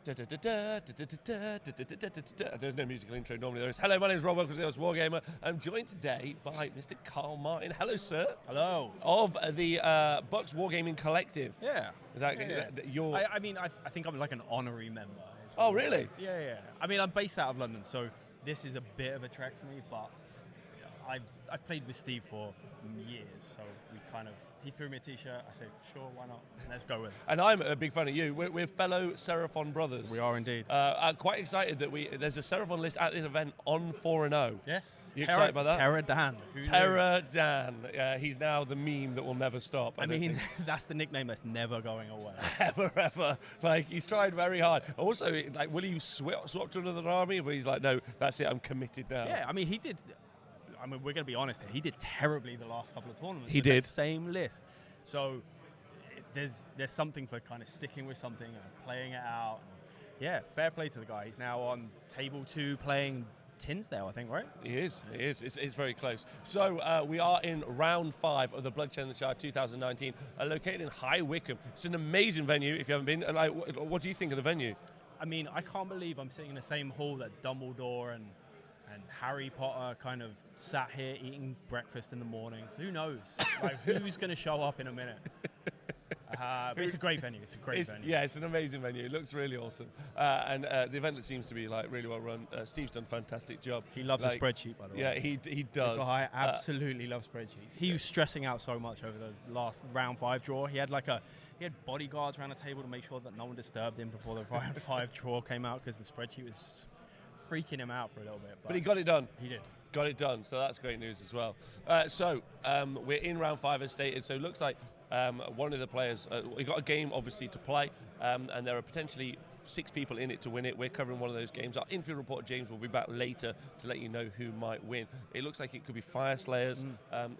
There's no musical intro normally. There is. Hello, my name is Rob. Welcome to the Wargamer. I'm joined today by Mr. Carl Martin. Hello, sir. Hello. Of the Bucks Wargaming Collective. Yeah. Is that your? I mean, I think I'm like an honorary member. Oh, really? Yeah. I mean, I'm based out of London, so this is a bit of a trek for me, but I've played with Steve for years, so he threw me a t-shirt. I said, sure, why not? Let's go with it. And I'm a big fan of you. We're fellow Seraphon brothers. We are indeed. I'm quite excited that there's a Seraphon list at this event on 4-0. Yes. You excited about that? Terra Dan. Terra Dan. He's now the meme that will never stop. I mean, that's the nickname that's never going away. ever. Like, he's tried very hard. Also, like, will he swap to another army? But he's like, no, that's it. I'm committed now. Yeah, I mean, he did. I mean, we're going to be honest here. He did terribly the last couple of tournaments. He did. The same list. So there's something for kind of sticking with something and playing it out. Yeah, fair play to the guy. He's now on table 2 playing Tinsdale, I think, right? He is. It's very close. So we are in round 5 of the Bloodshed in the Shire 2019, located in High Wycombe. It's an amazing venue if you haven't been. And what do you think of the venue? I mean, I can't believe I'm sitting in the same hall that Dumbledore and Harry Potter kind of sat here eating breakfast in the mornings. Who knows? Like, who's going to show up in a minute? But it's a great venue. Venue. Yeah, it's an amazing venue. It looks really awesome. And the event seems to be like really well run. Steve's done a fantastic job. He loves a spreadsheet, by the way. Yeah, he does. The guy absolutely loves spreadsheets. He was stressing out so much over the last round 5 draw. He had bodyguards around the table to make sure that no one disturbed him before the round 5 draw came out, because the spreadsheet was freaking him out for a little bit. But he got it done. He did. Got it done, so that's great news as well. So we're in round 5 as stated, so it looks like one of the players, we've got a game obviously to play, and there are potentially 6 people in it to win it. We're covering one of those games. Our infield reporter James will be back later to let you know who might win. It looks like it could be Fire Slayers,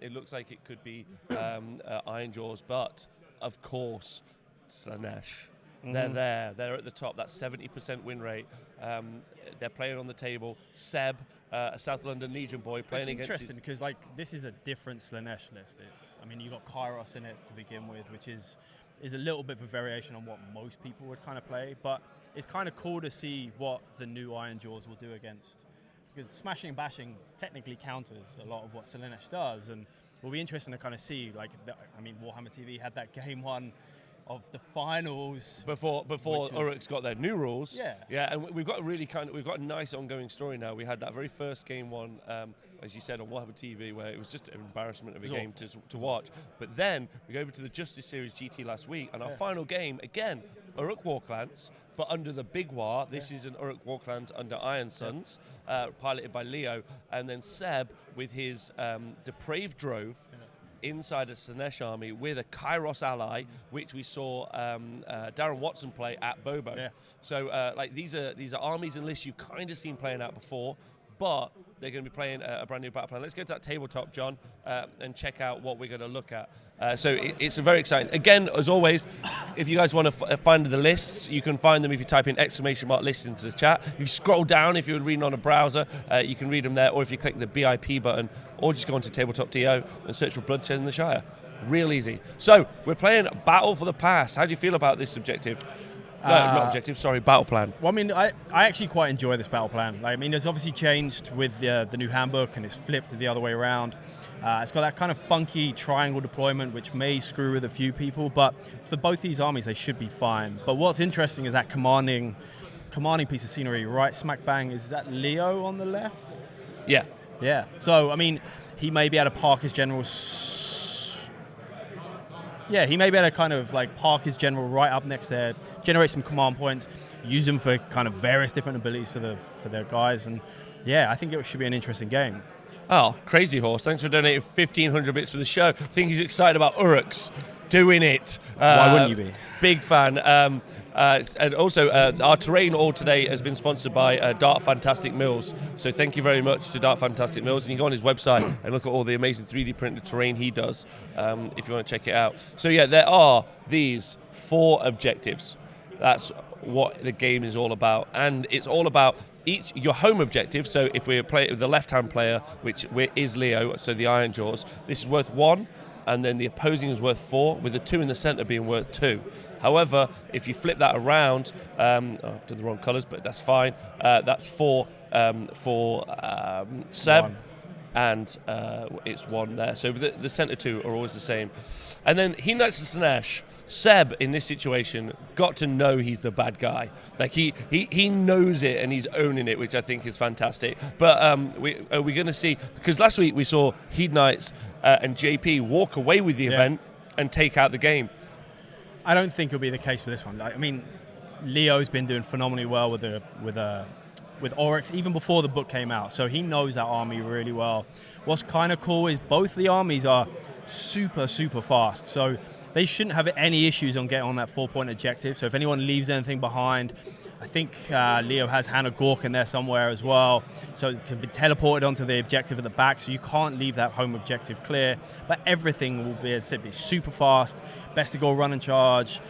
it looks like it could be Ironjawz, but of course Slaanesh. They're at the top. That's 70% win rate. They're playing on the table. Seb, a South London Legion boy, playing against. It's interesting because this is a different Slaanesh list. You've got Kairos in it to begin with, which is a little bit of a variation on what most people would kind of play. But it's kind of cool to see what the new Ironjawz will do against, because smashing and bashing technically counters a lot of what Slaanesh does, and will be interesting to kind of see. Warhammer TV had that game 1 of the finals before Uruk's got their new rules. Yeah, and we've got a nice ongoing story now. We had that very first game 1, as you said, on Warhammer TV, where it was just an embarrassment of a game to watch. But then we go over to the Justice Series GT last week, and our final game again, Uruk Warclans, but under the Big War. This is an Uruk Warclans under Iron Suns, piloted by Leo, and then Seb with his Depraved Drove. Inside a Slaanesh army with a Kairos ally, which we saw Darren Watson play at Bobo. Yeah. So these are armies and lists you've kind of seen playing out before, but they're going to be playing a brand new battle plan. Let's go to that tabletop, John, and check out what we're going to look at. It's very exciting. Again, as always, if you guys want to find the lists, you can find them if you type in !lists into the chat. If you scroll down, if you're reading on a browser, you can read them there, or if you click the BIP button, or just go onto Tabletop.to and search for Bloodshed in the Shire. Real easy. So, we're playing Battle for the Past. How do you feel about this objective? No, not objective, sorry, battle plan. Well, I mean, I actually quite enjoy this battle plan. It's obviously changed with the new handbook, and it's flipped the other way around. It's got that kind of funky triangle deployment, which may screw with a few people, but for both these armies, they should be fine. But what's interesting is that commanding piece of scenery, right smack bang. Is that Leo on the left? Yeah. Yeah. So, I mean, he may be able to park his general. Yeah, he may be able to kind of park his general right up next there, generate some command points, use them for kind of various different abilities for their guys, and yeah, I think it should be an interesting game. Oh, Crazy Horse! Thanks for donating 1,500 bits for the show. I think he's excited about Uruks doing it. Why wouldn't you be? Big fan. And also, our terrain all today has been sponsored by Dart Fantastic Mills. So thank you very much to Dart Fantastic Mills. And you go on his website and look at all the amazing 3D printed terrain he does, if you want to check it out. So yeah, there are these 4 objectives. That's what the game is all about. And it's all about your home objective. So if we're playing with the left-hand player, which is Leo, so the Ironjawz, this is worth 1. And then the opposing is worth 4, with the 2 in the centre being worth 2. However, if you flip that around, I've done the wrong colours, but that's fine. That's for Seb. One. And it's 1 there. So the centre 2 are always the same. And then Hedonites and Slaanesh. Seb, in this situation, got to know he's the bad guy. Like, he knows it and he's owning it, which I think is fantastic. But are we going to see... Because last week we saw Hedonites and JP walk away with the event and take out the game. I don't think it'll be the case with this one. I mean, Leo's been doing phenomenally well with Oryx even before the book came out, so he knows that army really well. What's kind of cool is both the armies are super fast, so they shouldn't have any issues on getting on that 4-point objective. So if anyone leaves anything behind, I think Leo has Hannah Gork in there somewhere as well, so it can be teleported onto the objective at the back, so you can't leave that home objective clear. But everything will be, as I said, be super fast. Best to go run and charge.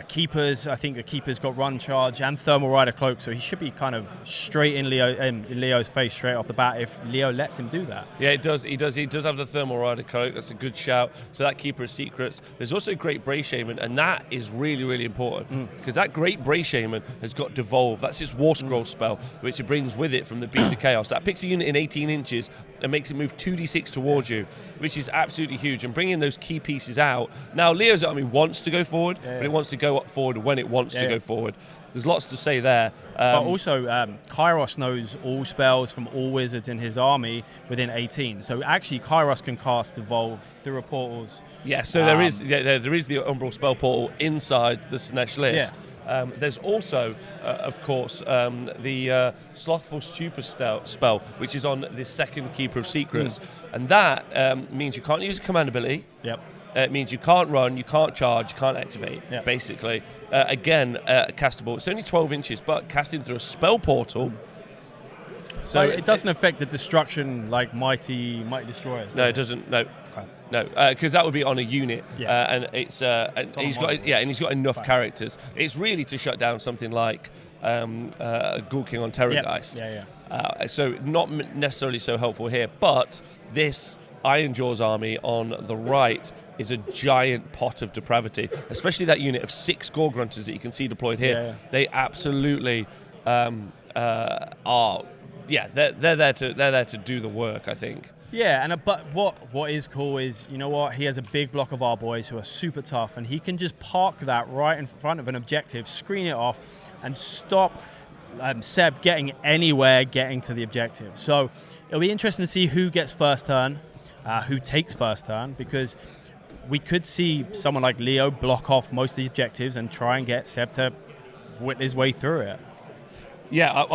Keepers, I think the keeper's got run charge and thermal rider cloak, so he should be kind of straight in Leo's face straight off the bat if Leo lets him do that. Yeah, it does. He does have the thermal rider cloak. That's a good shout. So that keeper is secrets. There's also great Bray Shaman, and that is really important because that great Bray Shaman has got devolve. That's his War Scroll spell, which it brings with it from the Beast of Chaos. That picks a unit in 18 inches and makes it move 2d6 towards you, which is absolutely huge. And bringing those key pieces out. Now, Leo's army wants to go forward, but it wants to go forward when it wants to go forward. There's lots to say there. But also, Kairos knows all spells from all wizards in his army within 18. So actually, Kairos can cast Evolve through portals. Yeah, so there is the Umbral spell portal inside the Slaanesh list. Yeah. There's also, of course, the Slothful Stupor spell, which is on the second Keeper of Secrets. And that means you can't use a command ability. Yep. It means you can't run, you can't charge, you can't activate, basically. Again, castable. It's only 12 inches, but casting through a spell portal. So it doesn't affect the destruction like Mighty Destroyers. No, it doesn't. No. No, because that would be on a unit, and he's got enough characters. It's really to shut down something like Ghoul King on Terrorgeist. So not necessarily so helpful here, but this Ironjawz army on the right is a giant pot of depravity, especially that unit of 6 Gore Grunters that you can see deployed here. They absolutely are. Yeah, they're there to do the work, I think. Yeah, but what is cool is, you know what, he has a big block of our boys who are super tough, and he can just park that right in front of an objective, screen it off, and stop Seb getting to the objective. So it'll be interesting to see who gets first turn, who takes first turn, because we could see someone like Leo block off most of the objectives and try and get Seb to whittle his way through it. Yeah,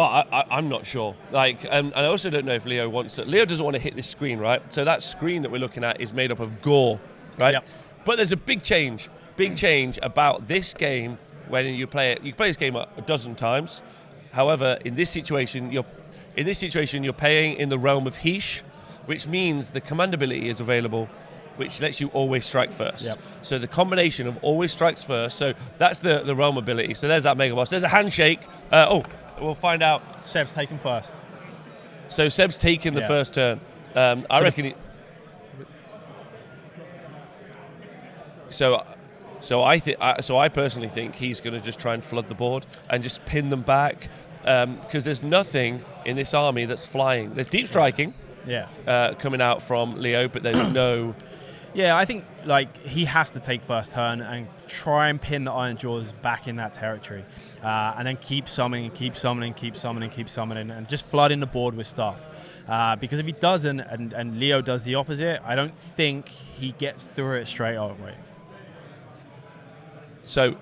I'm not sure. And I also don't know if Leo wants to. Leo doesn't want to hit this screen, right? So that screen that we're looking at is made up of gore, right? Yep. But there's a big change about this game when you play it. You play this game a dozen times. However, in this situation, you're playing in the realm of Heesh, which means the command ability is available, which lets you always strike first. Yep. So the combination of always strikes first. So that's the realm ability. So there's that Mega Boss. There's a handshake. We'll find out. Seb's taken first. So Seb's taken the first turn. I reckon. So I personally think he's going to just try and flood the board and just pin them back, because there's nothing in this army that's flying. There's deep striking. Coming out from Leo, but there's no. Yeah, I think he has to take first turn and try and pin the Ironjawz back in that territory, and then keep summoning, and just flooding the board with stuff. Because if he doesn't, and Leo does the opposite, I don't think he gets through it straight away. So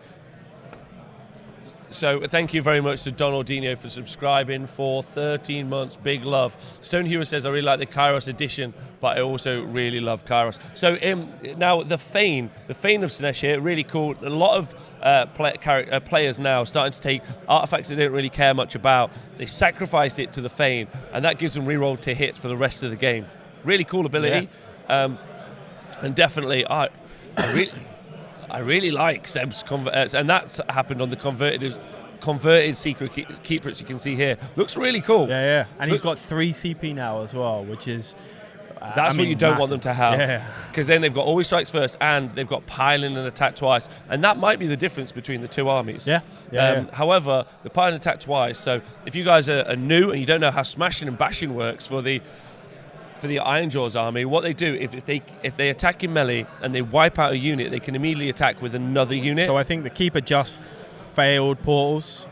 thank you very much to Donald Dino for subscribing for 13 months. Big love. Stone Hewer says, I really like the Kairos edition, but I also really love Kairos. So now the Fane of Slaanesh here, really cool. A lot of players now starting to take artifacts they don't really care much about. They sacrifice it to the Fane, and that gives them reroll to hit for the rest of the game. Really cool ability. And definitely, I really like Seb's converts, and that's happened on the converted secret keepers you can see here. Looks really cool. Yeah. And he's got 3 CP now as well, which is That's what you don't want them to have. Yeah. Because then they've got always strikes first, and they've got piling and attack twice. And that might be the difference between the two armies. Yeah. However, the piling and attack twice, so if you guys are new and you don't know how smashing and bashing works for the Ironjawz army, what they do, if they attack in melee and they wipe out a unit, they can immediately attack with another unit. So I think the keeper just failed portals.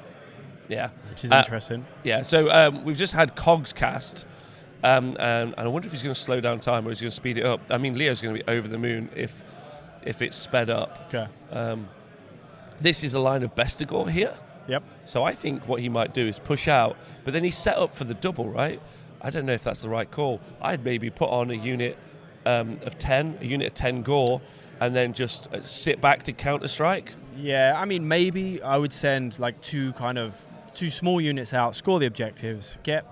Yeah. Which is interesting. Yeah, so we've just had Cogs cast. And I wonder if he's going to slow down time or he's going to speed it up. I mean, Leo's going to be over the moon if it's sped up. Okay. This is a line of Bestigor here. Yep. So I think what he might do is push out, but then he's set up for the double, right? I don't know if that's the right call. I'd maybe put on a unit of 10, a unit of 10 gore, and then just sit back to counter-strike. Yeah, I mean, maybe I would send like two small units out, score the objectives, get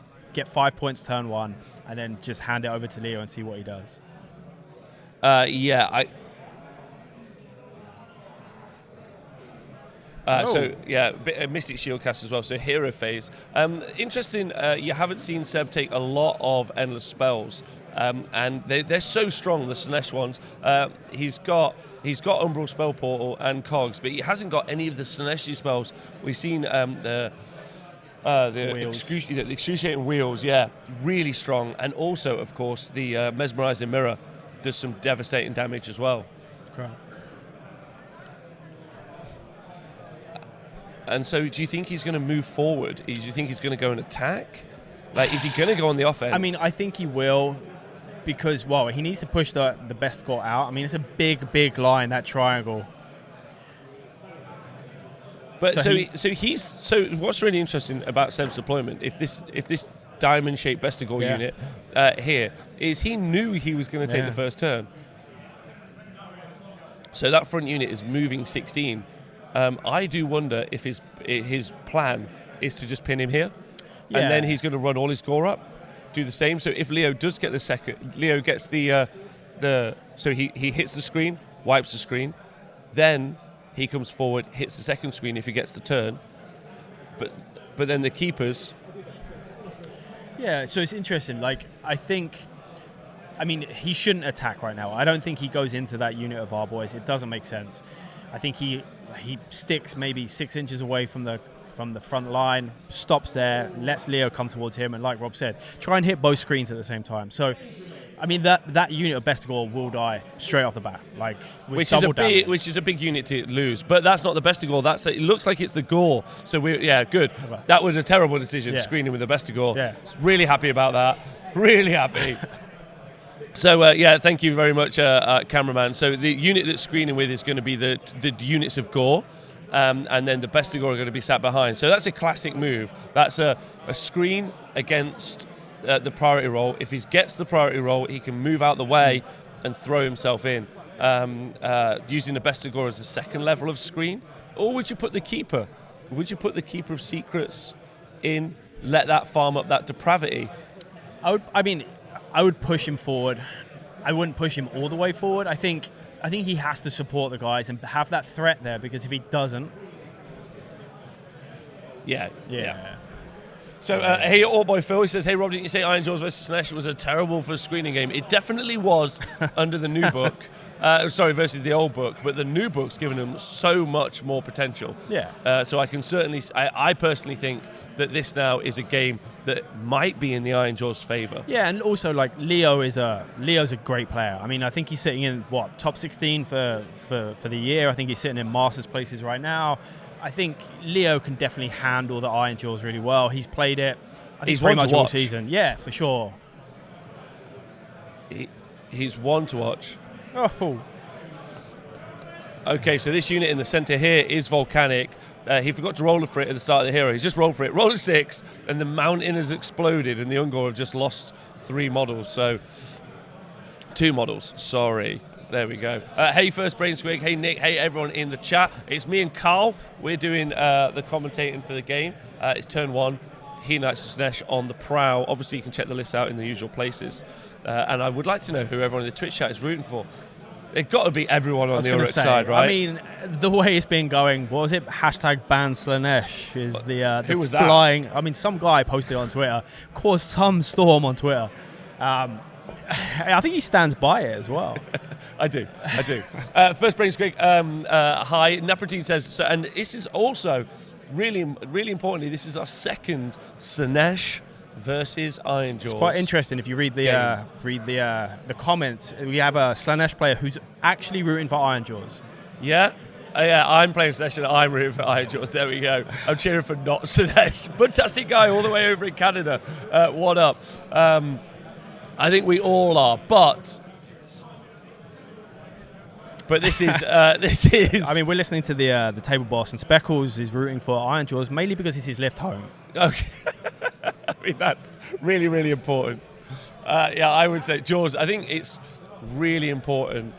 5 points turn one, and then just hand it over to Leo and see what he does. So, yeah, a Mystic Shield cast as well, so hero phase. Interesting, you haven't seen Seb take a lot of endless spells, and they're so strong, the Slaanesh ones. He's got Umbral Spell Portal and Cogs, but he hasn't got any of the Slaanesh spells. We've seen the excruciating wheels, yeah, really strong, and also, of course, the mesmerizing mirror does some devastating damage as well. Okay. And so, do you think he's going to move forward? Do you think he's going to go and attack? Like, is he going to go on the offense? I mean, I think he will, because he needs to push the Bestigor out. I mean, it's a big line, that triangle. But so what's really interesting about Seb's deployment, if this diamond-shaped Bestigor unit here, is he knew he was going to take the first turn. So that front unit is moving 16. I do wonder if his plan is to just pin him here, and then he's going to run all his score up, do the same. So if Leo does get the second, Leo gets so he hits the screen, wipes the screen, then he comes forward, hits the second screen if he gets the turn, but then the keepers. Yeah, so it's interesting. Like, I mean, he shouldn't attack right now. I don't think he goes into that unit of our boys. It doesn't make sense. I think he sticks maybe 6 inches away from the front line, stops there, lets Leo come towards him, and like Rob said, try and hit both screens at the same time. So, I mean, that unit of Bestigor will die straight off the bat, like which is a big unit to lose. But that's not the Bestigor. It looks like it's the Gore. So good. That was a terrible decision, screening with the Bestigor. Yeah. Really happy about that. Really happy. So thank you very much, cameraman. So the unit that's screening with is going to be the units of Gore. And then the Bestigor are going to be sat behind. So that's a classic move. That's a screen against the priority roll. If he gets the priority roll, he can move out the way and throw himself in, using the Bestigor as the second level of screen. Or would you put the Keeper? Would you put the Keeper of Secrets in, let that farm up that depravity? I would push him forward. I wouldn't push him all the way forward. I think he has to support the guys and have that threat there, because if he doesn't... Yeah. So, hey, All Boy Phil, he says, hey, Rob, didn't you say Ironjawz versus Slaanesh was a terrible for a screening game? It definitely was under the new book. Versus the old book. But the new book's given him so much more potential. Yeah. So I can certainly... I personally think that this now is a game that might be in the Ironjawz favour. Yeah, and also, like, Leo's a great player. I mean, I think he's sitting in, top 16 for the year. I think he's sitting in Masters places right now. I think Leo can definitely handle the Ironjawz really well. He's played it, I think, he's pretty one much to all watch. season. Yeah, for sure. He's one to watch. Oh. Okay, so this unit in the centre here is Volcanic. He forgot to roll for it at the start of the hero. He's just rolled for it. Rolled a 6, and the mountain has exploded, and the Ungor have just lost 3 models. So, 2 models. Sorry. There we go. Hey, First Brain Squig. Hey, Nick. Hey, everyone in the chat. It's me and Carl. We're doing the commentating for the game. It's turn 1. Hedonites and Slaanesh on the prow. Obviously, you can check the list out in the usual places. And I would like to know who everyone in the Twitch chat is rooting for. It's got to be everyone on the Uruk side, right? I mean, the way it's been going, what was it? #ban Slaanesh is the who was flying. That? I mean, some guy posted on Twitter, caused some storm on Twitter. I think he stands by it as well. I do. First Brain Squig, hi. Napratine says, so, and this is also really importantly, this is our second Slaanesh versus Ironjawz. It's quite interesting if you read the comments. We have a Slaanesh player who's actually rooting for Ironjawz. Yeah. Yeah, I'm playing Slaanesh and I'm rooting for Ironjawz. There we go. I'm cheering for not Slaanesh. Fantastic guy all the way over in Canada. What up? I think we all are, but this is this is. I mean, we're listening to the table boss, and Speckles is rooting for Ironjawz mainly because it's his lift home. Okay. I mean, that's really important. Yeah, I would say Jaws. I think it's really important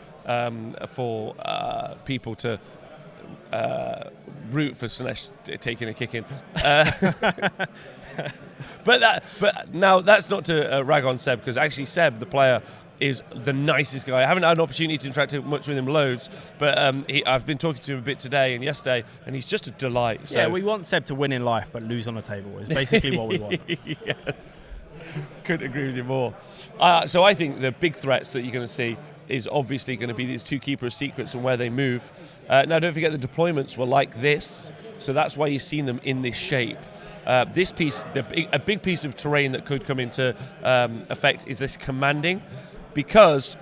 for people to root for Slaanesh taking a kick in. But now that's not to rag on Seb, because actually Seb, the player, is the nicest guy. I haven't had an opportunity to interact much with him loads, but I've been talking to him a bit today and yesterday, and he's just a delight. So. Yeah, we want Seb to win in life but lose on the table is basically what we want. Yes. Couldn't agree with you more. So I think the big threats that you're going to see is obviously going to be these two Keeper of Secrets and where they move. Now, don't forget the deployments were like this, so that's why you've seen them in this shape. This piece, a big piece of terrain that could come into effect is this commanding, because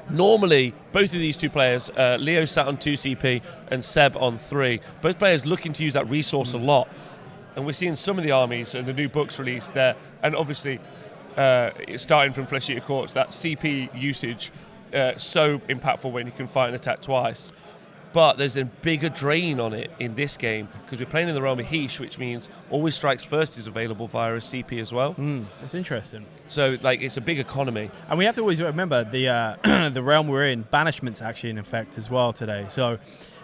normally both of these two players, Leo sat on 2 CP and Seb on 3, both players looking to use that resource a lot. And we're seeing some of the armies and the new books released there, and obviously starting from Flesh Eater Courts, that CP usage so impactful when you can fight and attack twice. But there's a bigger drain on it in this game because we're playing in the realm of Heesh, which means Always Strikes First is available via a CP as well. That's interesting. So like it's a big economy. And we have to always remember the the realm we're in, banishment's actually in effect as well today. So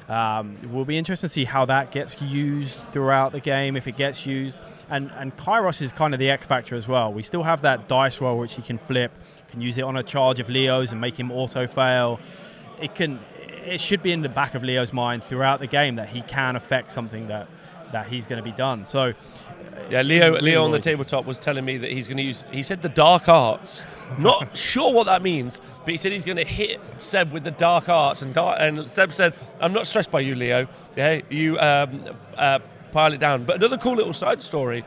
it will be interesting to see how that gets used throughout the game, if it gets used. And Kairos is kind of the X factor as well. We still have that dice roll which he can flip, can use it on a charge of Leo's and make him auto fail. It should be in the back of Leo's mind throughout the game that he can affect something that he's going to be done. So, yeah, Leo on the tabletop was telling me that he's going to use. He said the dark arts. Not sure what that means, but he said he's going to hit Seb with the dark arts, and Seb said, "I'm not stressed by you, Leo. Yeah, you pile it down." But another cool little side story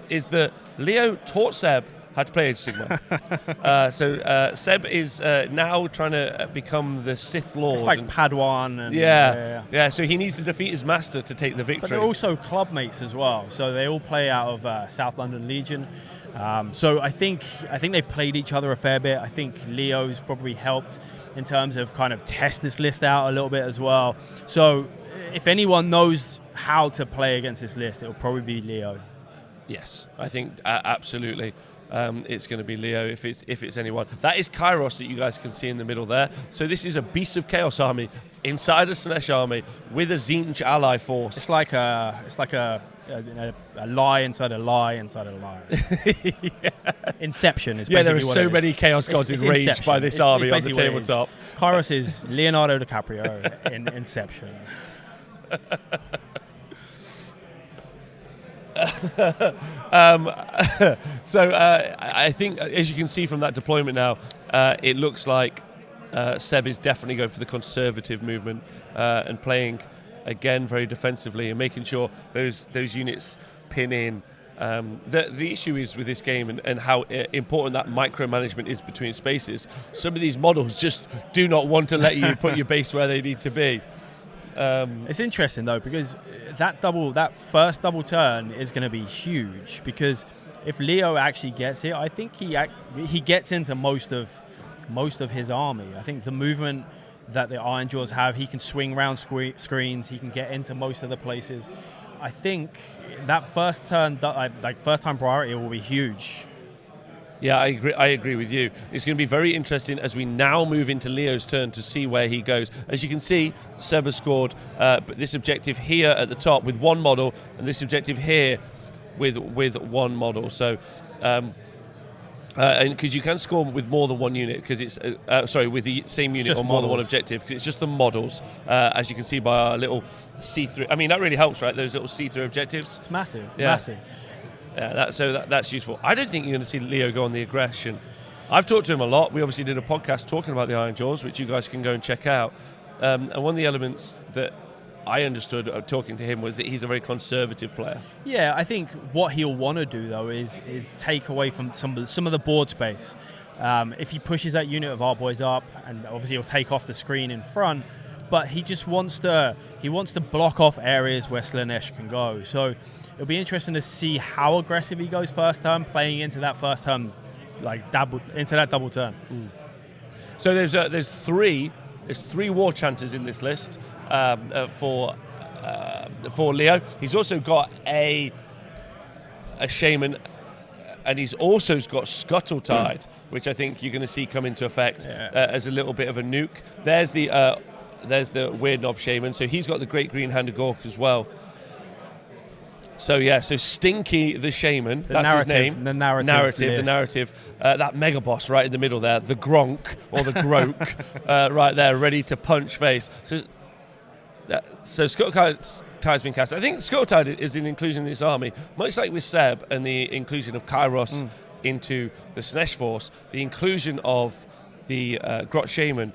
is that Leo taught Seb how to play Age Sigma. So Seb is now trying to become the Sith Lord. It's like Padawan. And yeah. So he needs to defeat his master to take the victory. But they're also club mates as well. So they all play out of South London Legion. So I think they've played each other a fair bit. I think Leo's probably helped in terms of kind of test this list out a little bit as well. So if anyone knows how to play against this list, it'll probably be Leo. Yes, I think absolutely. It's going to be Leo if it's anyone. That is Kairos that you guys can see in the middle there. So this is a Beast of Chaos army inside a Slaanesh army with a Tzeentch ally force. It's like a lie inside a lie inside a lie. Yes. Inception is basically there are what so many Chaos Gods enraged Inception. by this army on the tabletop. Kairos is Leonardo DiCaprio in Inception. So I think, as you can see from that deployment now, it looks like Seb is definitely going for the conservative movement and playing again very defensively and making sure those units pin in. The issue is with this game and how important that micromanagement is between spaces. Some of these models just do not want to let you put your base where they need to be. It's interesting though, because that first double turn is going to be huge, because if Leo actually gets it, I think he gets into most of his army. I think the movement that the Ironjawz have, he can swing around screens, he can get into most of the places. I think that first turn, like first time priority, will be huge. Yeah, I agree with you. It's going to be very interesting as we now move into Leo's turn to see where he goes. As you can see, Seb has scored this objective here at the top with one model, and this objective here with one model. So, and because you can score with more than one unit, because it's with the same unit or more than one objective, because it's just the models, as you can see by our little see-through. I mean, that really helps, right? Those little see-through objectives. It's massive, yeah. massive. Yeah, that's useful. I don't think you're going to see Leo go on the aggression. I've talked to him a lot. We obviously did a podcast talking about the Ironjawz, which you guys can go and check out. And one of the elements that I understood talking to him was that he's a very conservative player. Yeah, I think what he'll want to do though is take away from some of the board space. If he pushes that unit of our boys up, and obviously he'll take off the screen in front, but he just wants to block off areas where Slaanesh can go. So it'll be interesting to see how aggressive he goes first turn, playing into that first turn, like into that double turn. So there's three war chanters in this list for Leo. He's also got a shaman, and he's also got Scuttletide, which I think you're going to see come into effect as a little bit of a nuke. There's the Weird Knob Shaman, so he's got the Great Green Hand of Gork as well. So so Stinky the Shaman, that's his name. The narrative. That mega boss right in the middle there, the Gronk or the Groke, right there, ready to punch face. So Scuttletyde's been cast. I think Scuttletide is an inclusion in this army, much like with Seb and the inclusion of Kairos into the Slaanesh force. The inclusion of the Grot Shaman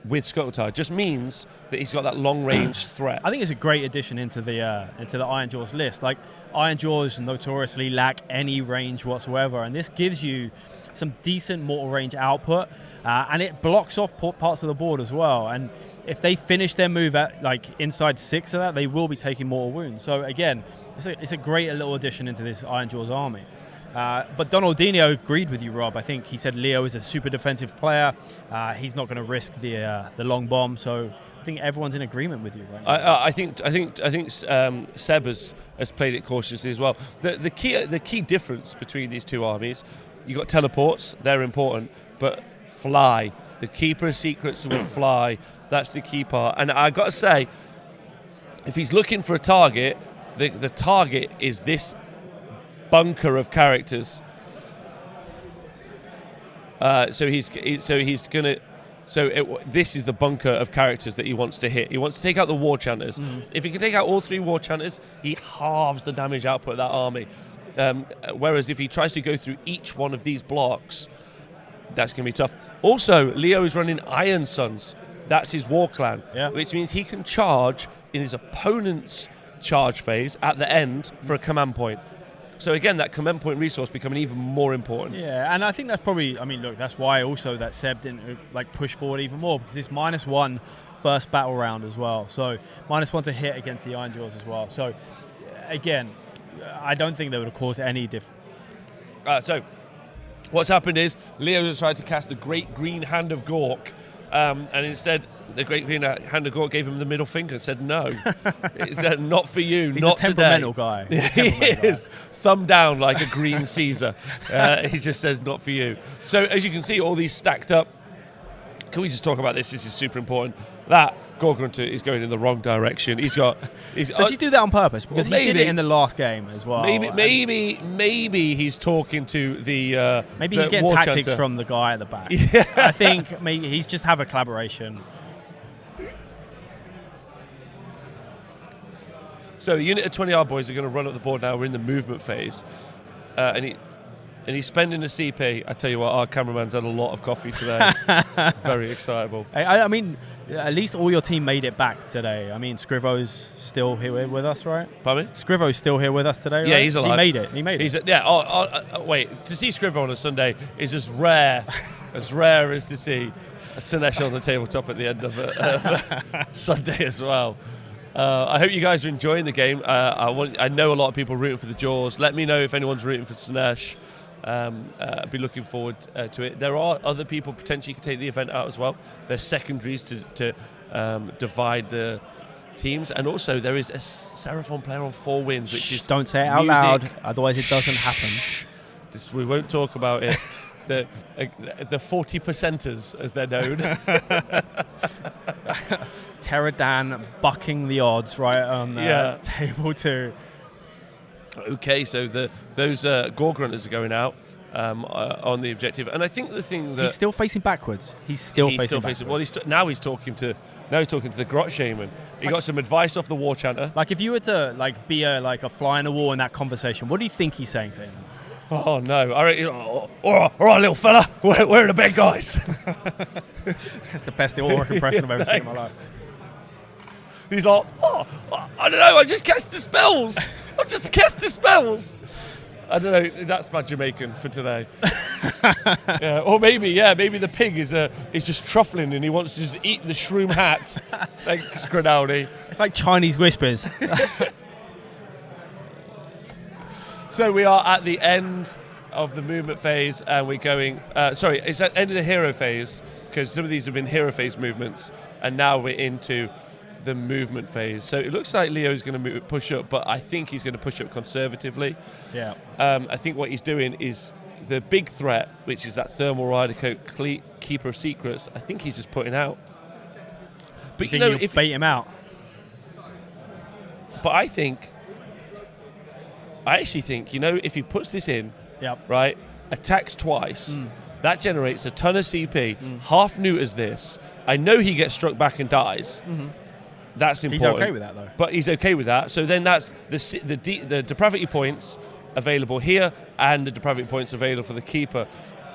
with Scuttletide just means that he's got that long-range threat. I think it's a great addition into the Ironjawz list. Like, Ironjawz notoriously lack any range whatsoever, and this gives you some decent mortal range output, and it blocks off parts of the board as well. And if they finish their move at like inside 6 of that, they will be taking mortal wounds. So again, it's a great little addition into this Ironjawz army. But Donaldinho agreed with you, Rob. I think he said Leo is a super defensive player. He's not going to risk the long bomb. So I think everyone's in agreement with you right now. I think Seb has played it cautiously as well. The key difference between these two armies, you got teleports, they're important, but fly. The Keeper of Secrets will fly. That's the key part. And I got to say, if he's looking for a target, the target is this bunker of characters. This is the bunker of characters that he wants to hit. He wants to take out the war chanters. If he can take out all 3 war chanters, he halves the damage output of that army. Whereas if he tries to go through each one of these blocks, that's going to be tough. Also, Leo is running Iron Suns. That's his war clan, which means he can charge in his opponent's charge phase at the end for a command point. So again, that command point resource becoming even more important. Yeah, and I think that's probably, look, that's why also that Seb didn't push forward even more, because it's -1 first battle round as well. So -1 to hit against the Ironjawz as well. So again, I don't think that would have caused any difference. So what's happened is Leo has tried to cast the Great Green Hand of Gork, and instead the Great Green Hand of Gork gave him the middle finger and said, no, it's not for you, He's not a temperamental today. guy. He is. Thumb down like a green Caesar. He just says, not for you. So as you can see, all these stacked up. Can we just talk about this? This is super important. That Gorgrunter is going in the wrong direction. Does he do that on purpose? Because he did it in the last game as well. Maybe he's talking to the maybe the he's getting war tactics chanter from the guy at the back. Yeah. I think maybe he's just have a collaboration. So a unit of 20 our boys are going to run up the board now. We're in the movement phase, and he's spending a CP. I tell you what, our cameraman's had a lot of coffee today. Very excitable. I mean, at least all your team made it back today. I mean, Scrivo's still here with us, right? Pardon me? Scrivo's still here with us today, right? Yeah, he's alive. He made it. Wait, to see Scrivo on a Sunday is as rare as to see a Slaanesh on the tabletop at the end of a Sunday as well. I hope you guys are enjoying the game. I know a lot of people rooting for the Jaws. Let me know if anyone's rooting for Slaanesh. I'd be looking forward to it. There are other people potentially could take the event out as well. There's secondaries to divide the teams, and also there is a Seraphon player on 4 wins, which is don't say it out loud, otherwise it doesn't happen. We won't talk about it. The 40%ers, as they're known. Terradan bucking the odds right on table 2. Okay, so those Gorgrunters are going out on the objective, and I think the thing that he's still facing backwards. He's still facing backwards. Well, now he's talking to the Grot Shaman. He got some advice off the War Chanter. Like if you were to be a fly on the wall in that conversation, what do you think he's saying to him? Oh no! All right, little fella, where are the bad guys? That's the best orc impression I've ever seen in my life. He's like, oh, I don't know. I just cast the spells. I just cast the spells. I don't know. That's my Jamaican for today. Yeah, or maybe the pig is just truffling and he wants to just eat the shroom hat. Thanks, Grinaldi. It's like Chinese whispers. So we are at the end of the movement phase, and we're going. Sorry, it's at the end of the hero phase because some of these have been hero phase movements, and now we're into the movement phase. So it looks like Leo's going to push up, but I think he's going to push up conservatively. Yeah. I think what he's doing is the big threat, which is that Thermal Rider Coat Keeper of Secrets. I think he's just putting out. But you know, if bait him out. But I actually think, if he puts this in, right, attacks twice, that generates a ton of CP, half neuters this. I know he gets struck back and dies. That's important. He's okay with that, though. But he's okay with that. So then that's the depravity points available here and the depravity points available for the keeper.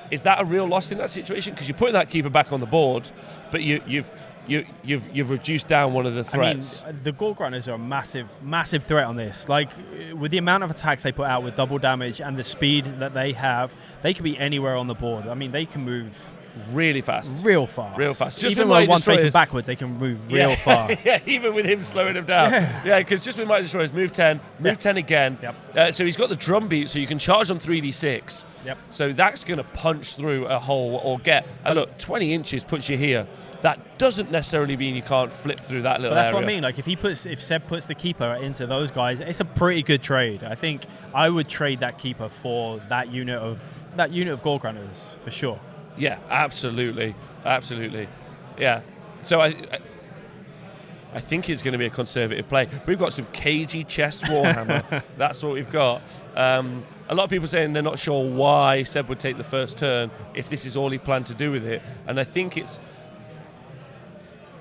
Is that a real loss in that situation? Because you're putting that keeper back on the board, but you've reduced down one of the threats. I mean, the Gore Grunters are a massive threat on this. Like, with the amount of attacks they put out with double damage and the speed that they have, they could be anywhere on the board. I mean, they can move really fast. Real fast. Just even when one's facing backwards, they can move real fast. Yeah, even with him slowing them down. Yeah, because just with Mighty Destroyers, move 10, move 10 again. So he's got the drum beat, so you can charge on 3d6. So that's going to punch through a hole or get. And look, 20 inches puts you here. That doesn't necessarily mean you can't flip through that little area. That's what I mean. Like, if Seb puts the keeper into those guys, it's a pretty good trade. I think I would trade that keeper for that unit of Gore Grunters for sure. Yeah, absolutely. Yeah. So I think it's going to be a conservative play. We've got some cagey chest Warhammer. That's what we've got. A lot of people saying they're not sure why Seb would take the first turn if this is all he planned to do with it. And I think it's.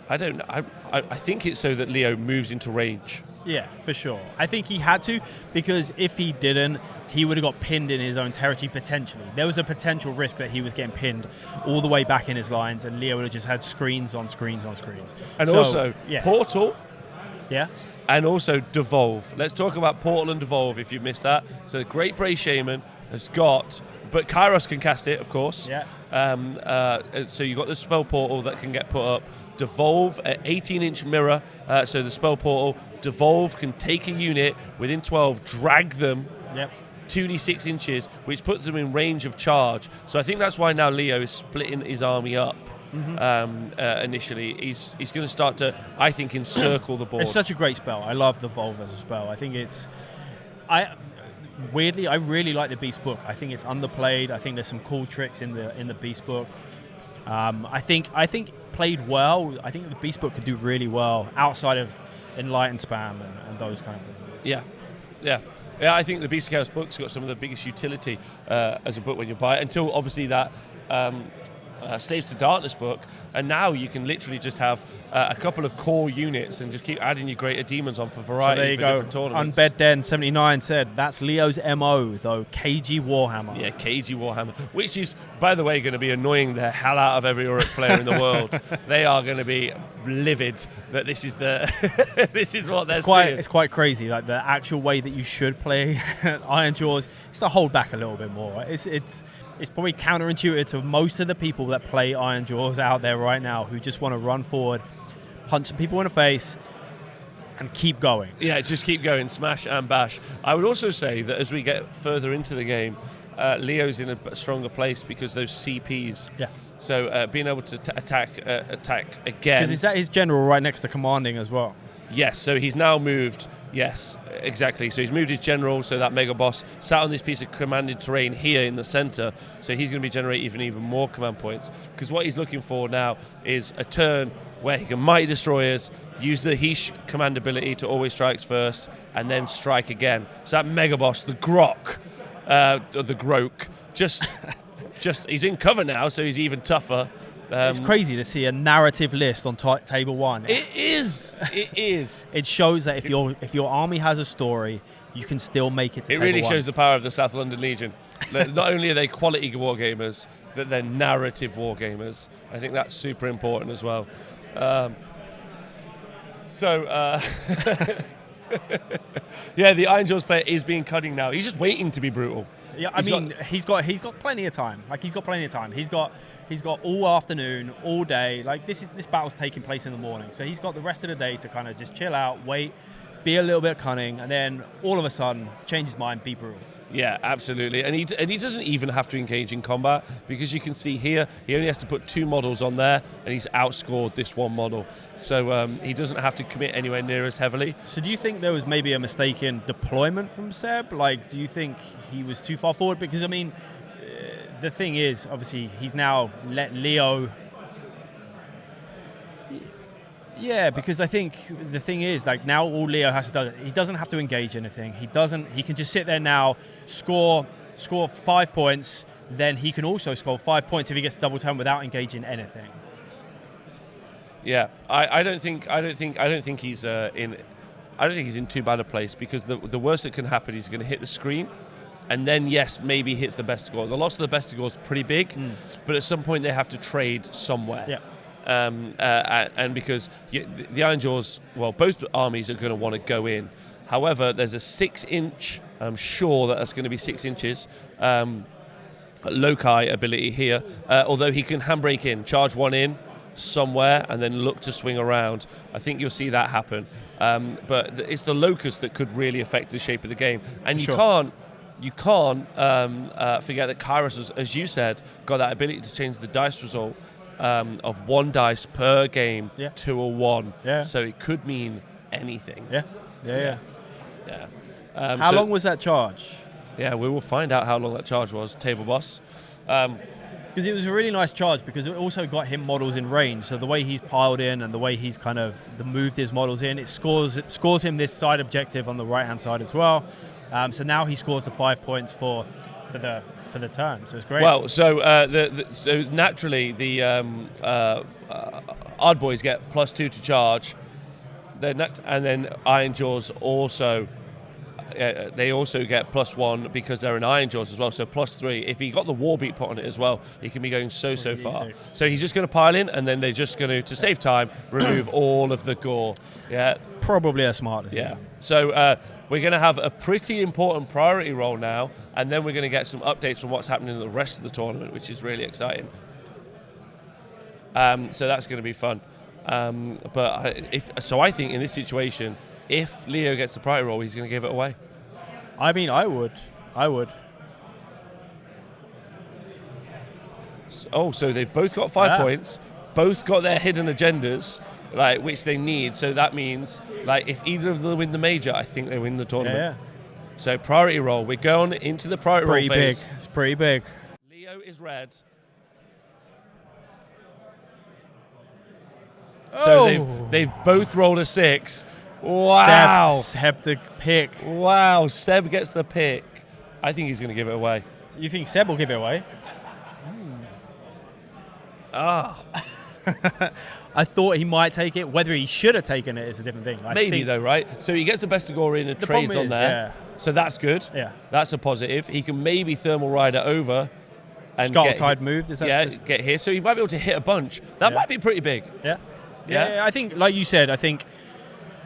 I don't know. I think it's so that Leo moves into range. Yeah, for sure. I think he had to, because if he didn't, he would have got pinned in his own territory potentially. There was a potential risk that he was getting pinned all the way back in his lines, and Leo would have just had screens on screens on screens. And also, Portal. Yeah. And also Devolve. Let's talk about Portal and Devolve if you missed that. So the Great Bray Shaman has got, but Kairos can cast it, of course. Yeah. So you've got the spell portal that can get put up. Devolve at 18-inch mirror, so the spell portal. Devolve can take a unit within 12, drag them 2d6 inches, which puts them in range of charge. So I think that's why now Leo is splitting his army up. Initially, he's going to start to, I think, encircle the board. It's such a great spell. I love Devolve as a spell. I think it's, weirdly, I really like the Beast Book. I think it's underplayed. I think there's some cool tricks in the Beast Book. I think played well. I think the Beast Book could do really well outside of Enlightened Spam and those kind of things. Yeah. I think the Beast of Chaos book's got some of the biggest utility as a book when you buy it. Until obviously that Slaves to Darkness book, and now you can literally just have a couple of core units and just keep adding your greater demons on for variety. So there you go. Different tournaments. Unbed Den 79 said that's Leo's MO though. KG Warhammer. Yeah, KG Warhammer, which is, by the way, going to be annoying the hell out of every Uruk player in the world. They are going to be livid that this is the this is what they're seeing. It's quite crazy. Like the actual way that you should play Ironjawz, it's to hold back a little bit more. It's probably counterintuitive to most of the people that play Ironjawz out there right now who just want to run forward, punch some people in the face, and keep going. Yeah, just keep going, smash and bash. I would also say that as we get further into the game, Leo's in a stronger place because those CPs. Yeah. So being able to attack again. Because is that his general right next to commanding as well? Yes, so he's now moved. Yes, exactly. So he's moved his general, so that mega boss sat on this piece of commanded terrain here in the center. So he's going to be generating even more command points. Because what he's looking for now is a turn where he can Mighty Destroyers, use the Heesh command ability to always strikes first, and then strike again. So that mega boss, the Grok, or the Grok, just he's in cover now, so he's even tougher. It's crazy to see a narrative list on table one. It is. It shows that if your army has a story, you can still make it to it table really one. shows the power of the South London Legion. Not only are they quality wargamers, that they're narrative wargamers. I think that's super important as well. Yeah, the Ironjawz player is being cunning now. He's just waiting to be brutal. Yeah, he's got plenty of time. Like he's got plenty of time. He's got all afternoon, all day. Like this battle's taking place in the morning, so he's got the rest of the day to kind of just chill out, wait, be a little bit cunning, and then all of a sudden change his mind, be brutal. Yeah, absolutely. And he doesn't even have to engage in combat, because you can see here he only has to put 2 models on there and he's outscored this 1 model. So he doesn't have to commit anywhere near as heavily. So do you think there was maybe a mistake in deployment from Seb? Like, do you think he was too far forward? Because, I mean, the thing is, obviously, he's now let Leo... Yeah, because I think the thing is, like, now all Leo has to do, he doesn't have to engage anything. He can just sit there now, score 5 points, then he can also score 5 points if he gets double turn without engaging anything. Yeah, I don't think he's in too bad a place, because the worst that can happen is he's going to hit the screen, and then yes, maybe hits the best score. The loss of the best score is pretty big, but at some point they have to trade somewhere. Yeah. And because the Ironjawz, well, both armies are going to want to go in. However, there's a 6-inch, I'm sure that's going to be 6 inches, loci ability here, although he can handbrake in, charge 1 in somewhere, and then look to swing around. I think you'll see that happen. But it's the locust that could really affect the shape of the game. And you can't forget that Kairos, as you said, got that ability to change the dice result of 1 dice per game to a 1. Yeah. So it could mean anything. Yeah. How long was that charge? Yeah, we will find out how long that charge was, table boss. Because it was a really nice charge, because it also got him models in range. So the way he's piled in and the way he's kind of moved his models in, it scores him this side objective on the right-hand side as well. So now he scores the 5 points for the turn, so it's great. Well, so so naturally the Odd Boys get +2 to charge, and then Ironjawz also they also get +1 because they're an Ironjawz as well, so +3. If he got the war beat put on it as well, he can be going so far. So he's just going to pile in, and then they're just going to save time, remove all of the gore. Yeah, probably a smart decision. Yeah. So we're going to have a pretty important priority roll now, and then we're going to get some updates from what's happening in the rest of the tournament, which is really exciting. So that's going to be fun. But I think in this situation, if Leo gets the priority roll, he's going to give it away. I mean, I would. So they've both got 5 points, both got their hidden agendas, like which they need. So that means, like, if either of them win the major, I think they win the tournament. Yeah. So priority roll. We're going into the priority roll phase. Big. It's pretty big. Leo is red. So they've both rolled a 6. Wow. Seb the pick. Wow. Seb gets the pick. I think he's going to give it away. You think Seb will give it away? I thought he might take it. Whether he should have taken it is a different thing. Maybe though, right? So he gets the best of gore in and trades on there. Yeah. So that's good. Yeah. That's a positive. He can maybe thermal rider over and Skull-Tide moved. Is that get here. So he might be able to hit a bunch. That might be pretty big. Yeah. I think, like you said, I think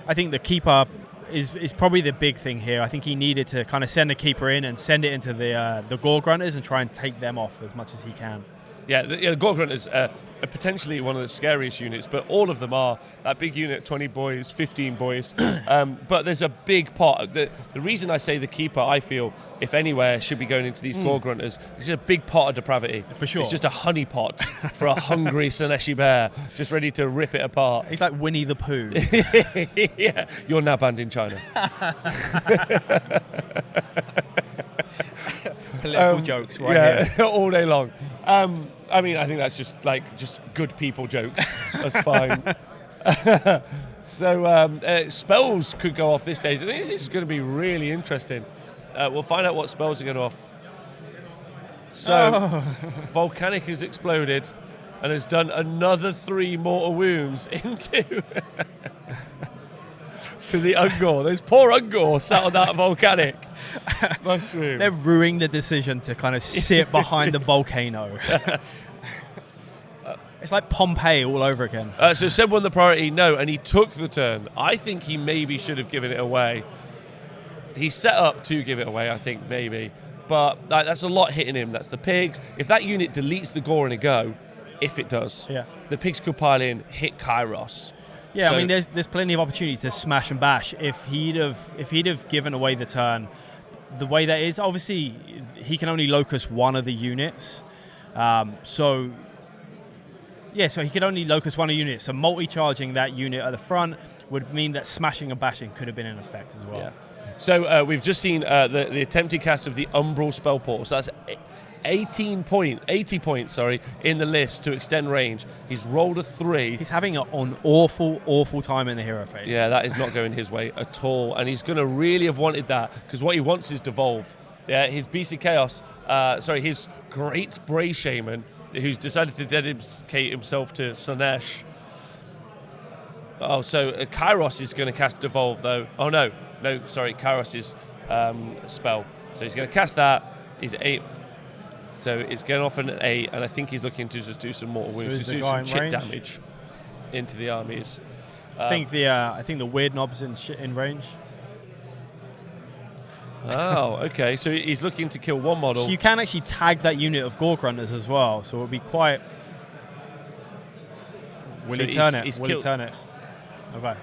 the keeper is probably the big thing here. I think he needed to kind of send a keeper in and send it into the Gore Grunters and try and take them off as much as he can. Yeah, the Gore Grunters are potentially one of the scariest units, but all of them are. That big unit, 20 boys, 15 boys. But there's a big pot. The reason I say the keeper, I feel, if anywhere, should be going into these Gore Grunters, this is a big pot of depravity. For sure. It's just a honey pot for a hungry Slaaneshi bear, just ready to rip it apart. He's like Winnie the Pooh. Yeah, you're now banned in China. Political jokes here. All day long. I mean, I think that's just good people jokes. That's fine. So spells could go off this stage. I think this is going to be really interesting. We'll find out what spells are going off. So, Volcanic has exploded and has done another 3 mortal wounds into to the Ungor. Those poor Ungor sat on that Volcanic. Mushroom. They're ruining the decision to kind of sit behind the volcano. It's like Pompeii all over again. So Seb won the priority, no, and he took the turn. I think he maybe should have given it away. He set up to give it away, I think, maybe. But that's a lot hitting him. That's the pigs. If that unit deletes the gore in a go, if it does, the pigs could pile in, hit Kairos. Yeah, so, I mean, there's plenty of opportunity to smash and bash. If he'd have given away the turn, the way that is, obviously, he can only locus one of the units. So he could only locus one unit. So multi-charging that unit at the front would mean that smashing and bashing could have been in effect as well. Yeah. So we've just seen the attempted cast of the Umbral spell portal. So that's 80 points in the list to extend range. He's rolled a 3. He's having an awful time in the hero phase. Yeah, that is not going his way at all. And he's going to really have wanted that, because what he wants is Devolve. Yeah, his Beast of Chaos, his Great Bray Shaman, who's decided to dedicate himself to Slaanesh. Oh, so Kairos is going to cast Devolve, though. Oh, no, Kairos' spell. So he's going to cast that. He's 8. So it's going off an 8, and I think he's looking to just do some mortal wounds, to do some chip damage into the armies. I think the weird knob's in range. Oh, okay. So he's looking to kill one model. So you can actually tag that unit of Gore Grunters as well. So it'll be quite. Will he turn it? Okay.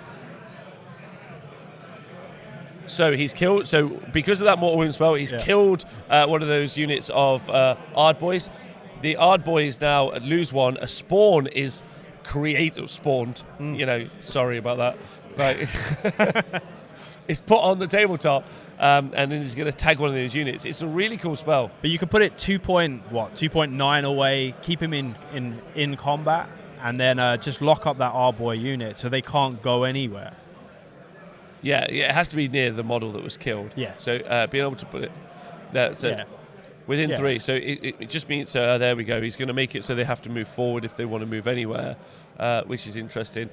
So he's killed. So because of that mortal wound spell, he's killed one of those units of Ard Boys. The Ard Boys now lose one. A spawn is spawned. Sorry about that. Right. It's put on the tabletop, and then he's going to tag one of those units. It's a really cool spell. But you can put it 2.9 away, keep him in combat, and then just lock up that R-Boy unit so they can't go anywhere. Yeah, it has to be near the model that was killed. Yes. So being able to put it there, within 3. So it just means, there we go. He's going to make it so they have to move forward if they want to move anywhere, which is interesting.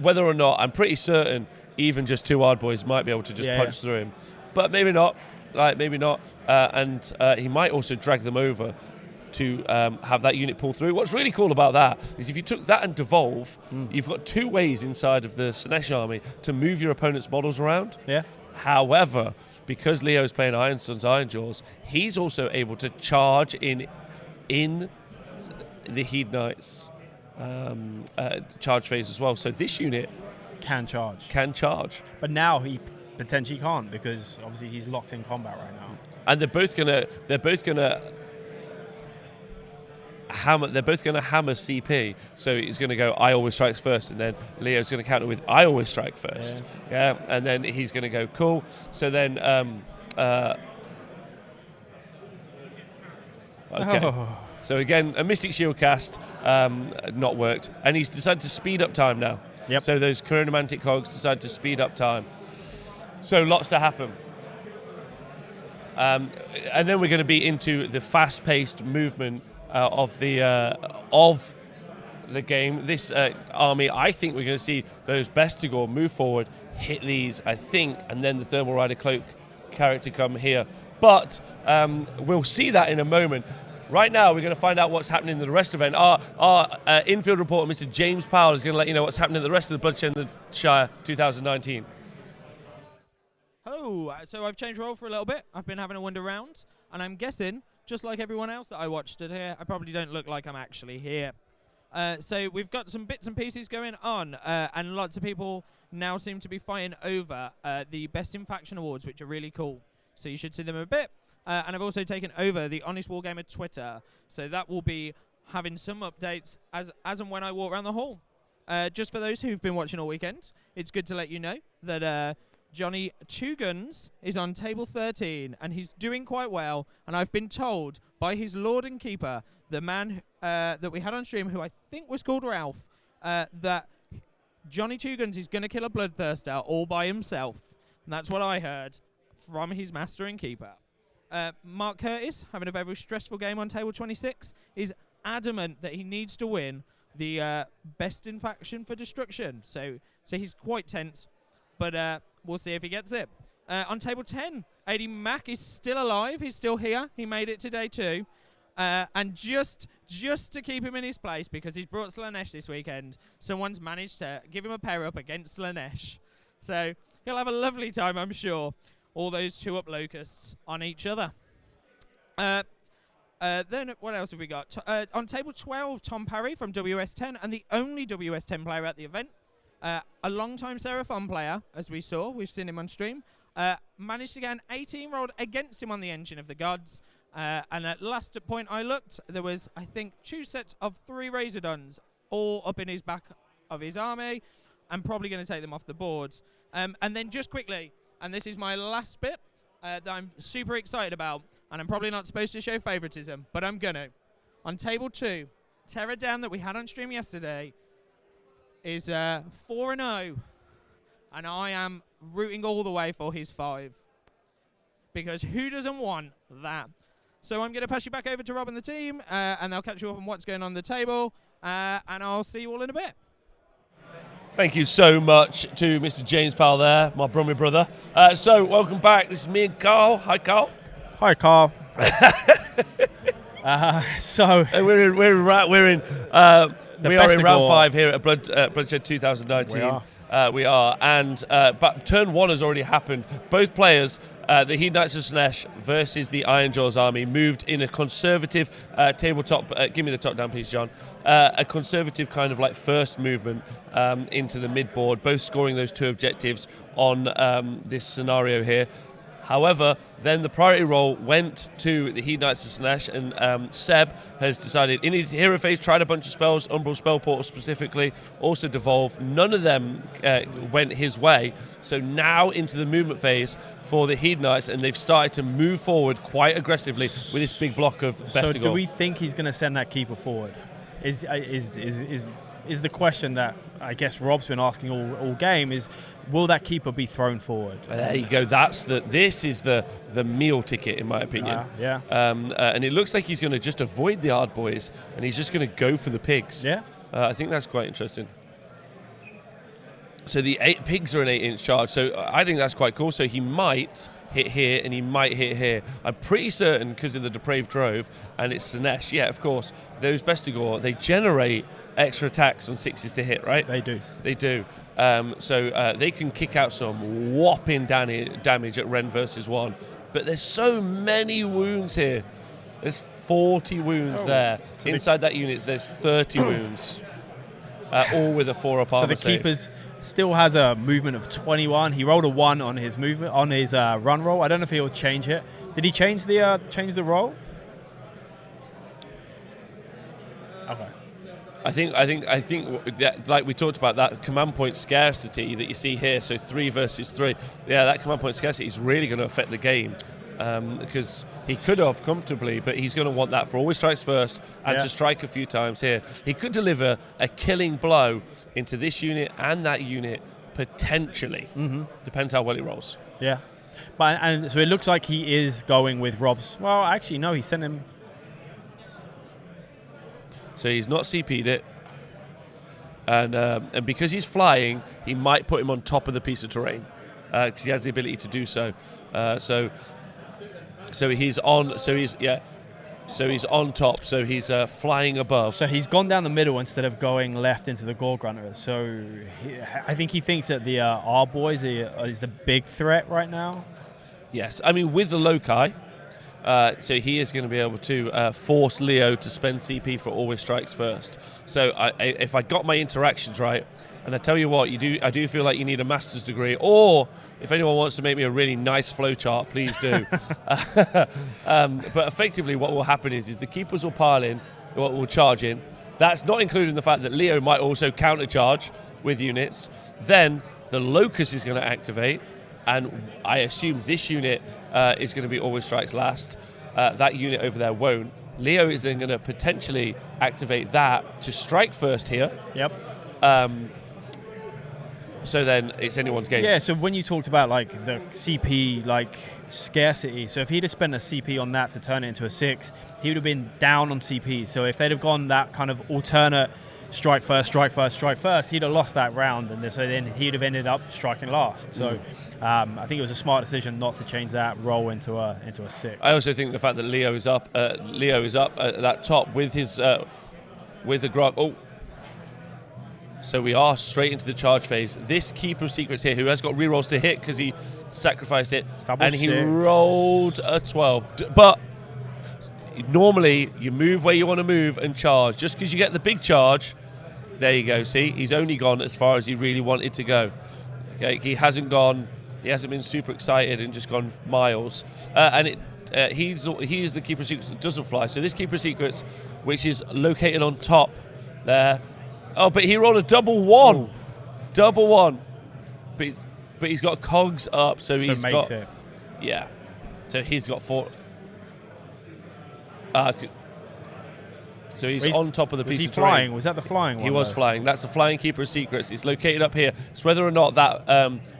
Whether or not, I'm pretty certain even just 2 Ard Boys might be able to just punch through him. But maybe not. And he might also drag them over to have that unit pull through. What's really cool about that is if you took that and Devolve, you've got 2 ways inside of the Slaanesh army to move your opponent's models around. Yeah. However, because Leo's playing Iron Sun's Ironjawz, he's also able to charge in the Hedonites charge phase as well. So this unit can charge. But now he potentially can't, because obviously he's locked in combat right now. And they're both gonna hammer CP. So he's gonna go I always strikes first, and then Leo's gonna counter with I always strike first. Yeah. And then he's gonna go cool. So then okay. Oh. So again, a Mystic Shield cast not worked, and he's decided to speed up time now. Yep. So those Chronomantic Cogs decide to speed up time. So lots to happen. And then we're going to be into the fast-paced movement of the game. This army, I think we're going to see those Bestigor move forward, hit these, I think, and then the Thermal Rider Cloak character come here. But we'll see that in a moment. Right now, we're going to find out what's happening in the rest of the event. Our infield reporter, Mr. James Powell, is going to let you know what's happening in the rest of the Bloodshed and the Shire 2019. Hello. So I've changed role for a little bit. I've been having a wander around, and I'm guessing, just like everyone else that I watched it here, I probably don't look like I'm actually here. So we've got some bits and pieces going on, and lots of people now seem to be fighting over the Best in Faction awards, which are really cool. So you should see them a bit. And I've also taken over the Honest Wargamer Twitter, so that will be having some updates as and when I walk around the hall. Just for those who've been watching all weekend, it's good to let you know that Johnny Two Guns is on table 13, and he's doing quite well. And I've been told by his Lord and Keeper, the man that we had on stream, who I think was called Ralph, that Johnny Two Guns is going to kill a Bloodthirster all by himself. And that's what I heard from his Master and Keeper. Mark Curtis, having a very stressful game on table 26, is adamant that he needs to win the Best in Faction for Destruction. So he's quite tense, but we'll see if he gets it. On table 10, AD Mac is still alive. He's still here. He made it to day 2. And just to keep him in his place, because he's brought Slaanesh this weekend, someone's managed to give him a pair up against Slaanesh. So he'll have a lovely time, I'm sure. All those 2-up locusts on each other. Then what else have we got? On table 12, Tom Parry from WS10, and the only WS10 player at the event. A long-time Seraphon player, as we saw. We've seen him on stream. Managed to get an 18 rolled against him on the Engine of the Gods. And at last point I looked, there was, I think, 2 sets of 3 Razordons all up in his back of his army. I'm probably going to take them off the board. And then just quickly, and this is my last bit that I'm super excited about, and I'm probably not supposed to show favoritism, but I'm going to. On table 2, Terra Down that we had on stream yesterday is 4-0, and I am rooting all the way for his 5. Because who doesn't want that? So I'm going to pass you back over to Rob and the team, and they'll catch you up on what's going on the table, and I'll see you all in a bit. Thank you so much to Mr. James Powell there, my Brummy brother. So welcome back. This is me and Carl. Hi, Carl. Hi, Carl. We're in round 5 here at Bloodshed 2019. We are, and but turn 1 has already happened. Both players, the Hedonites of Slaanesh versus the Ironjawz army, moved in a conservative tabletop. Give me the top down piece, John. A conservative kind of like first movement into the mid board, both scoring those 2 objectives on this scenario here. However, then the priority roll went to the Hedonites of Slaanesh, and Seb has decided in his hero phase, tried a bunch of spells, Umbral Spell Portal specifically, also Devolve. None of them went his way. So now into the movement phase for the Hedonites, and they've started to move forward quite aggressively with this big block of Vestigor. So do we think he's going to send that keeper forward? Is the question that I guess Rob's been asking all game is, will that keeper be thrown forward? There you go. This is the meal ticket, in my opinion. Yeah. And it looks like he's going to just avoid the hard boys, and he's just going to go for the pigs. Yeah. I think that's quite interesting. So the 8 pigs are an 8-inch charge, so I think that's quite cool. So he might hit here, and he might hit here. I'm pretty certain, because of the Depraved Drove, and it's Slaanesh. Yeah, of course. Those Vestigor, they generate extra attacks on 6s to hit, right? They do. They do. So they can kick out some whopping damage at Ren versus 1. But there's so many wounds here. There's 40 wounds there. So inside that unit, there's 30 wounds. All with a 4-up armor. So the keepers still has a movement of 21. He rolled a 1 on his movement on his run roll. I don't know if he'll change it. Did he change the roll? Okay. I think that, like we talked about, that command point scarcity that you see here, so 3 versus 3, yeah, that command point scarcity is really going to affect the game, because he could have comfortably, but he's going to want that for always strikes first and to strike a few times here. He could deliver a killing blow into this unit and that unit potentially. Depends how well he rolls. Yeah, and so it looks like he is going with Rob's. Well, actually, no, he sent him. So he's not CP'd it, and because he's flying, he might put him on top of the piece of terrain, because he has the ability to do so. So he's on. So he's on top. So he's flying above. So he's gone down the middle instead of going left into the Gore Grunter. So I think he thinks that the R boys is the big threat right now. Yes, I mean with the Loci. So he is going to be able to force Leo to spend CP for always strikes first. So if I got my interactions right, and I tell you what, I do feel like you need a master's degree, or if anyone wants to make me a really nice flowchart, please do. But effectively what will happen is the keepers will pile in, will charge in. That's not including the fact that Leo might also countercharge with units. Then the Locust is going to activate, and I assume this unit is going to be always strikes last. That unit over there won't. Leo is then going to potentially activate that to strike first here. Yep. So then it's anyone's game. Yeah, so when you talked about like the CP like scarcity, so if he'd have spent a CP on that to turn it into a 6, he would have been down on CP. So if they'd have gone that kind of alternate strike first, strike first, strike first, he'd have lost that round, and so then he'd have ended up striking last. So I think it was a smart decision not to change that roll into a 6. I also think the fact that Leo is up at that top with his with the grog. Oh, so we are straight into the charge phase. This Keeper of Secrets here, who has got rerolls to hit because he sacrificed it, and he rolled a 12. But normally you move where you want to move and charge. Just because you get the big charge, there you go. See, he's only gone as far as he really wanted to go. Okay, he hasn't been super excited and just gone miles. He's the Keeper of Secrets that doesn't fly. So this Keeper of Secrets, which is located on top there. Oh, but he rolled a double 1. Ooh. Double 1. But he's got cogs up, so he's got it. Yeah. So he's got 4. So he's on top of the piece of terrain. Was he flying? Was that the flying one? He was flying. That's the flying Keeper of Secrets. It's located up here. It's whether or not that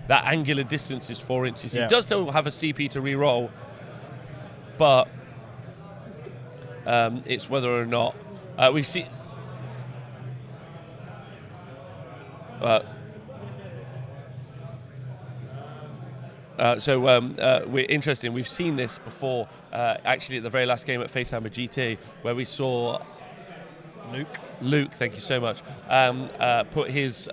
that angular distance is 4 inches. Yeah. He does still have a CP to re-roll, but it's whether or not we've seen. We're interesting. We've seen this before, actually, at the very last game at FaceTime with GT, where we saw Luke, thank you so much, put his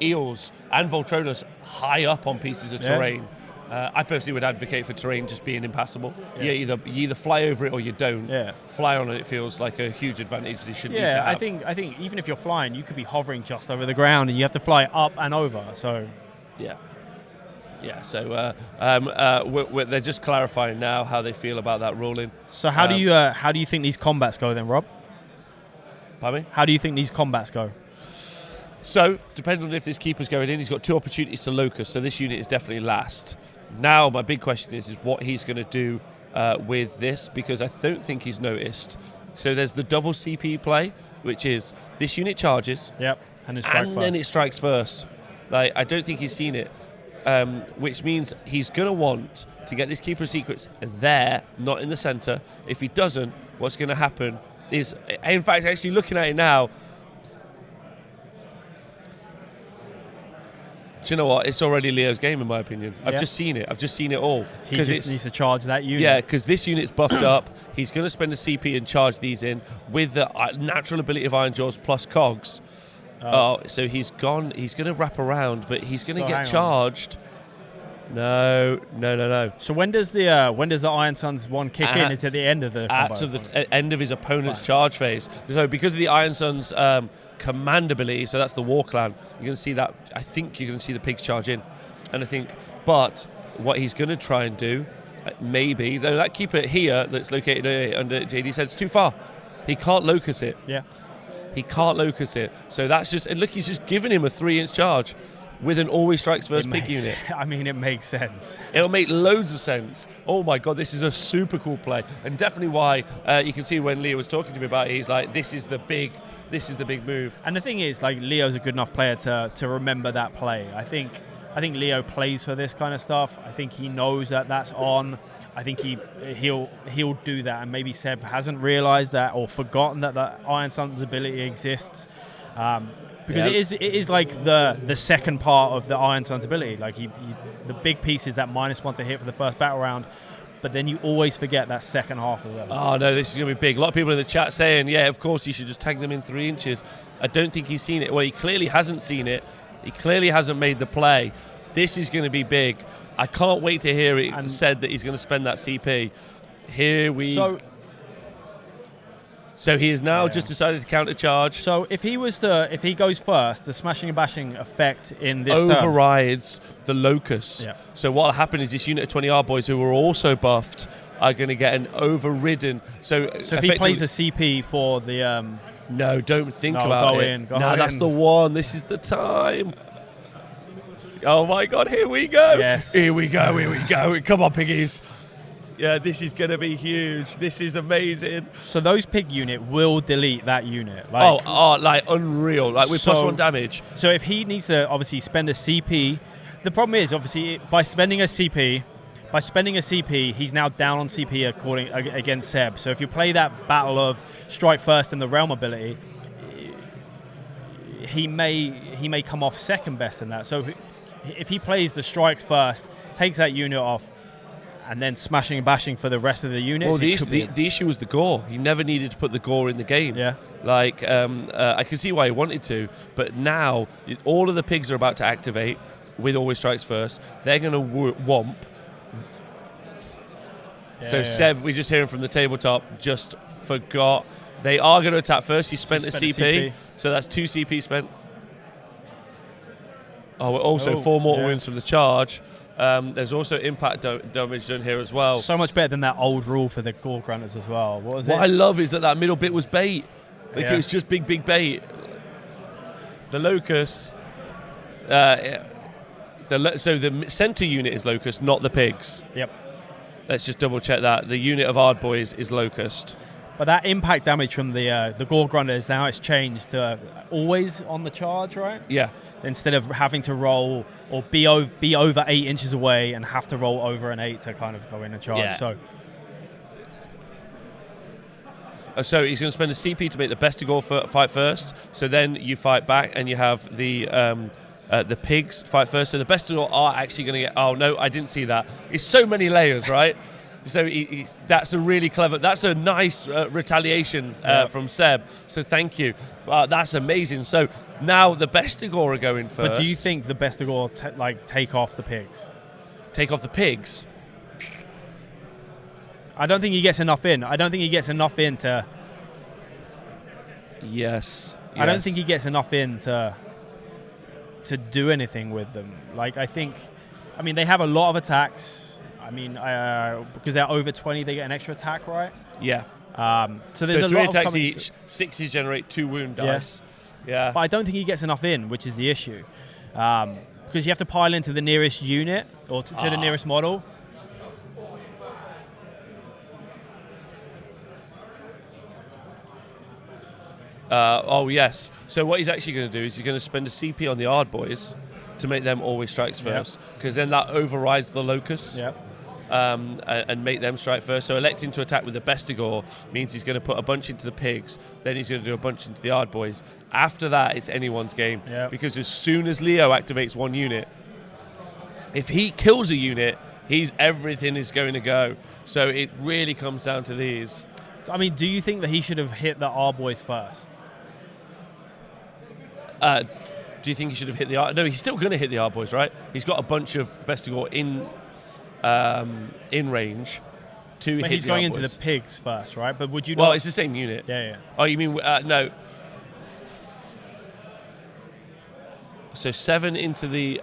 eels and Voltronus high up on pieces of terrain. I personally would advocate for terrain just being impassable. Yeah. You either fly over it or you don't. Yeah. Fly on it feels like a huge advantage they should need to have. I think even if you're flying, you could be hovering just over the ground and you have to fly up and over. So so they're just clarifying now how they feel about that ruling. So how do you think these combats go then, Rob? Pardon me? How do you think these combats go? So, depending on if this Keeper's going in, he's got 2 opportunities to locus, so this unit is definitely last. Now, my big question is what he's going to do with this, because I don't think he's noticed. So there's the double CP play, which is this unit charges, and then it strikes first. Like, I don't think he's seen it, which means he's going to want to get this Keeper of Secrets there, not in the center. If he doesn't, what's going to happen is, in fact, actually looking at it now, do you know what? It's already Leo's game, in my opinion. I've just seen it. I've just seen it all. He just needs to charge that unit. Yeah, because this unit's buffed up. He's going to spend a CP and charge these in with the natural ability of Ironjawz plus cogs. So he's gone. He's going to wrap around, but he's going to get charged. No. So when does the Iron Suns one kick in? Is at the end of the combo? At the end of his opponent's charge phase. So because of the Iron Suns command ability, so that's the War Clan, you're going to see that. I think you're going to see the pigs charge in, and I think. But what he's going to try and do, maybe though, that Keeper here that's located under JD said it's too far. He can't locus it. Yeah. He can't locus it. So that's just, and look, he's just giving him a 3-inch charge with an always strikes first pig unit. I mean, it makes sense. It'll make loads of sense. Oh my God, this is a super cool play, and definitely why you can see when Leo was talking to me about it, he's like, this is the big move. And the thing is, like, Leo's a good enough player to remember that play. I think Leo plays for this kind of stuff. I think he knows that that's on. I think he'll do that, and maybe Seb hasn't realised that or forgotten that the Iron Sun's ability exists, because it is like the second part of the Iron Sun's ability. Like the big piece is that -1 to hit for the first battle round, but then you always forget that second half of that. Oh no, this is going to be big. A lot of people in the chat saying, yeah, of course you should just tag them in 3 inches. I don't think he's seen it. Well, he clearly hasn't seen it. He clearly hasn't made the play. This is going to be big. I can't wait to hear it said that he's going to spend that CP. Here we... So he has now just decided to counter charge. So if he goes first, the smashing and bashing effect in this overrides the locus. Yeah. So what will happen is this unit of 20R boys who are also buffed are going to get an overridden. So if he plays a CP for the... no, don't think about it. No, that's the one. This is the time. Oh my God, here we go. Yes. Here we go. Come on, piggies. Yeah, this is going to be huge. This is amazing. So those pig unit will delete that unit. Like, like unreal. Like with +1 damage. So if he needs to obviously spend a CP, the problem is obviously by spending a CP, he's now down on CP against Seb. So if you play that battle of strike first and the realm ability, he may come off second best in that. So if he plays the strikes first, takes that unit off, and then smashing and bashing for the rest of the units. Well, the issue was the gore. He never needed to put the gore in the game. Yeah. Like, I can see why he wanted to, but now all of the pigs are about to activate with always strikes first. They're going to womp. So Seb, we just hear him from the tabletop, just forgot. They are going to attack first. He spent a CP, so that's 2 CP spent. Oh, also 4 mortal wounds from the charge. There's also impact damage done here as well. So much better than that old rule for the Gore Grunters as well. What I love is that middle bit was bait. Like it was just big bait. The Locust. So the center unit is Locust, not the pigs. Yep. Let's just double check that. The unit of Ard Boys is Locust. But that impact damage from the Gore Grunters, now it's changed to always on the charge, right? Yeah. Instead of having to roll or be over 8 inches away and have to roll over an 8 to kind of go in and charge. Yeah. So he's going to spend a CP to make the Bestigor fight first. So then you fight back and you have the pigs fight first. So the Bestigor are actually going to get... Oh, no, I didn't see that. It's so many layers, right? So that's a really clever... That's a nice retaliation from Seb. So thank you. That's amazing. So now the Bestigor are going first. But do you think the Bestigor take off the pigs? Take off the pigs? I don't think he gets enough in. I don't think he gets enough in to... Yes. I don't think he gets enough in to do anything with them. Like, I think... I mean, they have a lot of attacks. I mean, because they're over 20, they get an extra attack, right? Yeah. So there's a 3 lot attacks of each. 6s generate 2 wound dice. Yeah. But I don't think he gets enough in, which is the issue. Because you have to pile into the nearest unit or to the nearest model. Oh, yes. So what he's actually going to do is he's going to spend a CP on the Ard Boys to make them always strikes first. Because then that overrides the Locust. Yep. And make them strike first. So electing to attack with the Bestigor means he's going to put a bunch into the pigs, then he's going to do a bunch into the Ard Boys. After that, it's anyone's game. Yep. Because as soon as Leo activates one unit, if he kills a unit, everything is going to go. So it really comes down to these. I mean, do you think that he should have hit the Ard Boys first? Do you think he should have hit the Ard? No, he's still going to hit the Ard Boys, right? He's got a bunch of Bestigor in range to hit. He's the going Ard into Boys. the pigs first, right? But would you? Well, not... it's the same unit. Yeah. Oh, you mean no? So 7 into the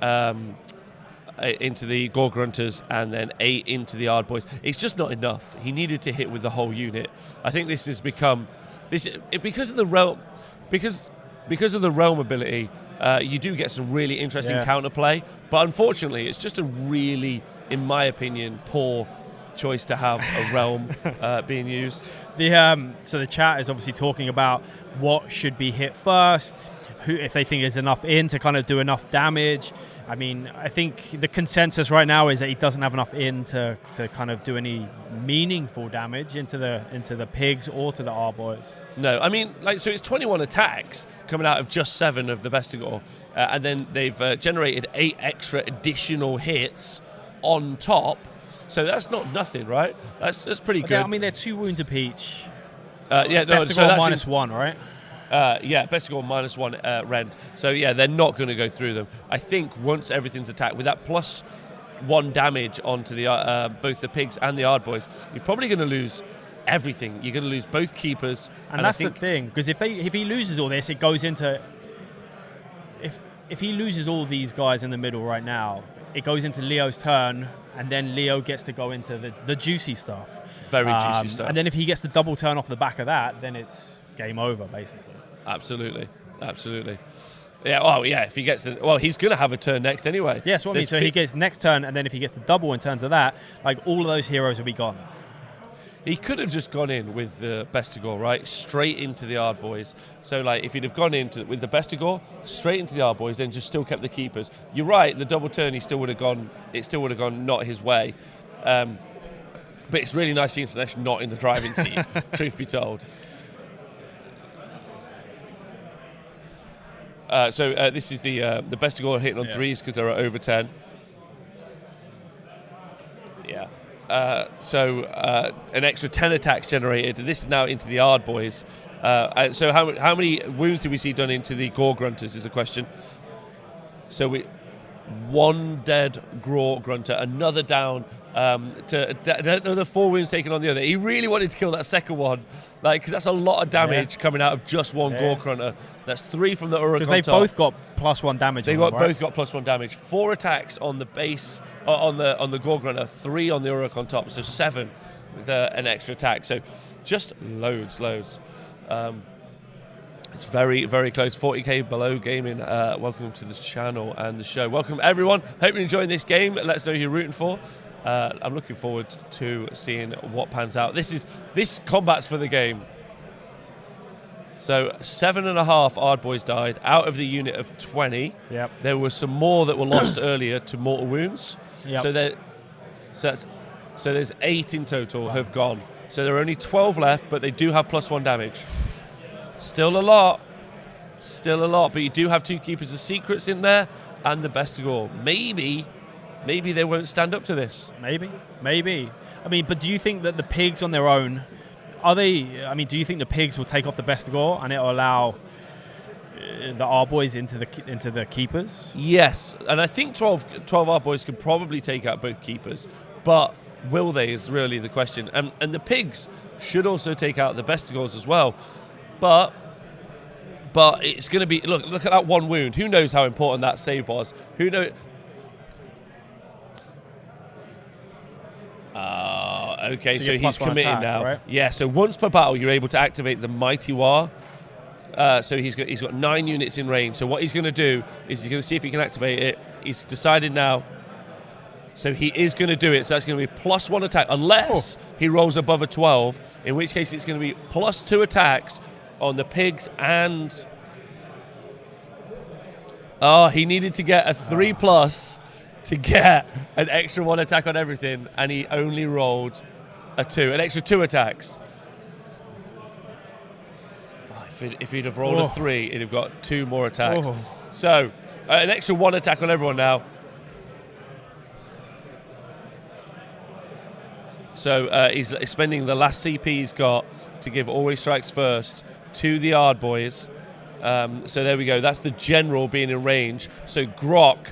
Gore Grunters and then 8 into the Ard Boys. It's just not enough. He needed to hit with the whole unit. I think this has become because of the realm, because of the realm ability. You do get some really interesting counterplay, but unfortunately, it's just a really, in my opinion, poor choice to have a realm being used. So the chat is obviously talking about what should be hit first, if they think there's enough in to kind of do enough damage. I mean, I think the consensus right now is that he doesn't have enough in to kind of do any meaningful damage into the pigs or to the Ard Boys. No, I mean, so it's 21 attacks coming out of just 7 of the Bestigor, and then they've generated 8 extra additional hits on top. So that's not nothing, right? That's pretty good. I mean, they're 2 wounds apiece. Bestigor so that's -1, right? Bestigor -1 rend. So yeah, they're not going to go through them. I think once everything's attacked with that +1 damage onto the both the pigs and the Ard Boys, you're probably going to lose everything. You're going to lose both keepers. And that's the thing, because if he loses all this, it goes into... If he loses all these guys in the middle right now, it goes into Leo's turn, and then Leo gets to go into the juicy stuff. Very juicy stuff. And then if he gets the double turn off the back of that, then it's game over, basically. Absolutely. Yeah, well, yeah, if he gets it... Well, he's going to have a turn next anyway. Yeah, so he gets next turn, and then if he gets the double in terms of that, like, all of those heroes will be gone. He could have just gone in with the Bestigor, right? Straight into the Ard Boys. So, like, if he'd have gone in with the Bestigor, straight into the Ard Boys, then just still kept the keepers. You're right, the double turn, it still would have gone not his way. But it's really nice seeing Slaanesh not in the driving seat, truth be told. This is the Bestigor hitting on threes because they're at over 10. Yeah. An extra 10 attacks generated. This is now into the Ard boys. So how many wounds did we see done into the Gore Grunters is a question. So one dead Gore Grunter, another down. Another 4 wounds taken on the other. He really wanted to kill that second one, because that's a lot of damage coming out of just one Gore Grunter. That's 3 from the Uruk. Because they've both got +1 damage. Both got +1 damage. 4 attacks on the base on the Gore Grunter, 3 on the Uruk on top, so 7 with an extra attack. So just loads. It's very, very close. 40k below gaming. Welcome to the channel and the show. Welcome everyone. Hope you're enjoying this game. Let us know who you're rooting for. I'm looking forward to seeing what pans out. This combat's for the game. So 7.5 Ard boys died out of the unit of 20. Yep. There were some more that were lost earlier to mortal wounds. Yep. So there's 8 in total have gone. So there are only 12 left, but they do have +1 damage. Still a lot, but you do have 2 Keepers of Secrets in there and the Bestigor. Maybe they won't stand up to this. Maybe. I mean, but do you think that the pigs on their own, do you think the pigs will take off the Bestigor and it'll allow the Ard boys into the Keepers? Yes, and I think 12 Ard boys can probably take out both Keepers, but will they is really the question. And the pigs should also take out the Bestigors as well. But it's going to be... Look at that 1 wound. Who knows how important that save was? Who knows... Okay, so he's committing attack, now. Right? Yeah, so once per battle, you're able to activate the Mighty War. So he's got 9 units in range. So what he's going to do is he's going to see if he can activate it. He's decided now. So he is going to do it. So that's going to be +1 attack, unless he rolls above a 12, in which case it's going to be +2 attacks on the pigs and... he needed to get a 3+ to get an extra 1 attack on everything, and he only rolled a 2, an extra 2 attacks. If he'd have rolled a 3, he'd have got 2 more attacks. So an extra 1 attack on everyone now. So he's spending the last CP he's got to give Always Strikes First to the Ard boys. So there we go. That's the general being in range. So Grok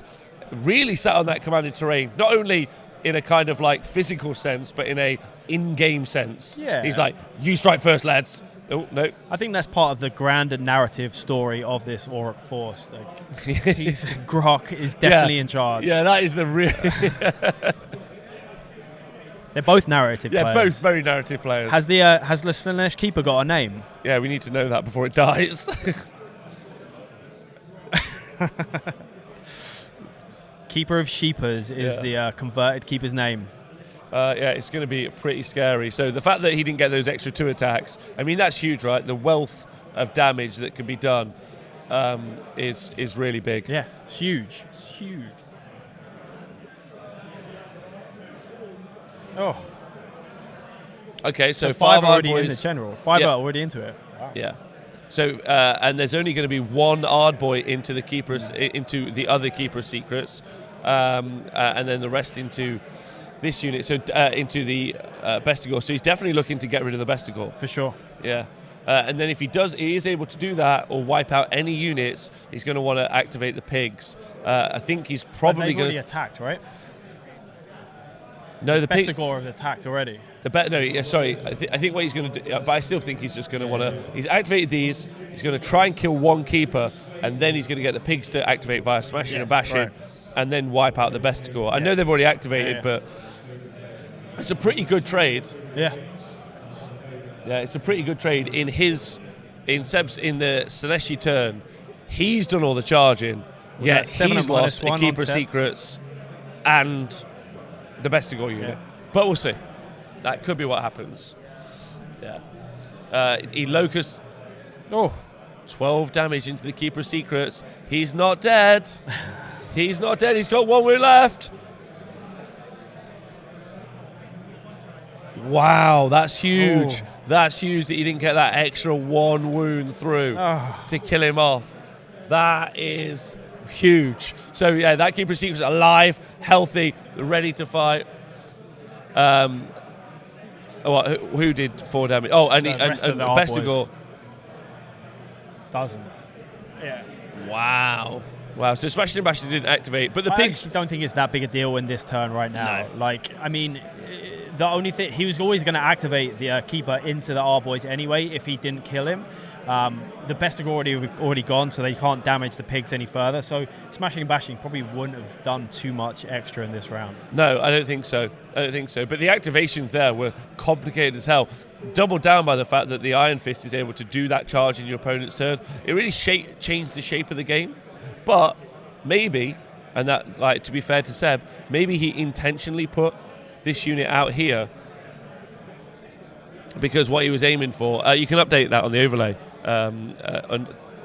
really sat on that commanded terrain, not only in a kind of like physical sense, but in a in-game sense. Yeah. He's like, you strike first, lads. Oh, no. I think that's part of the grander narrative story of this Auric force. Grok is definitely in charge. Yeah, that is the real... They're both narrative players. Yeah, both very narrative players. Has the Slaanesh Keeper got a name? Yeah, we need to know that before it dies. Keeper of Sheepers is the converted Keeper's name. It's going to be pretty scary. So the fact that he didn't get those extra 2 attacks, I mean, that's huge, right? The wealth of damage that can be done is really big. Yeah, it's huge. It's huge. Oh. Okay, so 5 Ard already boys in the general. 5 are already into it. Wow. Yeah. So and there's only going to be 1 Ard boy into the keepers, into the other Keeper Secrets, and then the rest into this unit. So into the Bestigor. So he's definitely looking to get rid of the Bestigor for sure. Yeah. And then if he is able to do that or wipe out any units, he's going to want to activate the pigs. I think he's probably going to attacked, right? No, the Bestigor have attacked already. Sorry. I think what he's going to do, but I still think he's just going to want to. He's activated these. He's going to try and kill 1 keeper, and then he's going to get the pigs to activate via smashing and bashing, and then wipe out the Bestigor. I know they've already activated, but it's a pretty good trade. Yeah. Yeah, it's a pretty good trade. In the Slaaneshi turn, he's done all the charging. He's lost a Keeper of Secrets and the Bestigor unit. Yeah. But we'll see. That could be what happens. Yeah. He Locust. 12 damage into the Keeper of Secrets. He's not dead. He's not dead. He's got 1 wound left. Wow, that's huge. That's huge that you didn't get that extra 1 wound through to kill him off. That is huge. So yeah, that keeper secret's alive, healthy, ready to fight. Who did 4 damage? Oh, and Bestigor doesn't. Yeah. Wow. So Smashing and Bashing didn't activate, but the pigs. I don't think it's that big a deal in this turn right now. No. Like, I mean, the only thing, he was always going to activate the keeper into the R-Boys anyway if he didn't kill him. The Bestigor already gone, so they can't damage the pigs any further. So Smashing and Bashing probably wouldn't have done too much extra in this round. No, I don't think so. But the activations there were complicated as hell. Doubled down by the fact that the Iron Fist is able to do that charge in your opponent's turn. It really changed the shape of the game. But maybe, and that, like, to be fair to Seb, maybe he intentionally put this unit out here because what he was aiming for. You can update that on the overlay.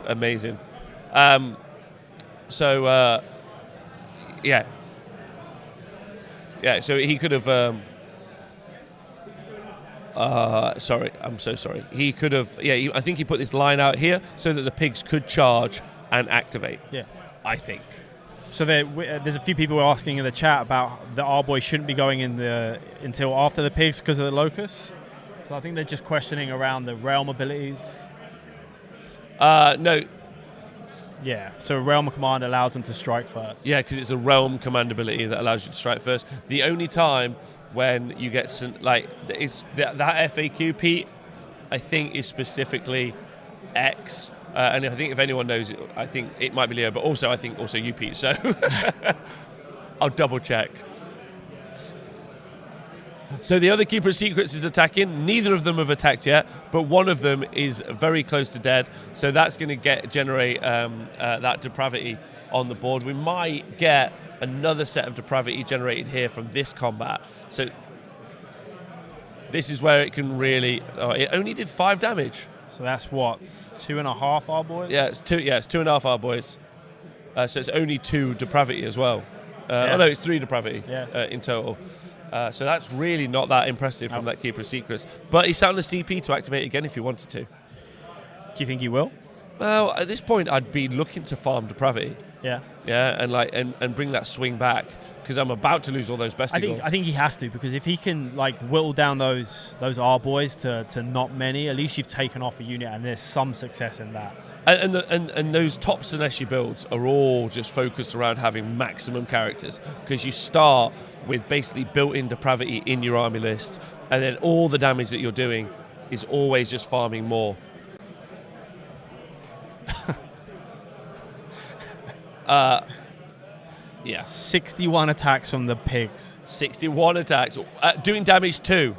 Amazing. Yeah. So he could have. Sorry, I'm so sorry. He could have. Yeah, I think he put this line out here so that the pigs could charge and activate. Yeah, I think. So there's a few people asking in the chat about the R-Boy shouldn't be going in until after the pigs because of the locust. So I think they're just questioning around the realm abilities. No. Yeah, so Realm Command allows them to strike first. Yeah, because it's a Realm Command ability that allows you to strike first. The only time when you get it's that FAQ, Pete, I think is specifically X. And I think if anyone knows it, I think it might be Leo, but also I think also you, Pete. So I'll double check. So the other Keeper of Secrets is attacking. Neither of them have attacked yet, but one of them is very close to dead. So that's going to generate that depravity on the board. We might get another set of depravity generated here from this combat. So this is where it can really. It only did 5 damage. So that's what, 2.5 R-Boys? Yeah, it's 2.5 R-Boys. So it's only 2 depravity as well. Yeah. Oh no, it's 3 depravity Yeah. in total. So that's really not that impressive from that Keeper of Secrets. But he's selling a CP to activate again if he wanted to. Do you think he will? Well, at this point, I'd be looking to farm depravity. Yeah. Yeah, and bring that swing back because I'm about to lose all those Bestigor. I think he has to, because if he can whittle down those R-Boys to not many, at least you've taken off a unit and there's some success in that. And those top Slaanesh builds are all just focused around having maximum characters, because you start with basically built-in depravity in your army list, and then all the damage that you're doing is always just farming more. Yeah. 61 attacks from the pigs. 61 attacks, doing damage too.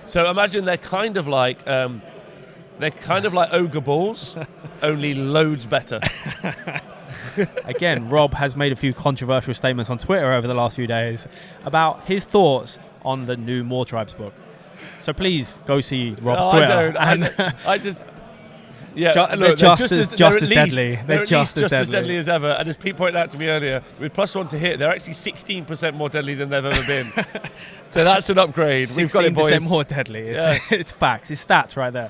So imagine they're kind of like ogre balls, only loads better. Again, Rob has made a few controversial statements on Twitter over the last few days about his thoughts on the new More Tribes book. So please go see Rob's Twitter. I just. Yeah, they're just as deadly. They're just as deadly as ever. And as Pete pointed out to me earlier, with +1 to hit, they're actually 16% more deadly than they've ever been. So that's an upgrade. We've got it, boys. 16% more deadly. It's facts. It's stats right there.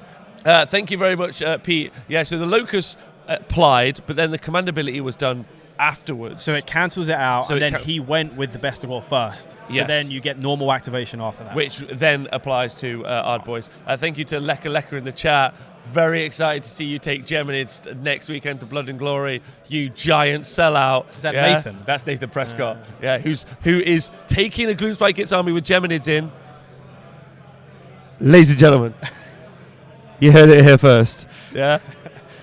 Thank you very much, Pete. Yeah, so the Locust applied, but then the command ability was done afterwards. So it cancels it out, and then he went with the Bestigor first. So then you get normal activation after that. Which then applies to Ard Boys. Thank you to Lekka in the chat. Very excited to see you take Geminids next weekend to Blood and Glory. You giant sellout. Is that Nathan? That's Nathan Prescott. Who is taking a Gloomspike Gitz army with Geminids in. Ladies and gentlemen, you heard it here first. Yeah.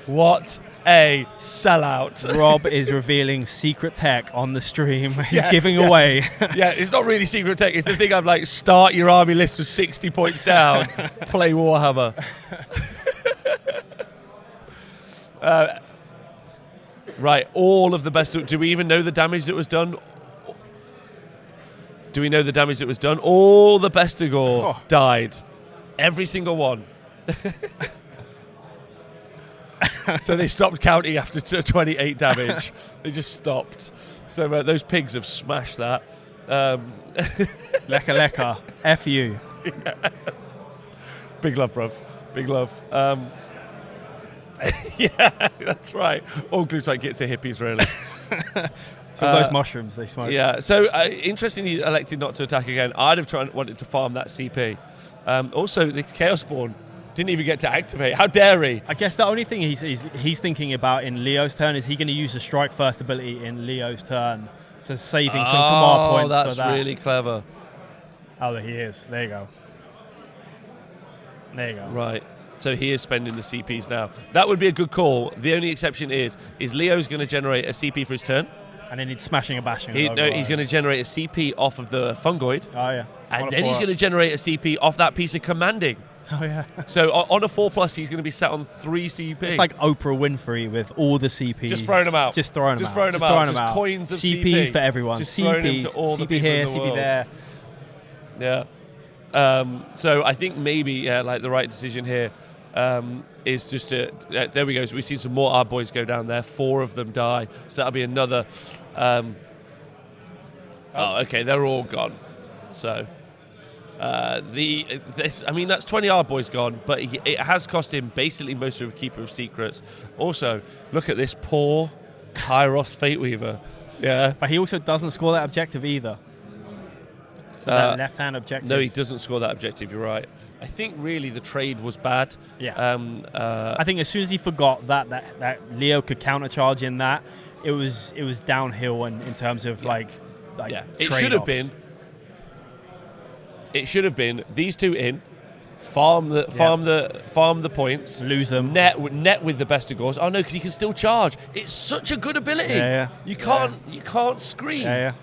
What a sellout. Rob is revealing secret tech on the stream. He's giving away. Yeah, it's not really secret tech. It's the thing I'm like, start your army list with 60 points down, play Warhammer. Right, all of the best. Do we even know the damage that was done? Do we know the damage that was done? All the Bestigor died. Every single one. So they stopped counting after 28 damage. They just stopped. So those pigs have smashed that. Lekka. F you. Yeah. Big love, bruv. Big love. Yeah, that's right. All glues like gets to hippies, really. So those mushrooms they smoke. Yeah, so interestingly, he elected not to attack again. I'd have wanted to farm that CP. Also, the Chaos Spawn didn't even get to activate. How dare he? I guess the only thing he's thinking about in Leo's turn is he going to use the strike first ability in Leo's turn, so saving some command points that's for that. really clever. Oh, there he is. There you go. There you go. Right. So he is spending the CPs now. That would be a good call. The only exception is Leo's going to generate a CP for his turn. And then he's smashing and bashing. No, he's going to generate a CP off of the Fungoid. Oh, yeah. And then he's going to generate a CP off that piece of commanding. Oh, yeah. So on a 4+, he's going to be set on 3 CP. It's like Oprah Winfrey with all the CPs. Just throwing them out. Just throwing them out. Just coins of CPs for everyone. Just throwing them to all the CP people here, in the CP world. there. Yeah. So I think maybe like the right decision here is just to there we go. So we've seen some more Ard boys go down there. 4 of them die. So that'll be another. Okay, they're all gone. So that's 20 Ard boys gone, but it has cost him basically most of a Keeper of Secrets. Also, look at this poor Kairos Fate Weaver. Yeah. But he also doesn't score that objective either. So that left-hand objective. No, he doesn't score that objective. You're right. I think really the trade was bad. Yeah. I think as soon as he forgot that Leo could countercharge in that, it was downhill in terms of like yeah. trade-offs. It should have been these 2 in, farm the points, lose them, net with the best of gores. Oh no, because he can still charge. It's such a good ability. Yeah. You can't scream. Yeah.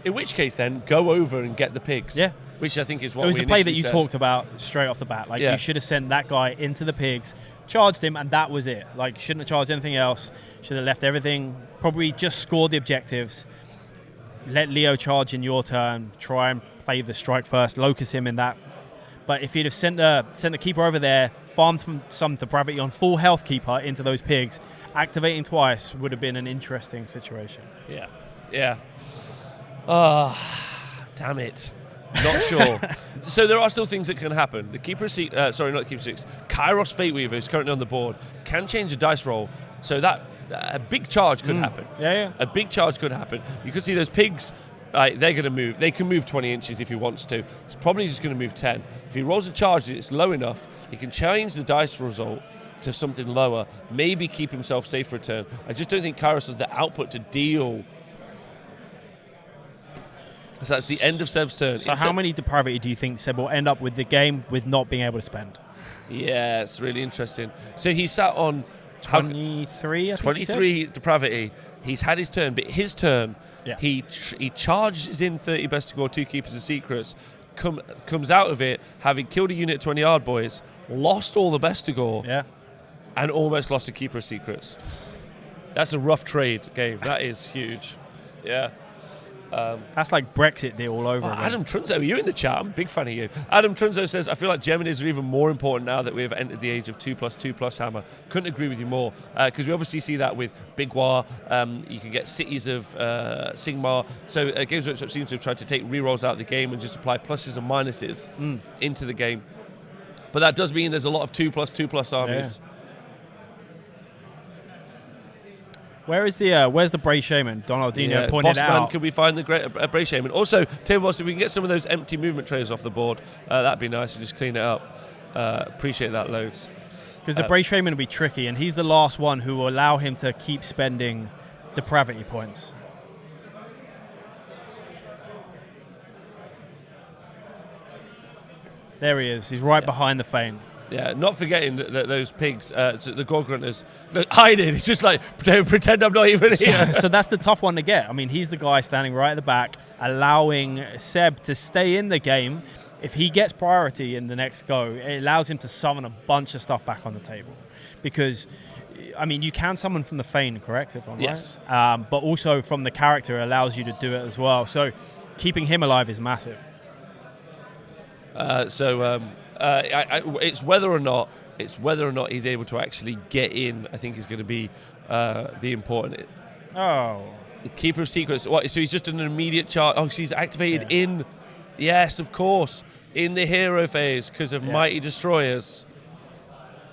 In which case, then go over and get the pigs. Yeah. Which I think is what it was we the play that initially you said. talked about straight off the bat. Like you should have sent that guy into the pigs, charged him, and that was it. Like shouldn't have charged anything else. Should have left everything. Probably just scored the objectives. Let Leo charge in your turn. Try and play the strike first. Locus him in that. But if he'd have sent the keeper over there, farmed some depravity on full health keeper into those pigs, activating twice would have been an interesting situation. Yeah. Damn it. Not sure. So there are still things that can happen. The Keeper of Kairos Fate Weaver is currently on the board, can change a dice roll, so that a big charge could happen. Yeah. A big charge could happen. You could see those pigs, they're going to move. They can move 20 inches if he wants to. It's probably just going to move 10. If he rolls a charge and it's low enough, he can change the dice result to something lower, maybe keep himself safe for a turn. I just don't think Kairos has the output to deal. So that's the end of Seb's turn. So how many depravity do you think Seb will end up with the game with not being able to spend? Yeah, it's really interesting. So he sat on 23, I think 23 depravity. He's had his turn, but his turn, he charges in 30 best to score, 2 Keepers of Secrets, comes out of it having killed a unit of 20 Yard boys, lost all the best to gore, and almost lost a Keeper of Secrets. That's a rough trade game. That is huge. Yeah. That's like Brexit deal all over again. Adam Trunzo, you in the chat? I'm a big fan of you. Adam Trunzo says, I feel like Geminis are even more important now that we have entered the age of 2+2+ hammer. Couldn't agree with you more, because we obviously see that with Big War. You can get cities of Sigmar. So Games Workshop seems to have tried to take rerolls out of the game and just apply pluses and minuses into the game. But that does mean there's a lot of 2+2+ armies. Yeah. Where's the Bray Shaman? Donaldinho pointed Bossman, out. could we find the great Bray Shaman? Also, Tim Boss, if we can get some of those empty movement trays off the board, that'd be nice to just clean it up. Appreciate that loads. Because the Bray Shaman will be tricky, and he's the last one who will allow him to keep spending depravity points. There he is. He's right behind the Fane. Yeah, not forgetting that those pigs, the Gore Grunters, look, hiding. It's just like, pretend I'm not even here. So that's the tough one to get. I mean, he's the guy standing right at the back, allowing Seb to stay in the game. If he gets priority in the next go, it allows him to summon a bunch of stuff back on the table. Because, I mean, you can summon from the Fane, correct? If I'm right? But also from the character, it allows you to do it as well. So keeping him alive is massive. It's whether or not he's able to actually get in. I think is going to be the important. Oh, the Keeper of Secrets. What? So he's just an immediate charge. Oh, so he's activated in. Yes, of course, in the hero phase because of Mighty Destroyers.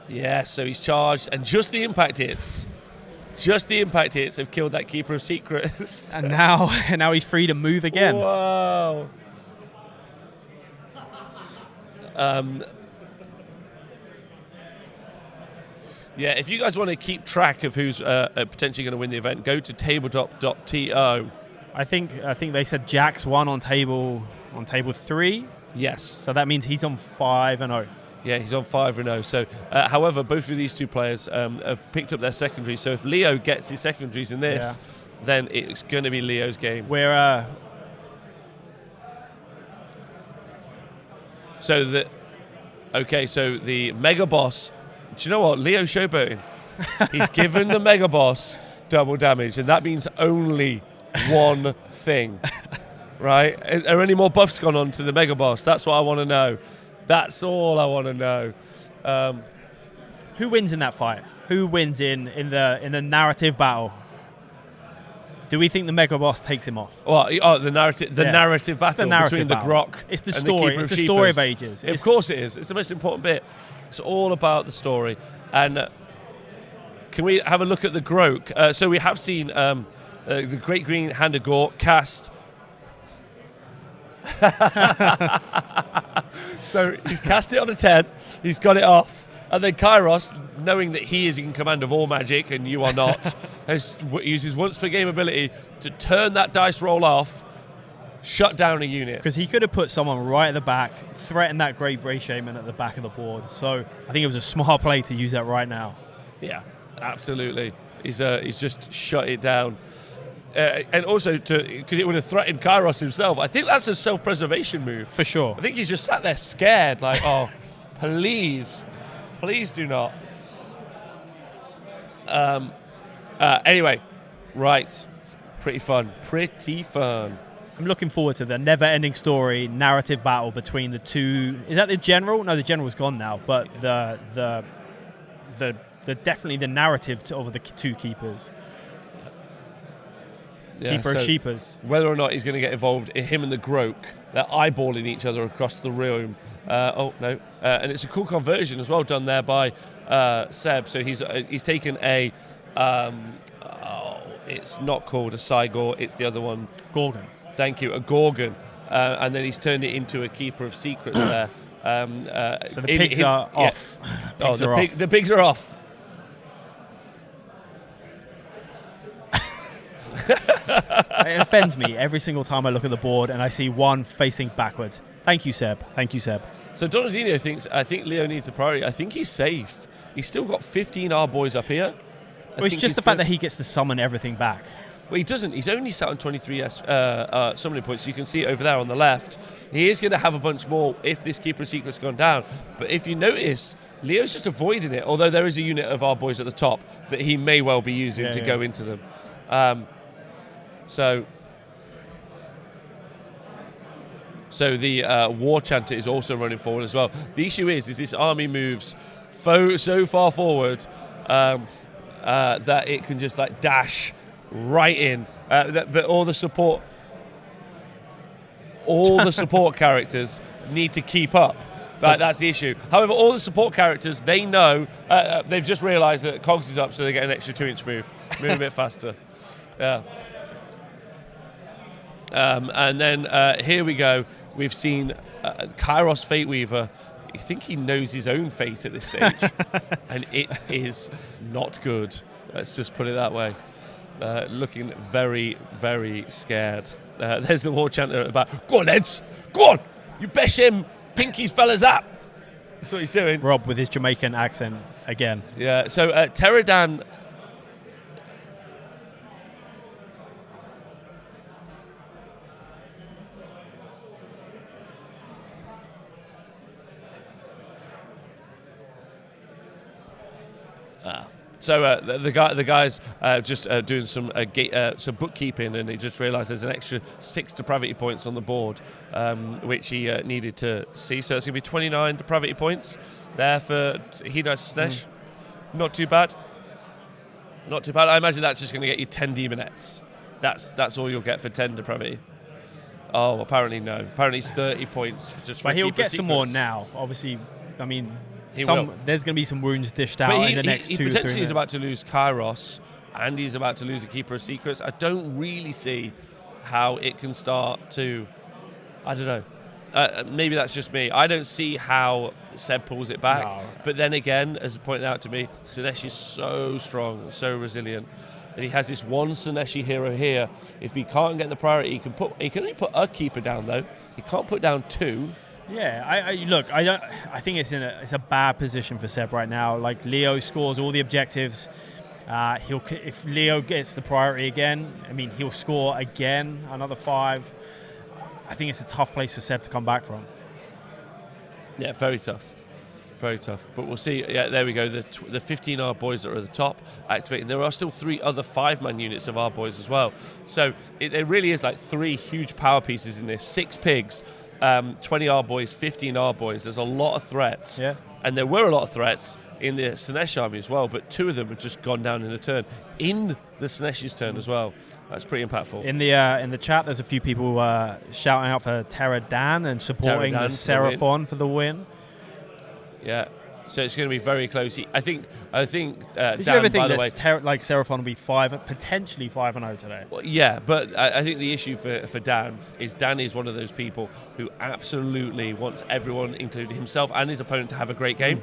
Yeah, so he's charged, and just the impact hits have killed that Keeper of Secrets. And now he's free to move again. Wow. Yeah, if you guys want to keep track of who's potentially going to win the event, go to tabletop.to. I think they said Jack's won on table 3. Yes. So that means he's on 5-0. Yeah, he's on 5-0. So, however, both of these two players have picked up their secondaries. So if Leo gets his secondaries in this, then it's going to be Leo's game. So the Mega Boss. Do you know what? Leo's showboating. He's given the Mega Boss double damage, and that means only one thing, right? Are any more buffs gone on to the Mega Boss? That's what I want to know. That's all I want to know. Who wins in that fight? Who wins in the narrative battle? Do we think the Mega Boss takes him off? Well, the narrative battle between the Grok. It's the story. It's the story of ages. Of course it is. It's the most important bit. It's all about the story. And can we have a look at the Grok? So we have seen the Great Green Hand of Gore cast. So he's cast it on a 10. He's got it off. And then Kairos, knowing that he is in command of all magic and you are not, uses once per game ability to turn that dice roll off, shut down a unit. Because he could have put someone right at the back, threatened that Great Grey Shaman at the back of the board. So I think it was a smart play to use that right now. Yeah, absolutely. He's just shut it down. And also, because it would have threatened Kairos himself. I think that's a self-preservation move. For sure. I think he's just sat there scared, like, oh, please do not. Anyway, right. Pretty fun. I'm looking forward to the never-ending story narrative battle between the two. Is that the general? No, the general's gone now. But the definitely the narrative of the two keepers. Yeah, Keeper of Sheepers. Whether or not he's going to get involved, him and the Grok, they're eyeballing each other across the room. And it's a cool conversion as well done there by Seb. So he's taken a. It's not called a Cygor. It's the other one. Gorgon. Thank you, a Gorgon, and then he's turned it into a Keeper of Secrets there. So the pigs are off. The pigs are off. It offends me every single time I look at the board and I see one facing backwards. Thank you, Seb. So Donaldino thinks, I think Leo needs the priority. I think he's safe. He's still got 15 R boys up here. Well, it's just the fact that he gets to summon everything back. Well, he doesn't. He's only sat on 23 summoning points. You can see it over there on the left. He is going to have a bunch more if this Keeper of Secrets gone down. But if you notice, Leo's just avoiding it, although there is a unit of our boys at the top that he may well be using to go into them. So the War Chanter is also running forward as well. The issue is this army moves so far forward that it can just like dash right in. But all the support characters need to keep up. That's the issue. However, all the support characters, they know, they've just realised that Cogs is up, so they get an extra 2-inch move a bit faster. Yeah. And then here we go. We've seen Kairos Fate Weaver. I think he knows his own fate at this stage, and it is not good. Let's just put it that way. Looking very, very scared. There's the War Chanter at the back. Go on, lads. Go on. You bash him, Pinky's fellas up. That's what he's doing. Rob with his Jamaican accent again. Yeah, so Pterodan. So the guys just doing some bookkeeping, and he just realised there's an extra 6 depravity points on the board, which he needed to see. So it's going to be 29 depravity points there for Hedonites and Slaanesh. Not too bad. I imagine that's just going to get you 10 demonettes. That's all you'll get for 10 depravity. Oh, apparently no. Apparently it's 30 points just for. But he'll get some more now. Obviously, I mean, There's going to be some wounds dished out in the next 2 or 3 minutes. Potentially is about to lose Kairos, and he's about to lose a Keeper of Secrets. I don't really see how it can start to, I don't know. Maybe that's just me. I don't see how Seb pulls it back. No. But then again, as pointed out to me, Slaanesh is so strong, so resilient. And he has this one Slaaneshi hero here. If he can't get the priority, he can only put a keeper down though. He can't put down 2. Yeah, I think it's a bad position for Seb right now. Like, Leo scores all the objectives. If Leo gets the priority again, I mean, he'll score again, another 5. I think it's a tough place for Seb to come back from. Yeah, very tough. Very tough. But we'll see. Yeah, there we go. The 15 R boys that are at the top activating. There are still 3 other 5-man units of R boys as well. So it really is like 3 huge power pieces in this. 6 pigs, 20 R boys, 15 R boys. There's a lot of threats. Yeah. And there were a lot of threats in the Slaanesh army as well, but 2 of them have just gone down in a turn. In the Slaanesh's turn as well. That's pretty impactful. In the chat, there's a few people shouting out for Terra Dan and supporting the Seraphon for the win. Yeah, so it's going to be very close. I think. Did Dan, you ever think by the way, like Seraphon will be potentially 5-0 today? Well, yeah, but I think the issue for Dan is one of those people who absolutely wants everyone, including himself and his opponent, to have a great game.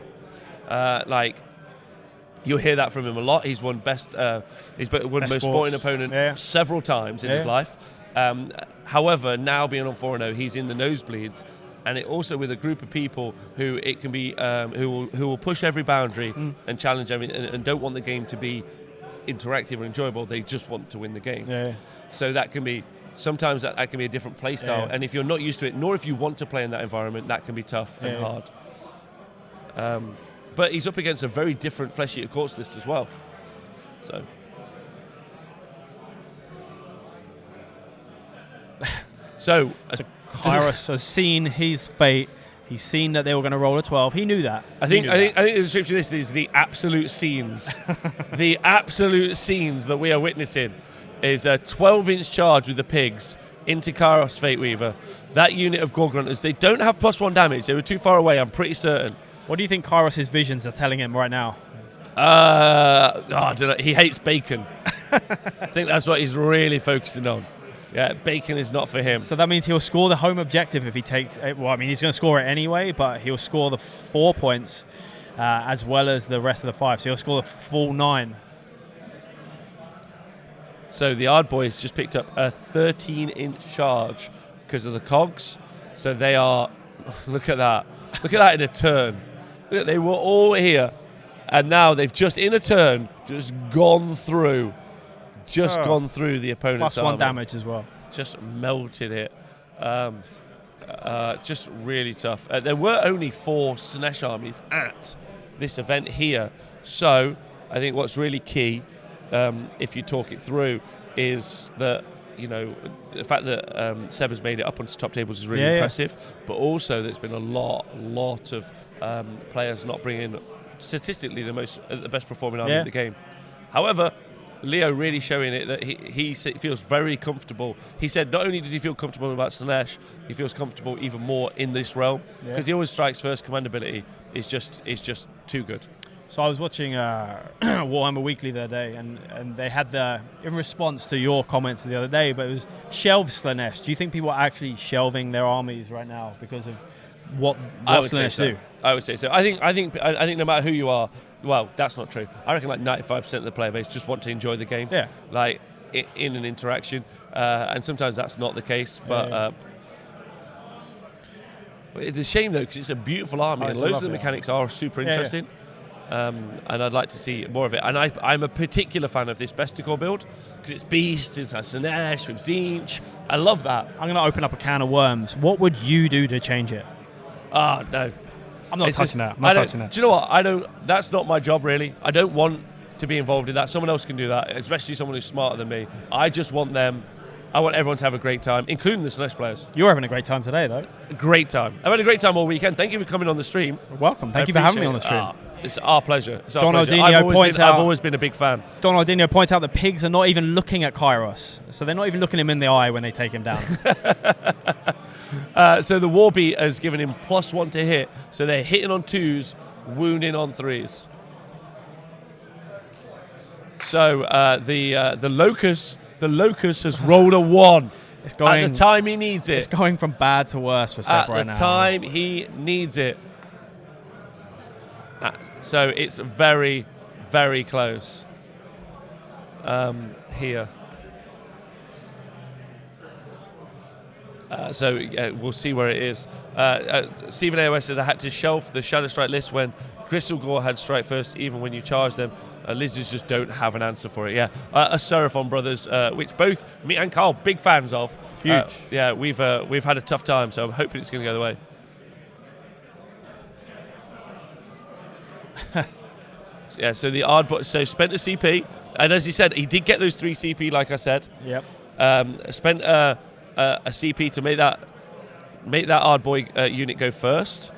You'll hear that from him a lot. He's won best most sporting opponent several times in his life. However, now being on 4-0, he's in the nosebleeds, and it also with a group of people who it can be who will push every boundary and challenge everything and don't want the game to be interactive or enjoyable. They just want to win the game. Yeah. So that can be sometimes that can be a different play style, and if you're not used to it, nor if you want to play in that environment, that can be tough and hard. But he's up against a very different Flesh Eater Courts list as well. So Kairos has seen his fate. He's seen that they were going to roll a 12. He knew that. I think the description of this is the absolute scenes. The absolute scenes that we are witnessing is a 12-inch charge with the pigs into Kairos Fate Weaver. That unit of Gorgrunters, they don't have +1 damage. They were too far away, I'm pretty certain. What do you think Kairos' visions are telling him right now? I don't know. He hates bacon. I think that's what he's really focusing on. Yeah, bacon is not for him. So that means he'll score the home objective if he takes... Well, I mean, he's going to score it anyway, but he'll score the 4 points as well as the rest of the 5. So he'll score the full 9. So the Ard Boys just picked up a 13-inch charge because of the cogs. So they are... Look at that. Look at that in a turn. They were all here, and now they've just, in a turn, just gone through the opponent's +1 damage as well. Just melted it. Just really tough. There were only 4 Slaanesh armies at this event here, so I think what's really key, if you talk it through, is that the fact that Seb has made it up onto top tables is really impressive, but also there's been a lot of players not bringing statistically the best performing army in the game. However, Leo really showing it that he feels very comfortable. He said not only does he feel comfortable about Slaanesh, he feels comfortable even more in this realm because he always strikes first. Command ability is just too good. So I was watching Warhammer Weekly the other day, and they had in response to your comments the other day, but it was shelve Slaanesh. Do you think people are actually shelving their armies right now because of what Slaanesh do? I would say so. I think no matter who you are, well, that's not true. I reckon like 95% of the player base just want to enjoy the game. Yeah. Like in an interaction, and sometimes that's not the case, but. It's a shame though because it's a beautiful army and loads of the mechanics are super interesting. And I'd like to see more of it. And I'm a particular fan of this Besticore build because it's Beast, it's Slaanesh with Tzeentch. I love that. I'm going to open up a can of worms. What would you do to change it? No. I'm not touching that. I'm not touching that. Do you know what? That's not my job really. I don't want to be involved in that. Someone else can do that, especially someone who's smarter than me. I just want I want everyone to have a great time, including the Slaanesh players. You're having a great time today, though. A great time. I've had a great time all weekend. Thank you for coming on the stream. You're welcome. Thank you for having me on the stream. It's our pleasure. I've always been a big fan. Donaldinho points out that pigs are not even looking at Kairos. So they're not even looking him in the eye when they take him down. So the Warbeat has given him +1 to hit. So they're hitting on 2s wounding on 3s. So the Locust has rolled a 1 It's going, at the time he needs it. It's going from bad to worse for Seb right now. At the time he needs it. So it's very, very close here. So we'll see where it is. Stephen AOS says, I had to shelf the Shadow Strike list when Crystal Gore had Strike First, even when you charge them. Lizards just don't have an answer for it. Yeah, a Seraphon Brothers, which both me and Carl big fans of. Huge. Yeah, we've had a tough time, so I'm hoping it's going to go the way. Yeah, so the Ardbot spent a CP, and as he said, he did get those 3 CP, like I said. Yep. Spent a CP to make that Ardboy unit go first.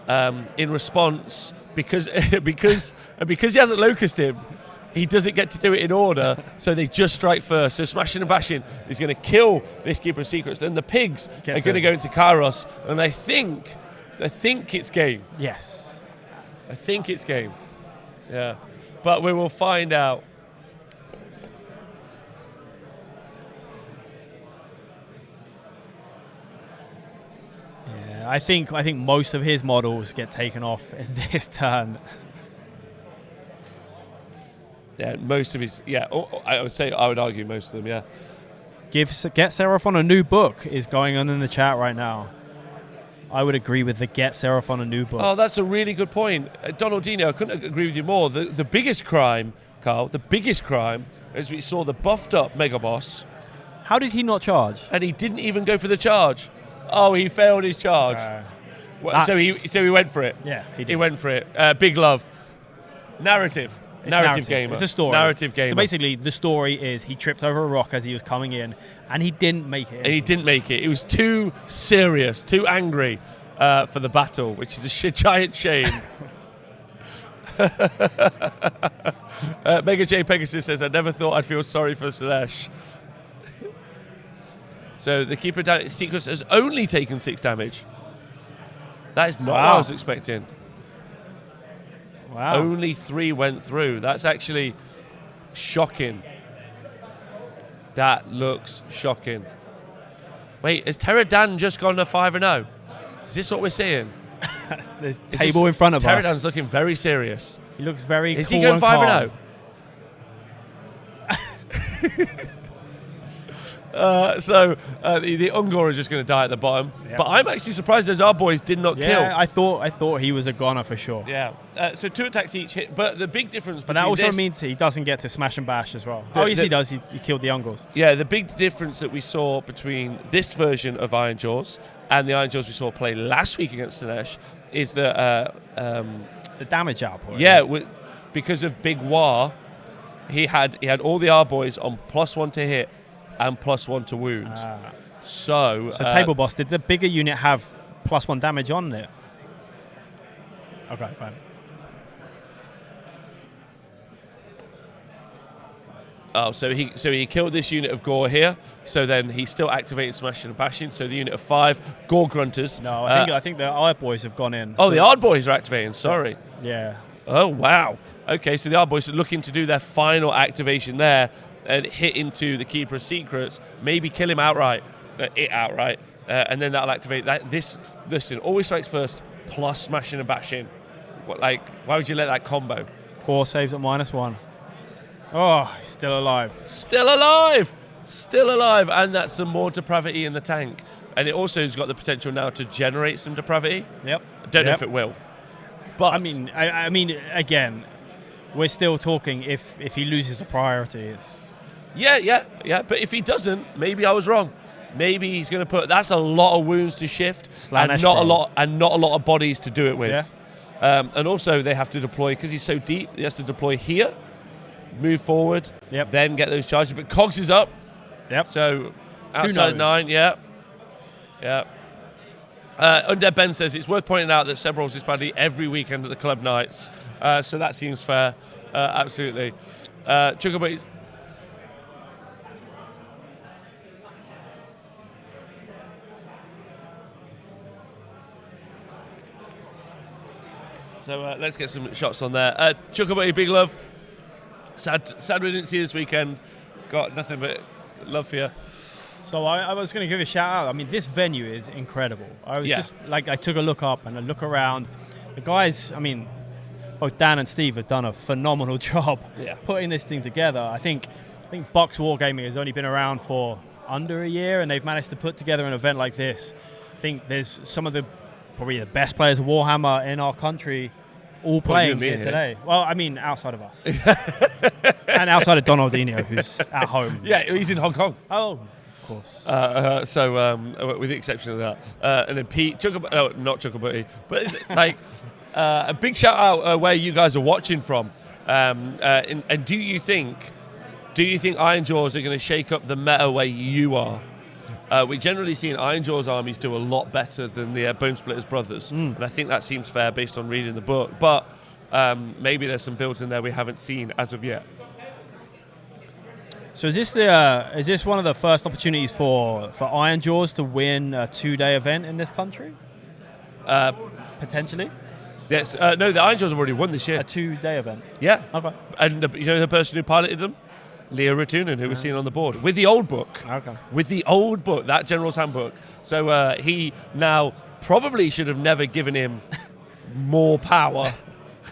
In response, because he hasn't Locust him, he doesn't get to do it in order, so they just strike first. So Smashing and Bashing is going to kill this Keeper of Secrets, and the pigs are going to go into Kairos, and I think it's game. Yes. I think it's game. Yeah. But we will find out. Yeah, I think most of his models get taken off in this turn. Yeah, most of his. Yeah, I would argue most of them. Yeah. Get Seraphon a new book is going on in the chat right now. I would agree with the Get Seraphon a new book. Oh, that's a really good point. Donaldino, I couldn't agree with you more. The biggest crime, Carl, the biggest crime, is we saw the buffed up Mega Boss. How did he not charge? And he didn't even go for the charge. Oh, he failed his charge. So he went for it. Yeah, he did. He went for it. Big love. Narrative gamer. It's a story. Narrative gamer. So basically, the story is he tripped over a rock as he was coming in, and he didn't make it. And he didn't make it. He was too serious, too angry for the battle, which is a giant shame. Mega J Pegasus says, I never thought I'd feel sorry for Slaanesh. So the Keeper of Secrets has only taken 6 damage. That is not what I was expecting. Wow. Only 3 went through. That's actually shocking. That looks shocking. Wait, has Terradan just gone to 5-0? Is this what we're seeing? There's a table in front of us. Terradan's looking very serious. He looks very cool. Is he going 5-0? The Ungor is just going to die at the bottom. Yep. But I'm actually surprised those Ardboys did not kill. Yeah, I thought he was a goner for sure. Yeah. So 2 attacks each hit. But the big difference But that also means he doesn't get to smash and bash as well. Yes, he does. He killed the Ungors. Yeah, the big difference that we saw between this version of Ironjawz and the Ironjawz we saw play last week against Slaanesh is that the damage output. Yeah, because of Big War, he had all the Ardboys on +1 to hit and +1 to wound. So Table Boss, did the bigger unit have +1 damage on it? Okay, fine. Oh, so he killed this unit of Gore here. So then he still activated Smashing and Bashing. So the unit of 5 Gore Grunters. No, I think the Ardboys have gone in. Oh, so the Ardboys are activating. Sorry. Yeah. Oh wow. Okay, so the Ardboys are looking to do their final activation there and hit into the Keeper of Secrets. Maybe kill him outright. And then that'll activate that. Listen, always strikes first plus Smashing and Bashing. Why would you let that combo? 4 saves at -1. Oh, he's still alive. Still alive! Still alive! And that's some more depravity in the tank. And it also has got the potential now to generate some depravity. Yep. I don't know if it will. But I mean, again, we're still talking if he loses a priority. Yeah. But if he doesn't, maybe I was wrong. Maybe he's going to put. That's a lot of wounds to shift, Slaanesh and not a lot of bodies to do it with. Yeah. And also they have to deploy because he's so deep. He has to deploy here, move forward, then get those charges. But Cogs is up. Yep. So outside 9, yeah. Undead Ben says it's worth pointing out that Seb rolls his paddy every weekend at the club nights. So that seems fair. Absolutely. Chuggaboys. So let's get some shots on there. Chuckabutty, big love. Sad we didn't see you this weekend. Got nothing but love for you. So I was going to give a shout out. I mean, this venue is incredible. I was just like, I took a look up and a look around. The guys, I mean, both Dan and Steve have done a phenomenal job putting this thing together. I think Bucks Wargaming has only been around for under a year, and they've managed to put together an event like this. I think there's some of probably the best players of Warhammer in our country all playing here today. Well, I mean, outside of us. And outside of Donaldinho, who's at home. Yeah, he's in Hong Kong. Oh, of course. So with the exception of that. And then Pete, not Chuckabutty, but it's like a big shout out where you guys are watching from. And do you think Ironjawz are going to shake up the meta where you are? We generally see Ironjawz armies do a lot better than the Bone Splitters brothers, and I think that seems fair based on reading the book. But maybe there's some builds in there we haven't seen as of yet. So is this one of the first opportunities for Ironjawz to win a 2-day event in this country? Potentially. Yes. No, the Ironjawz have already won this year. A 2-day event. Yeah. Okay. And you know the person who piloted them? Leo Ratunen, who was seen on the board with the old book. Okay. With the old book, that General's Handbook. So he now probably should have never given him more power,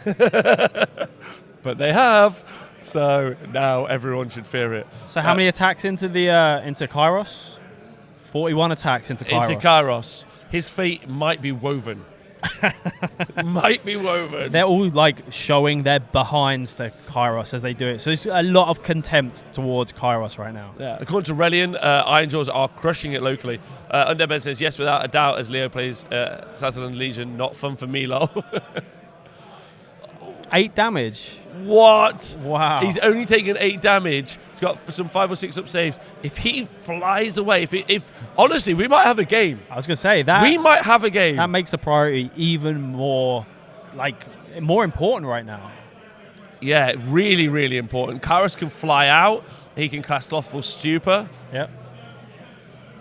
but they have. So now everyone should fear it. So how many attacks into Kairos? 41 attacks into Kairos. Into Kairos. His fate might be woven. Might be woven. They're all like showing their behinds to Kairos as they do it. So there's a lot of contempt towards Kairos right now. Yeah. According to Relian, Ironjawz are crushing it locally. Undeadman says, yes, without a doubt, as Leo plays Southern Legion, not fun for me, lol. 8 damage. What? Wow. He's only taken 8 damage. He's got some 5 or 6 up saves. If he flies away, if honestly, we might have a game. I was going to say that. We might have a game. That makes the priority even more important right now. Yeah, really, really important. Kairos can fly out. He can cast Slothful Stupor. Yep.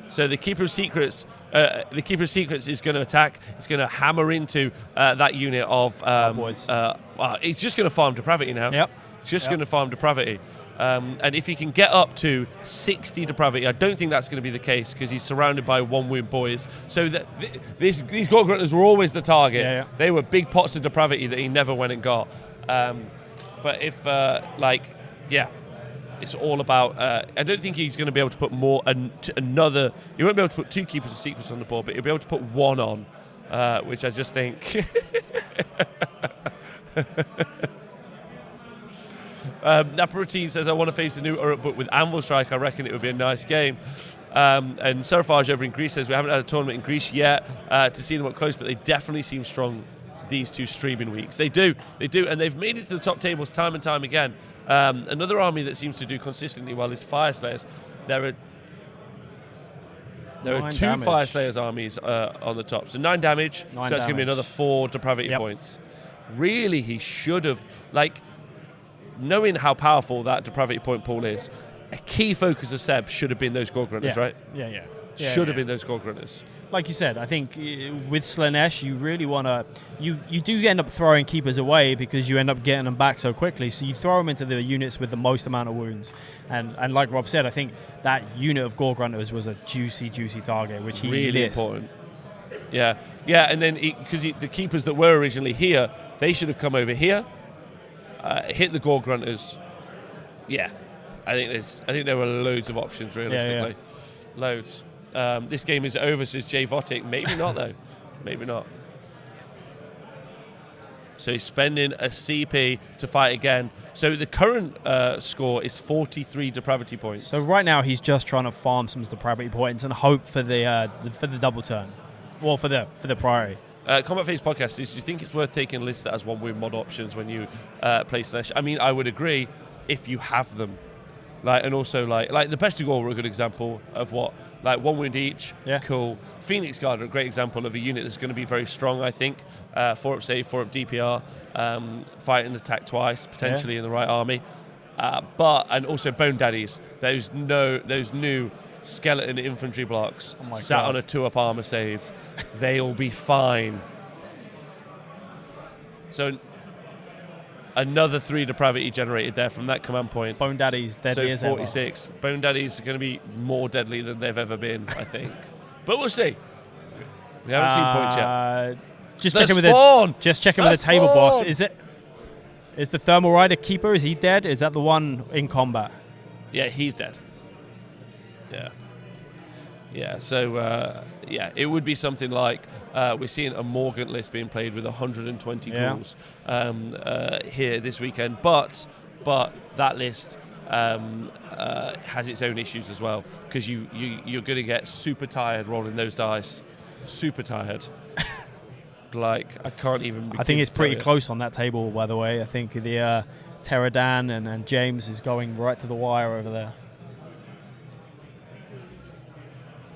So the Keeper of Secrets is going to attack. It's going to hammer into that unit of. It's just going to farm Depravity now. Yep. It's just going to farm Depravity. And if he can get up to 60 Depravity, I don't think that's going to be the case because he's surrounded by 1-wound boys. So these Gore Grunters were always the target. Yeah. They were big pots of Depravity that he never went and got. But if, it's all about. I don't think he's going to be able to put another. He won't be able to put 2 Keepers of Secrets on the board, but he'll be able to put 1 on, which I just think. Naparati says, I want to face the new Uruk book with Anvil Strike. I reckon it would be a nice game. And Seraphage over in Greece says, we haven't had a tournament in Greece yet to see them up close, but they definitely seem strong these 2 streaming weeks. They do, and they've made it to the top tables time and time again. Another army that seems to do consistently well is Fire Slayers. There are 2 damage. Fire Slayers armies on the top. So 9 damage, so that's going to be another 4 Depravity points. Really, he should have, knowing how powerful that Depravity point pool is, a key focus of Seb should have been those Gore Grunters, right? Yeah. Should have been those Gore Grunters. Like you said, I think with Slaanesh, you really want to... You do end up throwing Keepers away because you end up getting them back so quickly. So you throw them into the units with the most amount of wounds. And like Rob said, I think that unit of Gore Grunters was a juicy target, which he really missed. Important. Yeah, and then because the Keepers that were originally here, they should have come over here, hit the Gore Grunters. Yeah, I think there were loads of options realistically, loads. This game is over, says Jay Votic. Maybe not though, maybe not. So he's spending a CP to fight again. So the current score is 43 Depravity points. So right now he's just trying to farm some Depravity points and hope for the double turn, well for the priority. Combat Phase Podcast says, do you think it's worth taking a list that has 1-wound mod options when you play Slaanesh? I mean, I would agree if you have them. And also like the Best of Gore were a good example of what, 1 wound each, cool. Phoenix Guard are a great example of a unit that's going to be very strong, I think. 4 up save, 4 up DPR, fight and attack twice, potentially in the right army. And also Bone Daddies, those new skeleton infantry blocks sat on a 2-up armor save. They'll be fine. So another 3 depravity generated there from that command point. Bone Daddy's deadly as So ever. 46. Bone Daddy's going to be more deadly than they've ever been, I think. But we'll see. We haven't seen points yet. Just checking with the table boss. Is the Thermal Rider keeper? Is he dead? Is that the one in combat? Yeah, he's dead. Yeah. Yeah, so, it would be something like we're seeing a Morgant list being played with 120 ghouls here this weekend. But that list has its own issues as well, because you're going to get super tired rolling those dice. Super tired. Like, I can't even... I think it's pretty close on that table, by the way. I think the Pterodan and James is going right to the wire over there.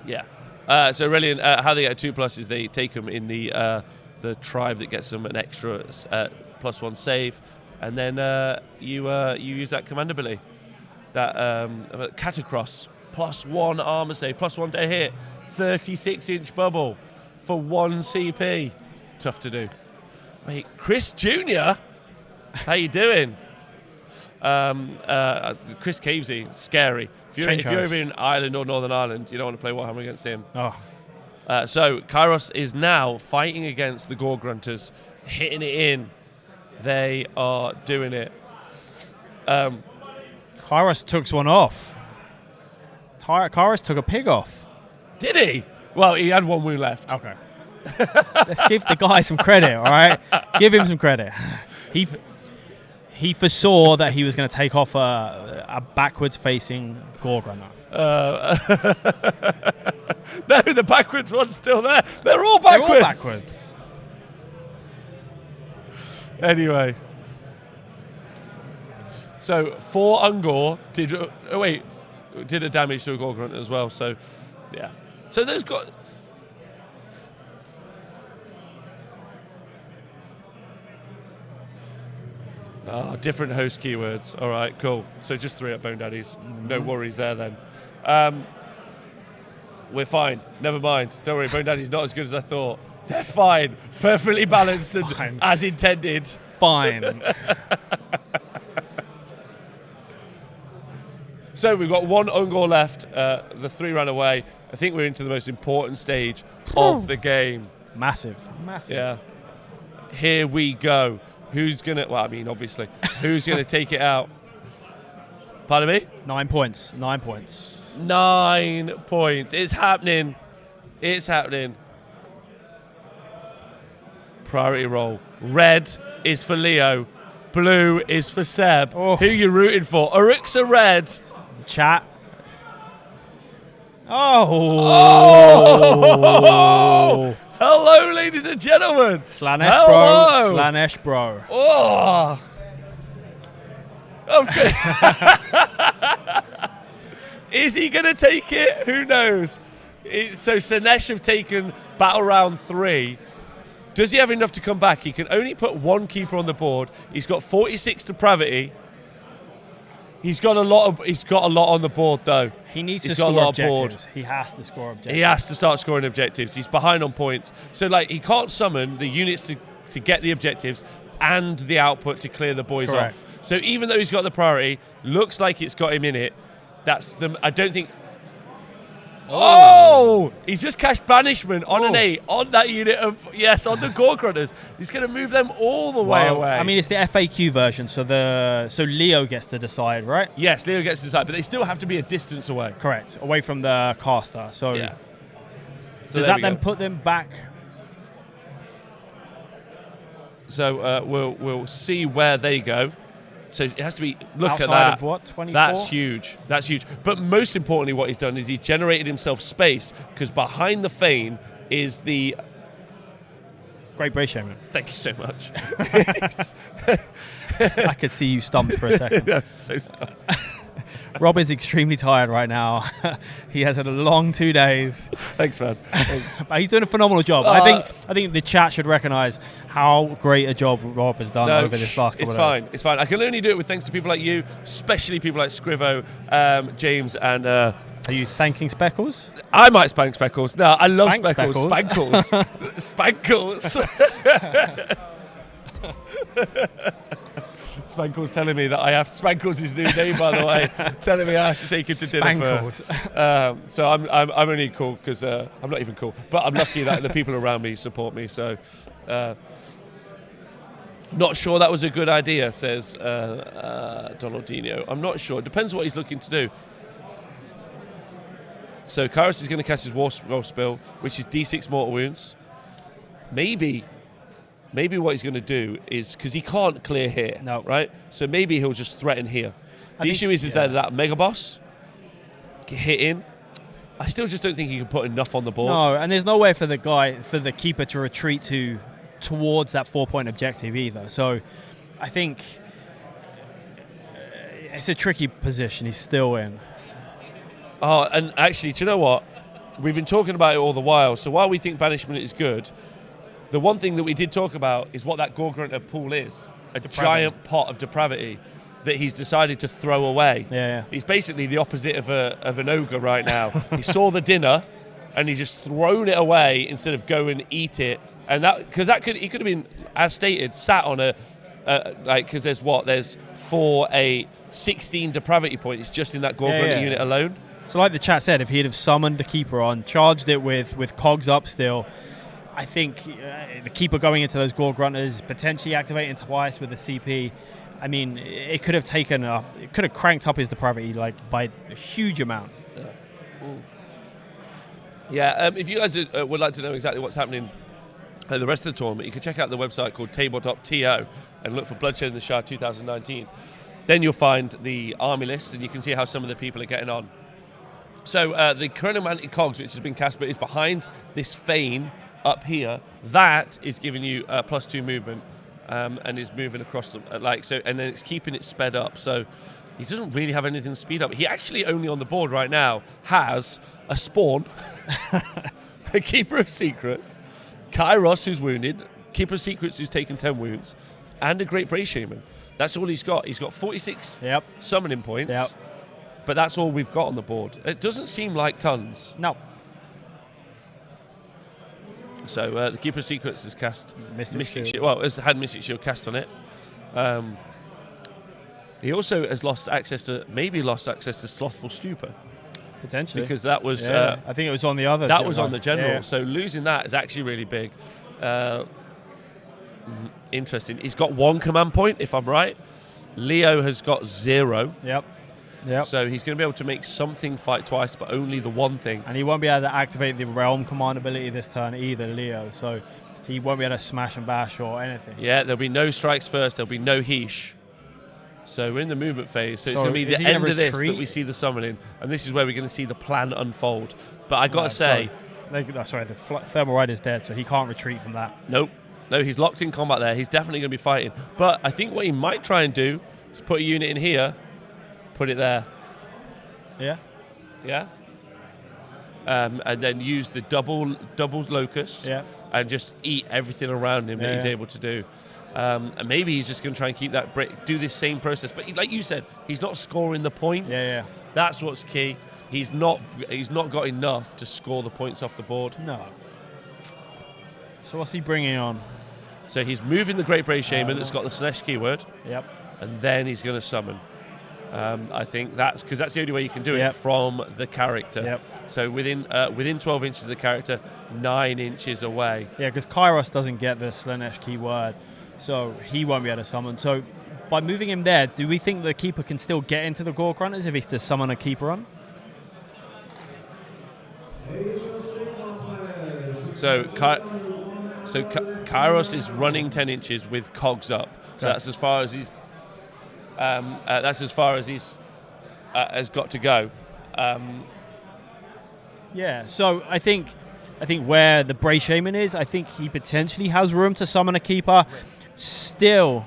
Yeah. So Aurelian, how they get a 2+ is they take them in the tribe that gets them an extra +1 save, and then you use that command ability, that Catacross, +1 armor save, +1 to hit, 36-inch bubble for 1 CP. Tough to do. Wait, Chris Jr., how you doing? Chris Cavesy, scary. If you're over in Ireland or Northern Ireland, you don't want to play Warhammer against him. Oh. So Kairos is now fighting against the Gore Grunters, hitting it in. They are doing it. Kairos took one off. Kairos took a pig off. Did he? Well, he had 1 wound left. Okay. Let's give the guy some credit, all right? Give him some credit. He foresaw that he was going to take off a backwards-facing Gore Grunter. No, the backwards one's still there. They're all backwards. Anyway. So, 4 Ungor did a damage to a Gore Grunter as well. So, yeah. So, those got... different host keywords. All right, cool. So just 3 at Bone Daddies. No worries there then. We're fine. Never mind. Don't worry, Bone Daddy's not as good as I thought. They're fine. Perfectly balanced and as intended. Fine. So we've got 1 Ungor left. The 3 ran away. I think we're into the most important stage of the game. Massive. Yeah. Here we go. Who's going to... Well, I mean, obviously. Who's going to take it out? Pardon me? 9 points. 9 points. 9 points. It's happening. It's happening. Priority roll. Red is for Leo. Blue is for Seb. Oh. Who you rooting for? Oryxa Red. The chat. Oh! Hello, ladies and gentlemen. Slaanesh, bro. Slaanesh, bro. Oh. Okay. Is he going to take it? Who knows? So Slaanesh have taken battle round 3. Does he have enough to come back? He can only put 1 keeper on the board. He's got 46 depravity. He's got a lot on the board though. He needs to score objectives. He has to score objectives. He has to start scoring objectives. He's behind on points. So like he can't summon the units to get the objectives and the output to clear the boys Correct. off. So even though he's got the priority, looks like it's got him in it. I don't think... Oh! He's just cast banishment on an 8 on that unit of... Yes, on the Gore Grunters. He's going to move them all the way away. I mean, it's the FAQ version, so Leo gets to decide, right? Yes, Leo gets to decide, but they still have to be a distance away. Correct. Away from the caster. So, yeah. Does that then put them back? So we'll see where they go. So it has to be, look outside at that. Of what, 24? That's huge. That's huge. But most importantly, what he's done is he's generated himself space, because behind the Fane is the... Great British Shaman. Thank you so much. I could see you stumped for a second. I'm so stumped. Rob is extremely tired right now. He has had a long 2 days. Thanks, man. Thanks. But he's doing a phenomenal job. I think the chat should recognise how great a job Rob has done over this last couple of days. It's fine. I can only do it with thanks to people like you, especially people like Scrivo, James, and... Are you thanking Speckles? I might spank Speckles. No, I love Spank Speckles. Spankles. Spankles. Spankle's telling me that I have Spankle's his new name, by the way. Telling me I have to take him to dinner first. So I'm only cool because I'm not even cool, but I'm lucky that the people around me support me. So, not sure that was a good idea, says Donaldinho. I'm not sure. Depends what he's looking to do. So Kairos is going to cast his War Spill, which is D6 mortal wounds. Maybe what he's going to do is, because he can't clear here, right? So maybe he'll just threaten here. The issue is that Mega Boss hit in. I still just don't think he can put enough on the board. No, and there's no way for the keeper to retreat towards that 4-point objective either. So I think it's a tricky position he's still in. Oh, and actually, do you know what? We've been talking about it all the while. So while we think Banishment is good, the one thing that we did talk about is what that Gorgrunter pool is. A giant pot of depravity that he's decided to throw away. Yeah. He's basically the opposite of an ogre right now. He saw the dinner and he's just thrown it away instead of go and eat it. And he could have been, as stated, sat on because there's 16 depravity points just in that Gorgrunter unit alone. So like the chat said, if he'd have summoned the keeper on, charged it with cogs up still, I think the keeper going into those Gorgrunters, potentially activating twice with the CP, I mean, it could have cranked up his depravity by a huge amount. If you guys would like to know exactly what's happening the rest of the tournament, you can check out the website called table.to and look for Bloodshed in the Shire 2019. Then you'll find the army list and you can see how some of the people are getting on. So the Chronomantic Cogs, which has been cast, but is behind this Fane up here, that is giving you +2 movement and is moving across them, and then it's keeping it sped up. So he doesn't really have anything to speed up. He actually only on the board right now has a Spawn, a Keeper of Secrets, Kairos who's wounded, Keeper of Secrets who's taken 10 wounds, and a Great Brave Shaman. That's all he's got. He's got 46 summoning points. Yep. But that's all we've got on the board. It doesn't seem like tons. No. So the Keeper of Secrets has cast Mystic Shield. Well, has had Mystic Shield cast on it. He also has lost access to Slothful Stupor. Potentially. Because that was... I think it was on the other... That was on the General. Yeah. So losing that is actually really big. Interesting. He's got 1 command point, if I'm right. Leo has got 0. Yep. So he's going to be able to make something fight twice, but only the one thing. And he won't be able to activate the Realm Command ability this turn either, Leo. So he won't be able to smash and bash or anything. Yeah, there'll be no strikes first. There'll be no Heesh. So we're in the movement phase. So it's going to be the end of this that we see the summoning. And this is where we're going to see the plan unfold. But I got to say... Sorry, the Thermal Rider's dead, so he can't retreat from that. Nope. No, he's locked in combat there. He's definitely going to be fighting. But I think what he might try and do is put a unit in here, put it there. Yeah. And then use the double locus and just eat everything around him that he's able to do. And maybe he's just going to try and keep that break, do this same process. But like you said, he's not scoring the points. Yeah. That's what's key. He's not got enough to score the points off the board. No. So what's he bringing on? So he's moving the Great Brave Shaman that's got the Slaanesh keyword. Yep. And then he's going to summon. I think that's because that's the only way you can do it from the character. Yep. So within 12 inches of the character, 9 inches away. Yeah, because Kairos doesn't get the Slaanesh keyword, so he won't be able to summon. So by moving him there, do we think the keeper can still get into the Gorgrunters if he's to summon a keeper on? So Kairos is running 10 inches with cogs up. So that's as far as he's. Has got to go. So I think where the Brave Shaman is, I think he potentially has room to summon a keeper still.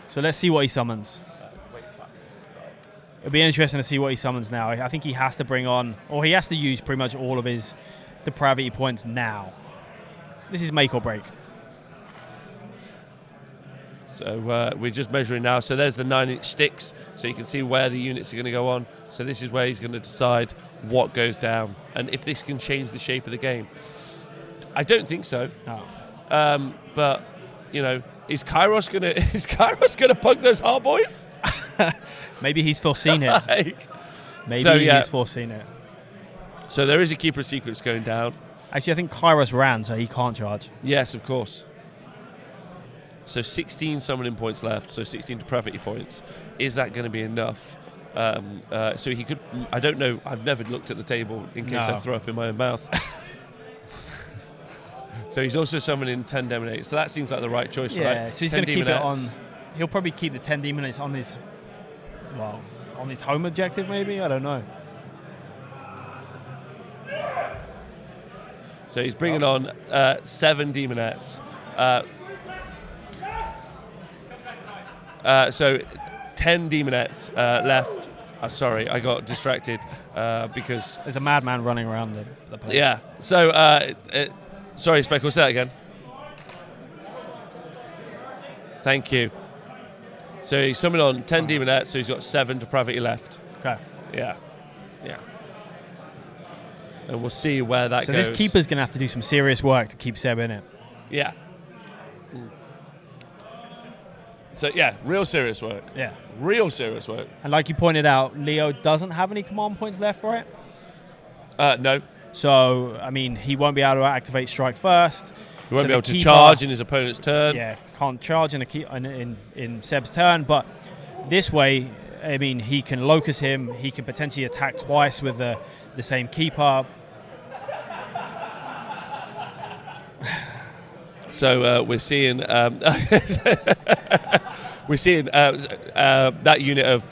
So let's see what he summons. It'll be interesting to see what he summons now. I think he has to bring on, or he has to use pretty much all of his depravity points now. This is make or break. So we're just measuring now. So there's the 9-inch sticks. So you can see where the units are going to go on. So this is where he's going to decide what goes down and if this can change the shape of the game. I don't think so. No. But, Is Kairos gonna punk those hard boys? Maybe he's foreseen it. Maybe he's foreseen it. So there is a Keeper of Secrets going down. Actually, I think Kairos ran, so he can't charge. Yes, of course. So 16 summoning points left, so 16 depravity points. Is that going to be enough? So he could, I don't know, I've never looked at the table in case I throw up in my own mouth. So he's also summoning 10 Demonates, so that seems like the right choice, right? Yeah, so he's going to keep it on, he'll probably keep the 10 Demonates on his, on his home objective maybe, I don't know. So he's bringing on 7 Demonettes. So 10 Demonettes left. Sorry, I got distracted because... There's a madman running around the place. Yeah. So, sorry, Speckle, say that again. Thank you. So he's summoned on 10 Demonettes, so he's got 7 depravity left. Okay. Yeah. Yeah. And we'll see where that goes. So this Keeper's going to have to do some serious work to keep Seb in it. Yeah. So, yeah, real serious work. Yeah. Real serious work. And like you pointed out, Leo doesn't have any command points left for it. No. So, I mean, he won't be able to activate Strike first. He won't be able to charge in his opponent's turn. Yeah, can't charge in Seb's turn. But this way, I mean, he can locus him. He can potentially attack twice with the same Keeper. So we're seeing we're seeing that unit of,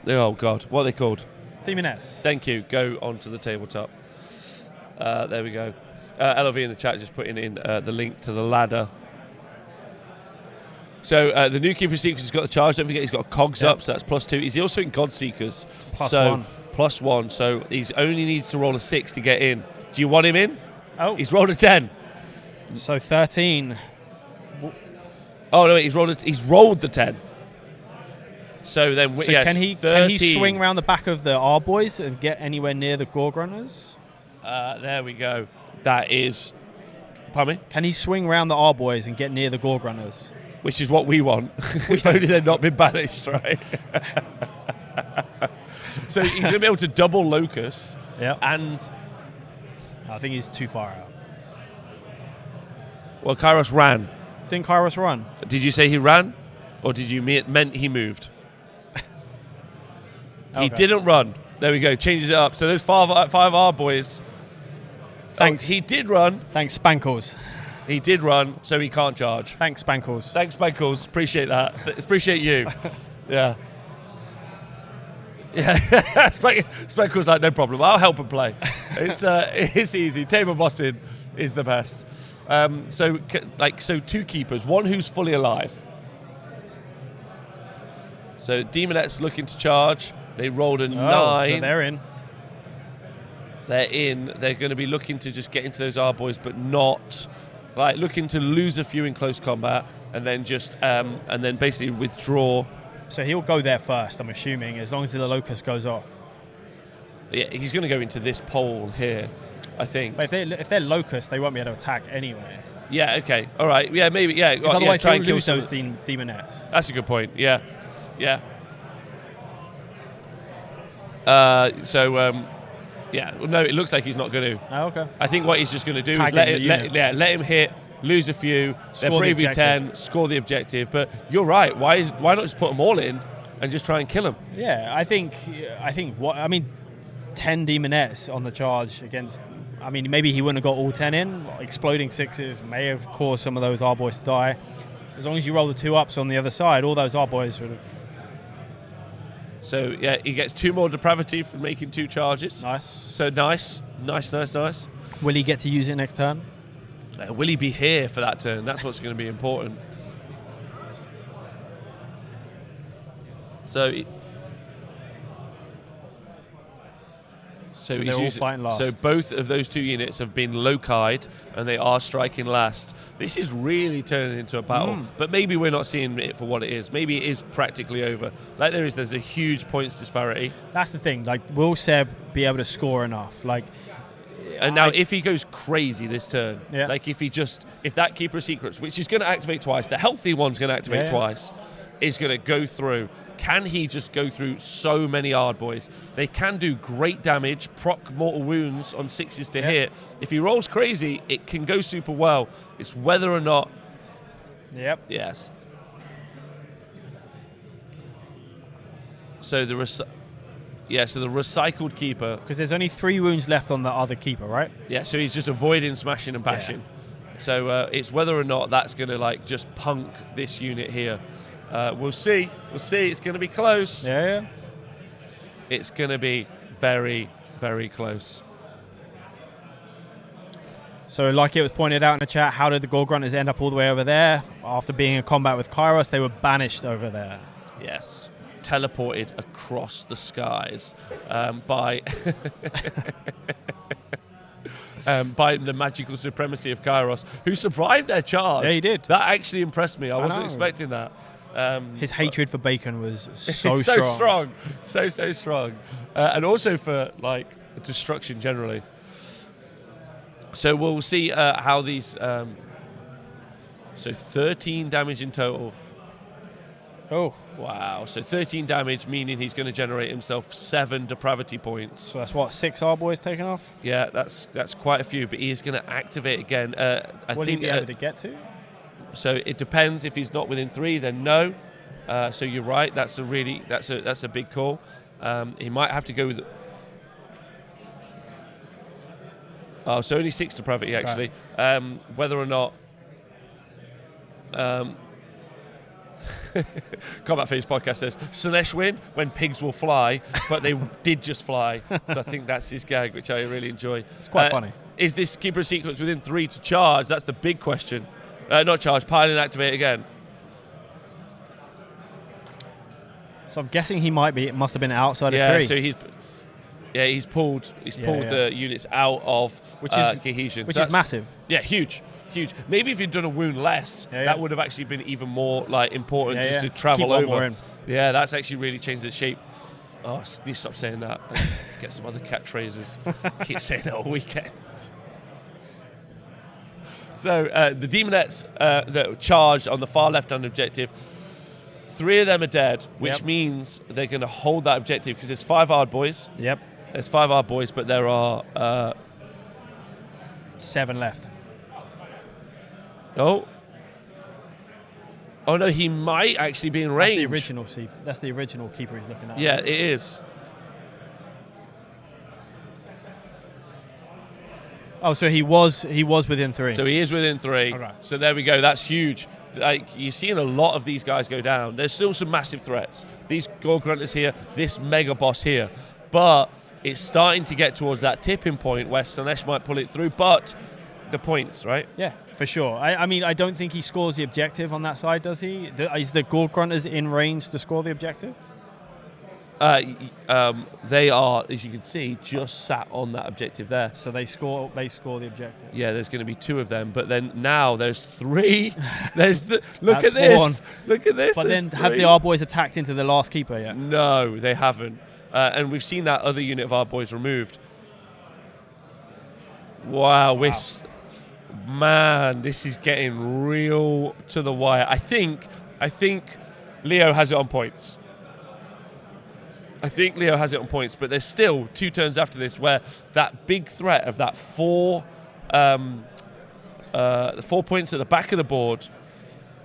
oh god, what are they called? Demoness. Thank you. Go onto the tabletop. There we go. LOV in the chat just putting in the link to the ladder. So the new Keeper of Secrets has got the charge. Don't forget he's got cogs up, so that's +2. He's also in God Seekers. +1. +1. So he's only needs to roll a 6 to get in. Do you want him in? Oh. He's rolled a 10. So 13. Oh no, wait, he's rolled the 10. So then, so yes, can he swing around the back of the R boys and get anywhere near the Gorg runners? There we go. That is, pardon me? Can he swing around the R boys and get near the Gorg runners? Which is what we want. If only they've not been banished, right? So he's going to be able to double Locus. Yeah. And I think he's too far out. Well, Kairos ran. Didn't Kairos run? Did you say he ran? Or did you meant he moved? He didn't run. There we go. Changes it up. So those five R boys. Thanks. Oh, he did run. Thanks, Spankles. He did run, so he can't charge. Thanks, Spankles. Thanks, Spankles. Appreciate that. Appreciate you. Yeah. Yeah. Spankles like, no problem. I'll help him play. It's easy. Table bossing is the best. So 2 keepers. One who's fully alive. So Demonette's looking to charge. They rolled a 9. So they're in. They're in. They're going to be looking to just get into those R boys, but not looking to lose a few in close combat, and then just and then basically withdraw. So he'll go there first, I'm assuming, as long as the Locust goes off. Yeah, he's going to go into this pole here, I think. But if they're Locust, they won't be able to attack anyway. Yeah. Okay. All right. Yeah. Maybe. Yeah. Otherwise, try he'll and kill lose those Demonettes. That's a good point. Yeah. Yeah. Yeah. Well, no, it looks like he's not going to. Oh, okay. I think what he's just going to do is let him hit, lose a few, their bravery 10, score the objective. But you're right. Why not just put them all in and just try and kill them? Yeah, I think 10 Demonettes on the charge against. I mean, maybe he wouldn't have got all 10 in. Exploding 6s may have caused some of those R boys to die. As long as you roll the 2 ups on the other side, all those R boys would have. So, yeah, he gets 2 more depravity for making 2 charges. Nice. So, nice. Will he get to use it next turn? Will he be here for that turn? That's what's going to be important. So they're all fighting last. So both of those 2 units have been loci-ed, and they are striking last. This is really turning into a battle, but maybe we're not seeing it for what it is. Maybe it is practically over. There's a huge points disparity. That's the thing. Will Seb be able to score enough? And now, if he goes crazy this turn, Yeah. like if that Keeper of Secrets, which is going to activate twice, the healthy one's going to activate twice, is going to go through. Can he just go through so many hard boys? They can do great damage, proc mortal wounds on 6s to hit. If he rolls crazy, it can go super well. It's whether or not. Yep. Yes. So the recycled Keeper. Because there's only 3 wounds left on the other Keeper, right? Yeah, so he's just avoiding smashing and bashing. So it's whether or not that's going to like just punk this unit here. We'll see. We'll see. It's going to be close. Yeah. It's going to be very, very close. So like it was pointed out in the chat, how did the Gore Grunters end up all the way over there? After being in combat with Kairos, they were banished over there. Yes. Teleported across the skies by by the magical supremacy of Kairos, who survived their charge. Yeah, he did. That actually impressed me. I wasn't know. expecting that. His hatred for bacon was so strong. So strong. And also for like destruction generally. So we'll see how these so 13 damage in total. Oh, wow. So 13 damage, meaning he's going to generate himself 7 depravity points. so that's what, 6 R boys taken off? Yeah, that's quite a few, but he is going to activate again. Will he be able to get to? So it depends. If he's not within 3, then no. So you're right. That's a big call. He might have to go with. Oh, so only 6 depravity actually. Right. Whether or not. Combat Phase Podcast says Slaanesh win when pigs will fly, but they did just fly. So I think that's his gag, which I really enjoy. It's quite funny. Is this Keeper of Secrets within 3 to charge? That's the big question. Not charge, pile and activate again. So I'm guessing he must have been outside of 3. So he's pulled the units out of which is cohesion. Which is massive. Yeah, huge. Maybe if you'd done a wound less, that would have actually been even more like important just to travel over. Yeah, that's actually really changed the shape. Oh, I need to stop saying that. Get some other catchphrases. Keep saying that all weekend. So the Demonettes that charged on the far left-hand objective, 3 of them are dead, which means they're going to hold that objective because there's 5 hard boys. Yep. There's 5 hard boys, but there are 7 left. Oh no, he might actually be in range. That's the original Keeper he's looking at. Yeah, it is. Oh, so he was within 3. So he is within 3. Okay. So there we go. That's huge. Like you're seeing a lot of these guys go down. There's still some massive threats. These Gore Grunters here, this mega boss here, but it's starting to get towards that tipping point where Slaanesh might pull it through. But the points, right? Yeah, for sure. I mean, I don't think he scores the objective on that side, does he? Is the Gore Grunters in range to score the objective? They are, as you can see, just sat on that objective there. So they score the objective. Yeah, there's going to be 2 of them, but then now there's 3. There's look at this. One. Look at this. But there's then 3. have the R boys attacked into the last Keeper yet? No, they haven't. And we've seen that other unit of our boys removed. Wow. Man, this is getting real to the wire. I think Leo has it on points. But there's still 2 turns after this where that big threat of that 4 points at the back of the board,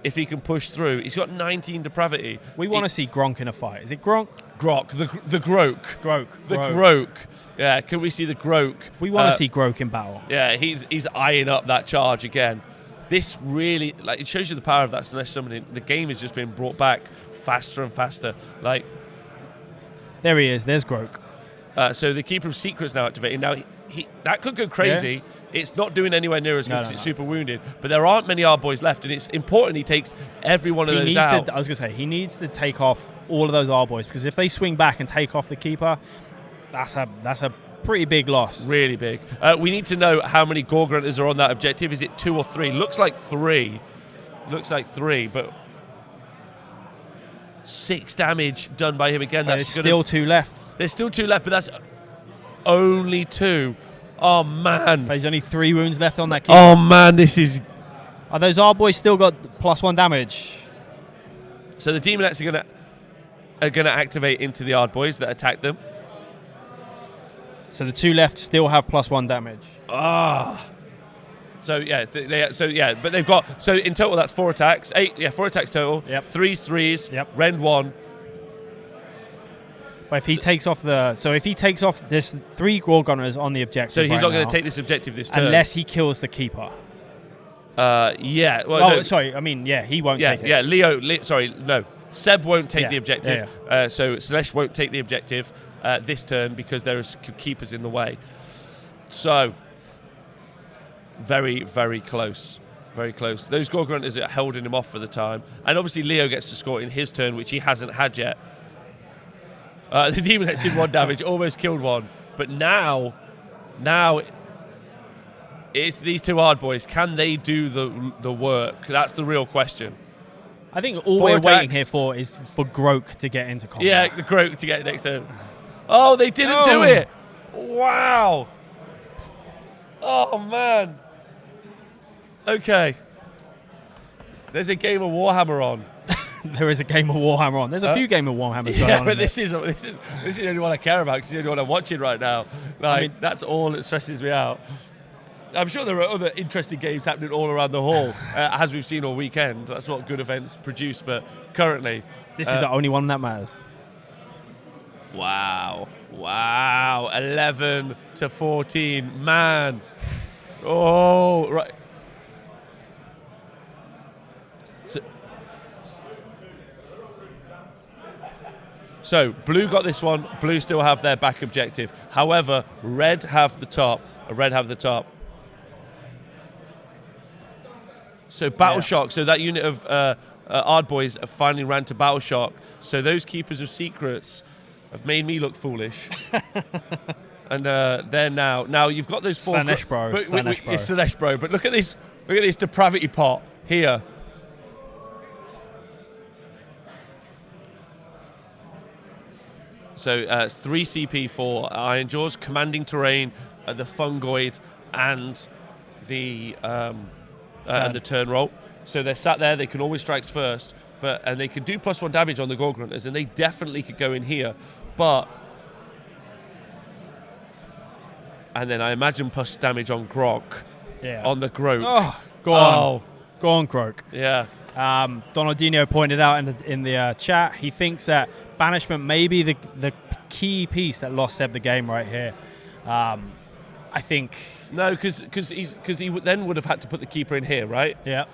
if he can push through, he's got 19 depravity. We want to see Gronk in a fight. Is it Gronk? Grok, the Grok. Grok. The Grok. Yeah, can we see the Grok? We want to see Grok in battle. Yeah, he's eyeing up that charge again. This really, it shows you the power of that Slaanesh summoning. The game has just been brought back faster and faster. There he is. There's Grok. So the Keeper of Secrets now activating. Now, that could go crazy. Yeah. It's not doing anywhere near as good because it's super wounded. But there aren't many R boys left, and it's important he takes every one of those out. I was going to say, he needs to take off all of those R boys, because if they swing back and take off the Keeper, that's a pretty big loss. Really big. We need to know how many Gore Grunters are on that objective. Is it 2 or 3? Looks like 3. But 6 damage done by him again. There's still 2 left. There's still 2 left, but that's only 2. Oh, man. But there's only 3 wounds left on that keeper. Oh, man, this is... Are those our boys still got +1 damage? So the Demonettes are gonna activate into the Ard boys that attack them. So the 2 left still have +1 damage. Ah. So yeah, but they've got, so in total that's 4 attacks. 4 attacks total. Yep. 3's threes. Yep. Rend 1. But if he takes off there's 3 Gore Gunners on the objective. So he's right not going now, to take this objective this turn. unless he kills the keeper. Yeah. Well, Oh, no. sorry. I mean, yeah, he won't take it. Yeah, Seb won't take Yeah, the objective. So Slaanesh won't take the objective this turn because there is keepers in the way. So very, very close. Very close. Those Gore Grunters are holding him off for the time. And obviously Leo gets to score in his turn, which he hasn't had yet. The Demonettes did 1 damage, almost killed 1. But now it's these 2 Ard boys. Can they do the work? That's the real question. I think all 4 we're attacks. waiting here for is for Groke to get into combat. Yeah, the Groke to get next turn. Oh, they didn't do it. Wow. Oh, man. Okay. There's a game of Warhammer on. There is a game of Warhammer on. There's a few game of Warhammers going on. Yeah, but this is the only one I care about because it's the only one I'm watching right now. Like, I mean, that's all that stresses me out. I'm sure there are other interesting games happening all around the hall, as we've seen all weekend. That's what good events produce, but currently... This is the only one that matters. Wow. 11 to 14. Man. Oh, right. So blue got this one. Blue still have their back objective. However, red have the top. So Battle Shock. So that unit of Ard boys have finally ran to Battle Shock. So those keepers of secrets have made me look foolish. And they're now you've got those 4. Slaanesh bro. It's Slaanesh Slaanesh bro. But look at this depravity pot here. So 3 CP for Ironjawz, commanding terrain, the fungoid, and the turn roll. So they're sat there. They can always strikes first, and they can do +1 damage on the Gore Grunters, and they definitely could go in here. And then I imagine plus damage on Grok, on the Groke. Oh, go on, Groke. Yeah. Donaldinho pointed out in the chat, he thinks that banishment may be the key piece that lost Seb the game right here. I think... No, because he then would have had to put the keeper in here, right? Yeah.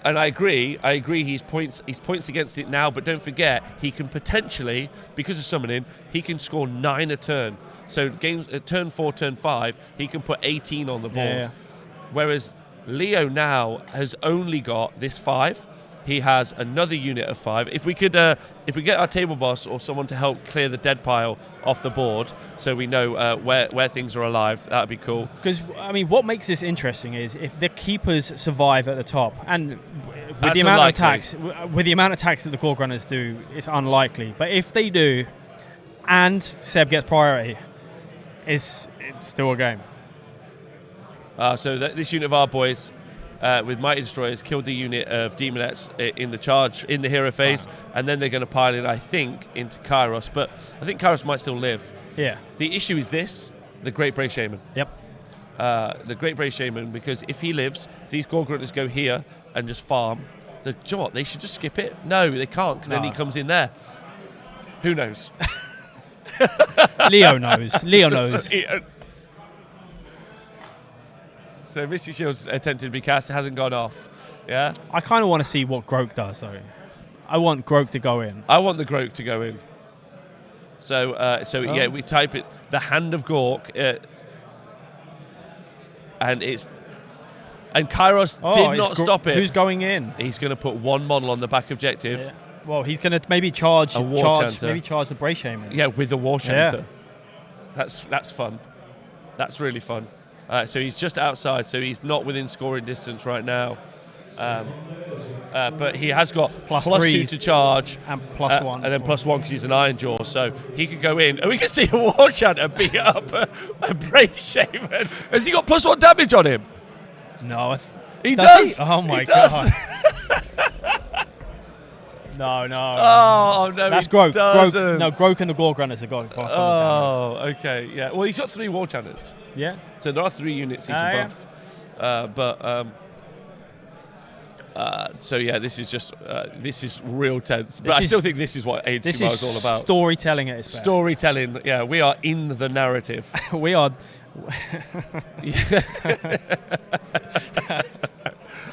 And I agree. He's points against it now, but don't forget he can potentially, because of summoning, he can score 9 a turn. So games at turn 4, turn 5, he can put 18 on the board. Yeah. Whereas Leo now has only got this 5. He has another unit of 5. If we get our table boss or someone to help clear the dead pile off the board, so we know where things are alive, that would be cool. Because I mean, what makes this interesting is if the keepers survive at the top, and with the amount of attacks that the Gore Grunters do, it's unlikely. But if they do, and Seb gets priority, it's still a game. So this unit of our boys. With Mighty Destroyers, killed the unit of Demonettes in the charge, in the hero phase, and then they're going to pile in, I think, into Kairos. But I think Kairos might still live. Yeah. The issue is the Great Brave Shaman. Yep. The Great Brave Shaman, because if he lives, if these Gore Grunters go here and just farm, they should just skip it. No, they can't, because then he comes in there. Who knows? Leo knows. So Misty Shield's attempted to be cast, it hasn't gone off. Yeah. I kind of want to see what Groke does, though. I want Groke to go in. I want the Groke to go in. So yeah, we type it, the Hand of Gork, and Kairos did not stop it. Who's going in? He's going to put 1 model on the back objective. Yeah. Well, he's going to maybe charge the Brave Shaman. Yeah, with the War Chanter. Yeah. That's fun. That's really fun. So he's just outside, so he's not within scoring distance right now. But he has got Plus plus 3 2 to charge. and plus 1. And then plus 1 because he's an Ironjawz. So he could go in. And we can see a War Chanter beat up a Brave Shaman. Has he got plus 1 damage on him? No. He does. Oh my He does. god. No. Oh, no, That's he Groke. doesn't. Groke and the Gorg Runners have got plus 1 damage. Oh, okay. Yeah. Well, he's got 3 War Chanters. Yeah. So there are 3 units he can buff. So yeah, this is just this is real tense. But I still think this is what Age of Sigmar is all about. Storytelling at its best. Storytelling. Yeah, we are in the narrative. We are.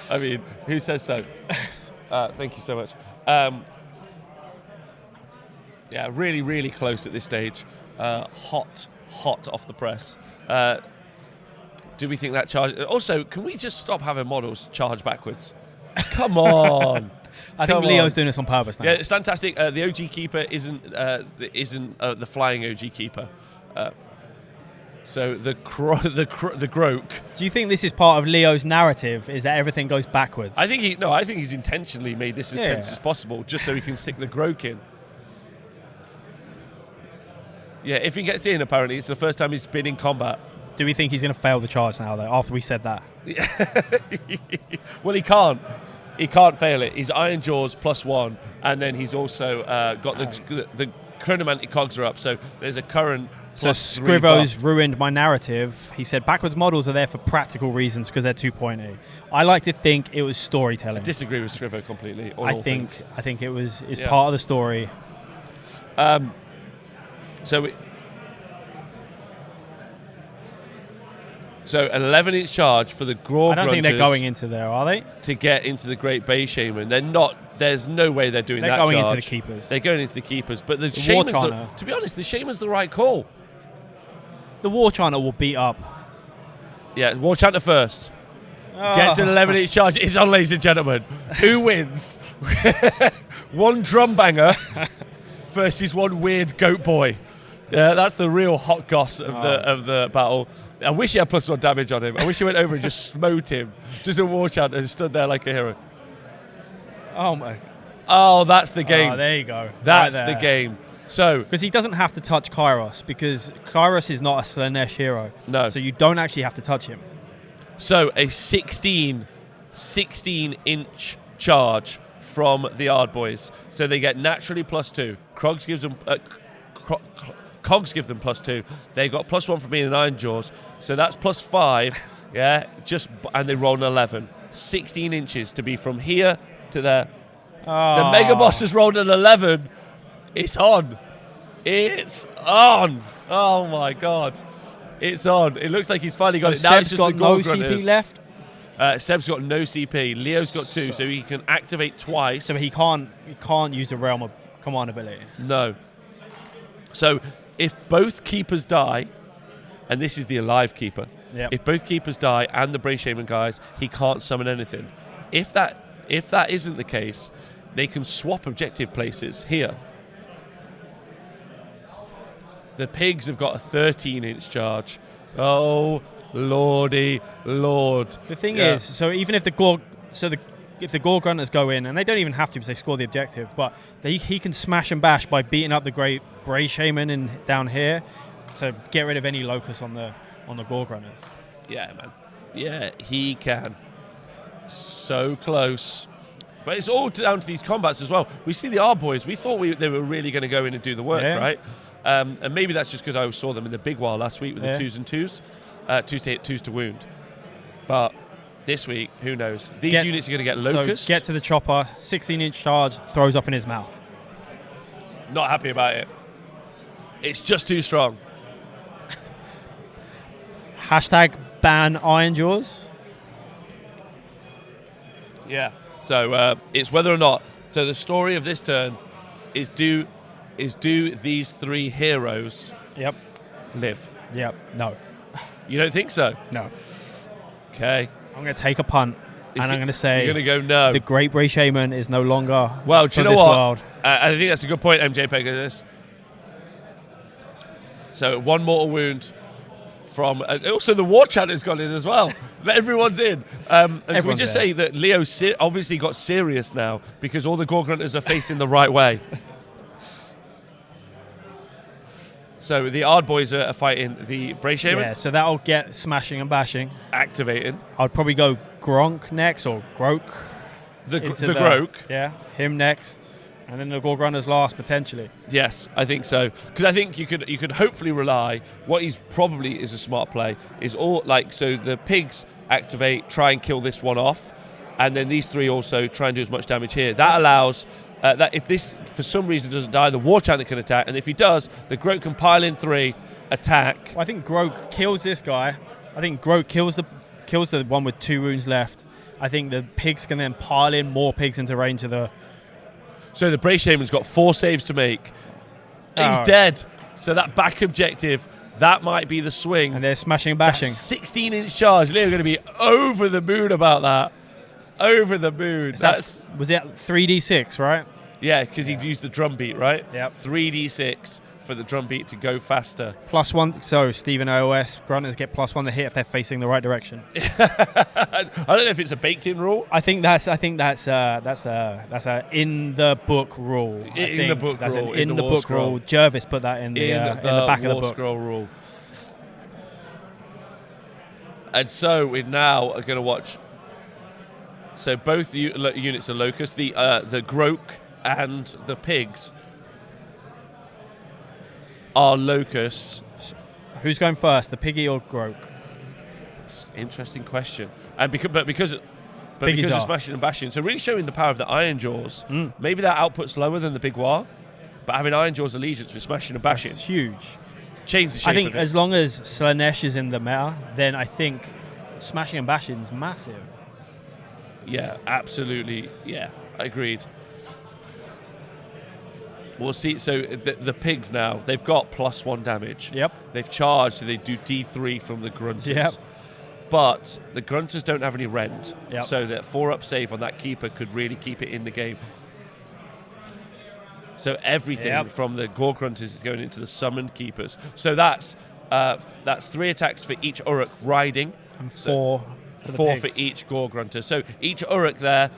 I mean, who says so? Thank you so much. Yeah, really, really close at this stage. Hot off the press. Do we think that charge? Also, can we just stop having models charge backwards? Come on. I think Leo's doing this on purpose now. Yeah, it's fantastic. The OG Keeper isn't the flying OG Keeper. So the Groke. Do you think this is part of Leo's narrative? Is that everything goes backwards? I think he's intentionally made this as tense as possible, just so he can stick the Groke in. Yeah, if he gets in, apparently it's the first time he's been in combat. Do we think he's going to fail the charge now, though? After we said that. Well, he can't. He can't fail it. He's Ironjawz plus 1, and then he's also got the chronomantic cogs are up. So there's a current. So Scrivo's ruined my narrative. He said backwards models are there for practical reasons because they're 2.8. I like to think it was storytelling. I disagree with Scrivo completely. I think it's part of the story. So an 11-inch charge for the Grog I don't think they're going into there, are they? To get into the Great Bay Shaman. They're not. There's no way they're doing that They're going charge. into the Keepers. They're going into the Keepers. But the War Shaman's, Chanter. to be honest, the Shaman's the right call. The War Chanter will beat up. Yeah, War Chanter first. Gets an 11-inch charge. It's on, ladies and gentlemen. Who wins? One drum banger versus one weird goat boy. Yeah, that's the real hot goss of the battle. I wish he had plus 1 damage on him. I wish he went over and just smote him. Just a War Chanter and stood there like a hero. Oh my! Oh, that's the game. Oh, there you go. That's right the game. So because he doesn't have to touch Kairos because Kairos is not a Slaanesh hero. No. So you don't actually have to touch him. So a 16-inch charge from the Ard Boys. So they get naturally plus 2. Cogs give them plus 2. They got plus 1 from being an Ironjawz. So that's plus 5. Yeah, and they roll an 11. 16 inches to be from here to there. Oh. The Mega Boss has rolled an 11. It's on. It's on. Oh my god. It's on. It looks like he's finally got it. Now it's Seb's just got the no Gorg Runners. CP left. Seb's got no CP. Leo's got 2, so he can activate twice. So he can't use the Realm of Command ability. No. So if both keepers die, and this is the alive keeper, if both keepers die and the Brave Shaman guys, he can't summon anything. If that isn't the case, they can swap objective places here. The pigs have got a 13-inch charge. Oh, lordy lord. The thing is, so even if the Gorg Runners go in, and they don't even have to because they score the objective, but he can smash and bash by beating up the Great Brave Shaman down here to get rid of any locus on the Gorg Runners. Yeah, man. Yeah, he can. So close. But it's all down to these combats as well. We see the R boys. We thought they were really going to go in and do the work, right? And maybe that's just because I saw them in the big while last week with the 2s and 2s. 2s to hit, 2s to wound. But this week, who knows? These units are going to get locust. So get to the chopper, 16-inch charge, throws up in his mouth. Not happy about it. It's just too strong. Hashtag ban Ironjawz. Yeah. So it's whether or not. So the story of this turn is do these 3 heroes live? Yep. No. You don't think so? No. Okay. I'm going to take a punt, and I'm going to say you're going to go no. The Great Brave Shaman is no longer well, do you know this what? world. I think that's a good point, MJ Pegasus. So 1 mortal wound from... also the War Chanter's gone in as well. Everyone's in. And can we Everyone's just there. say that Leo obviously got serious now because all the Gore Grunters are facing the right way. So the Ard boys are fighting the Bray Shaman. Yeah, so that'll get smashing and bashing. Activating. I'd probably go Gronk next, or Grok. The into Grok. Yeah, him next. And then the Gore Grunters last, potentially. Yes, I think so. Because I think you could hopefully rely, what he's probably is a smart play, is all like, so the pigs activate, try and kill this one off, and then these three also try and do as much damage here. That allows, that if this for some reason doesn't die, the War Chanter can attack, and if he does, the Grok can pile in 3, attack. Well, I think Grok kills this guy. I think Grok kills the one with 2 wounds left. I think the pigs can then pile in more pigs into range of the... So the Bray Shaman's got 4 saves to make. He's dead. So that back objective, that might be the swing. And they're smashing and bashing. 16-inch charge. Leo going to be over the moon about that. Over the moon. Was it 3d6, right? Yeah, because he'd used the drum beat, right? Yep. 3d6 for the drum beat to go faster. +1. So Stephen OS Grunters get +1 to hit if they're facing the right direction. I don't know if it's a baked-in rule. I think that's a in the book rule. In the book that's rule. In the War book Scroll. rule. Jervis put that in the back of the War book. Scroll rule. And so we now are going to watch. So both units are Locust, the Grok and the pigs are Locusts. Who's going first, the piggy or Grok? Interesting question. And because of are. smashing and bashing, so really showing the power of the Ironjawz. Maybe that output's lower than the Big War, but having Ironjawz allegiance with smashing and bashing, It's huge. change the shape. I think of it. as long as Slaanesh is in the meta, then I think smashing and bashing is massive. Yeah, absolutely. Yeah, agreed. We'll see. So the pigs now, they've got +1 damage. Yep. They've charged, so they do D3 from the Grunters. Yep. But the Grunters don't have any rend. Yep. So that 4-up save on that Keeper could really keep it in the game. So everything from the Gore Grunters is going into the summoned Keepers. So that's 3 attacks for each Uruk riding. And 4 for the 4 for pigs. each Gore Grunter. So each Uruk there,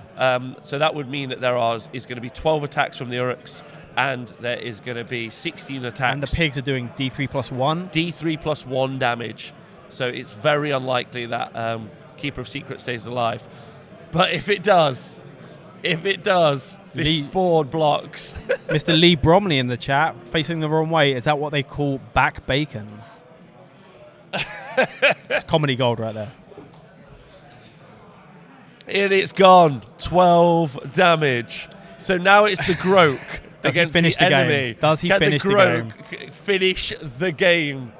so that would mean that there is going to be 12 attacks from the Uruks, and there is going to be 16 attacks. And the pigs are doing D3 +1. D3 +1 damage. So it's very unlikely that Keeper of Secrets stays alive. But if it does, this board blocks. Mr. Lee Bromley in the chat, facing the wrong way. Is that what they call back bacon? It's comedy gold right there. And it's gone. 12 damage. So now it's the Grok Does he against finish the the game? enemy. Does he Can finish the Grok finish the game?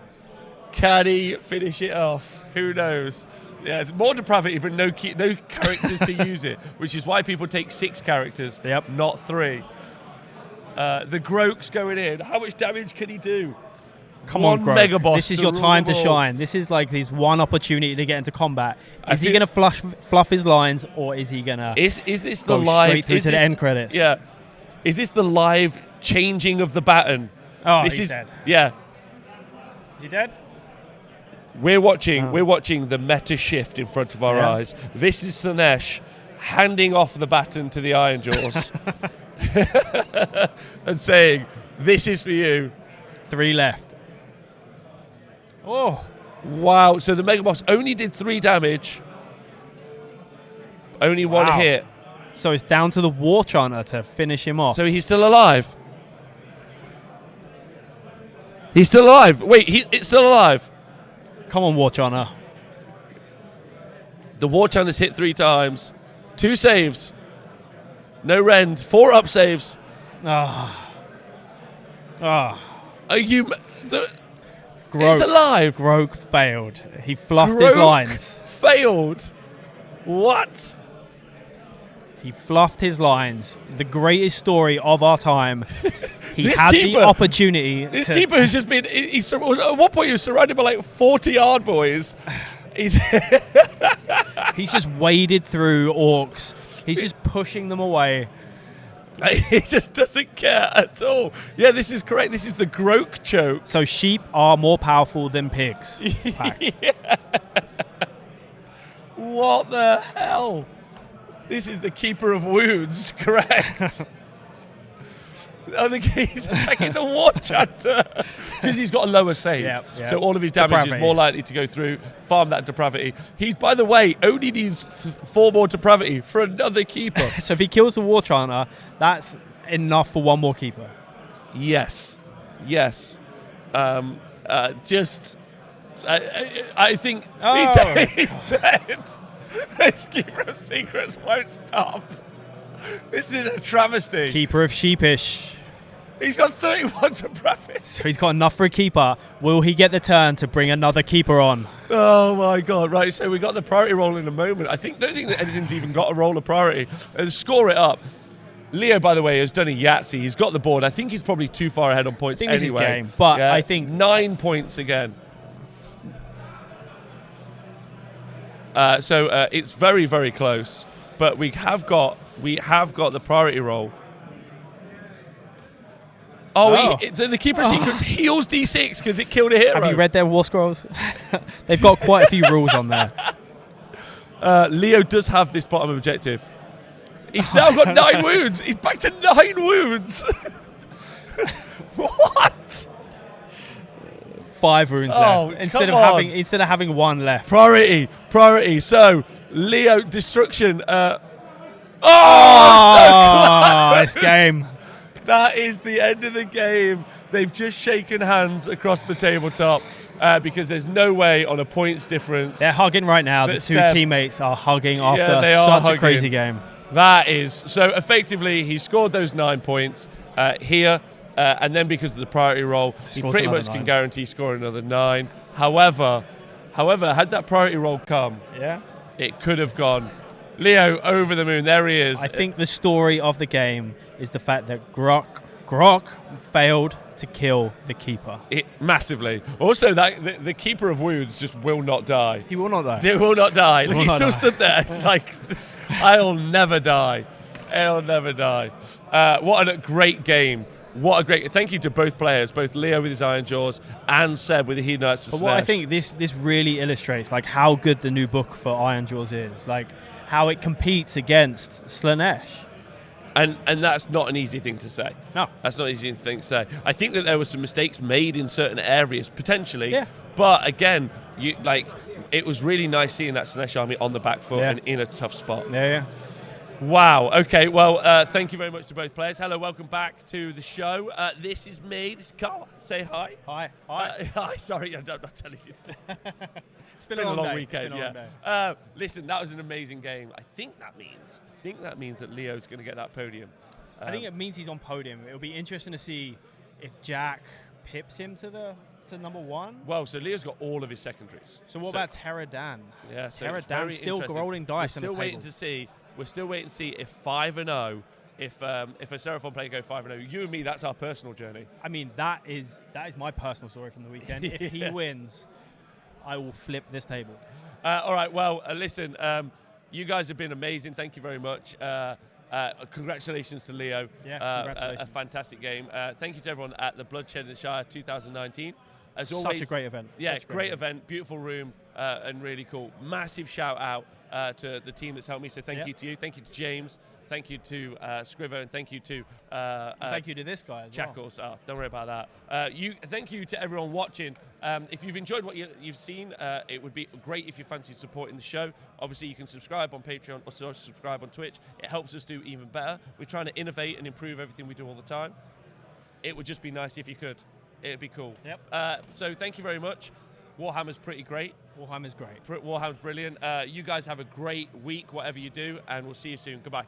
Can he finish it off? Who knows? Yeah, it's more depravity, but no characters to use it, which is why people take 6 characters, not 3. The Grok's going in. How much damage can he do? Come on, Grok. Mega boss. This is your rule time them to all. shine. This is like his one opportunity to get into combat. I Is he think- going to fluff his lines, or is he going to Is this the go live? straight through is to the this- end credits? Yeah. Is this the live changing of the baton? Oh, this he's is dead. Yeah. Is he dead? We're watching the meta shift in front of our Yeah. eyes. This is Slaanesh handing off the baton to the Ironjawz and saying, "This is for you." 3 left. Oh, Wow. So the Mega Boss only did 3 damage. Only 1 Wow. hit. so it's down to the War Chanter to finish him off. So he's still alive. He's still alive. Wait, it's still alive. Come on, War Chanter. The War Chanter's hit 3 times. 2 saves. No rend. 4 up saves. Ah. Are you... Grok. It's alive. Grok failed. He fluffed his Grok lines. Failed. What? He fluffed his lines. The greatest story of our time. He This had keeper- the opportunity. This to, keeper has just been... at one point he was surrounded by like 40 yard boys. He's He's just waded through orcs. He's just pushing them away. he just doesn't care at all. Yeah, this is correct. This is the Grok choke. So sheep are more powerful than pigs. Fact. What the hell? This is the Keeper of Wounds, correct? Oh, he's attacking the War Chanter because he's got a lower save. Yep. So all of his damage Depravity. is more likely to go through, farm that Depravity. He's, by the way, only needs 4 more Depravity for another Keeper. So if he kills the War Chanter, that's enough for 1 more Keeper. Yes. I think he's dead. He's dead. This Keeper of Secrets won't stop. This is a travesty. Keeper of Sheepish. He's got 31 to Depravity. So he's got enough for a Keeper. Will he get the turn to bring another Keeper on? Oh my God! Right, so we got the priority roll in a moment. Don't think that anything's even got a roll of priority. And score it up. Leo, by the way, has done a Yahtzee. He's got the board. I think he's probably too far ahead on points I think anyway. this is game, but I think 9 points again. So it's very, very close. But we have got the priority roll. The Keeper of Secrets heals D6 because it killed a hero. Have you read their War Scrolls? They've got quite a few rules on there. Leo does have this bottom objective. He's now got 9 wounds. He's back to 9 wounds. What? 5 wounds left instead of having 1 left. Priority. So Leo destruction. So this game. That is the end of the game. They've just shaken hands across the tabletop because there's no way on a points difference. They're hugging right now. The 2 teammates are hugging after such a crazy game. That is. So effectively, he scored those 9 points here. And then because of the priority roll, he pretty much can guarantee scoring another 9. However, had that priority roll come, it could have gone. Leo, over the moon. There he is. I think the story of the game is the fact that Grok failed to kill the Keeper. Massively. Also, that the Keeper of Wounds just will not die. He will not die. He will not die. He still stood there. It's like, I'll never die. I'll never die. What a great game. Thank you to both players, both Leo with his Ironjawz and Seb with the Hedonites. But what I think this really illustrates like how good the new book for Ironjawz is, like how it competes against Slaanesh. And that's not an easy thing to say. No. That's not an easy thing to say. I think that there were some mistakes made in certain areas, potentially. Yeah. But again, it was really nice seeing that Slaanesh army on the back foot and in a tough spot. Yeah. Wow. Okay. Well, thank you very much to both players. Hello. Welcome back to the show. This is me. This is Carl. Say hi. Hi. Hi. Sorry, I'm not telling you to. It's been a long weekend. Listen, that was an amazing game. I think that means that Leo's going to get that podium. I think it means he's on podium. It'll be interesting to see if Jack pips him to number 1. Well, so Leo's got all of his secondaries. So what about Terra Dan? Yeah, so Terra Dan's still rolling dice. We're still waiting to see if 5-0. If a Seraphon player go 5-0, you and me, that's our personal journey. I mean, that is my personal story from the weekend. If he wins, I will flip this table. All right. Well, listen. You guys have been amazing. Thank you very much. Congratulations to Leo. Yeah, congratulations. A fantastic game. Thank you to everyone at the Bloodshed in the Shire 2019. As Such always, a great event. Yeah, great event. Beautiful room and really cool. Massive shout out to the team that's helped me. So thank you to you. Thank you to James. Thank you to Scriver, and thank you to thank you to this guy as Shackles. Oh, don't worry about that. Thank you to everyone watching. If you've enjoyed what you've seen, it would be great if you fancy supporting the show. Obviously, you can subscribe on Patreon or subscribe on Twitch. It helps us do even better. We're trying to innovate and improve everything we do all the time. It would just be nice if you could. It'd be cool. Yep. So thank you very much. Warhammer's pretty great. Warhammer's great. Warhammer's brilliant. You guys have a great week, whatever you do, and we'll see you soon. Goodbye.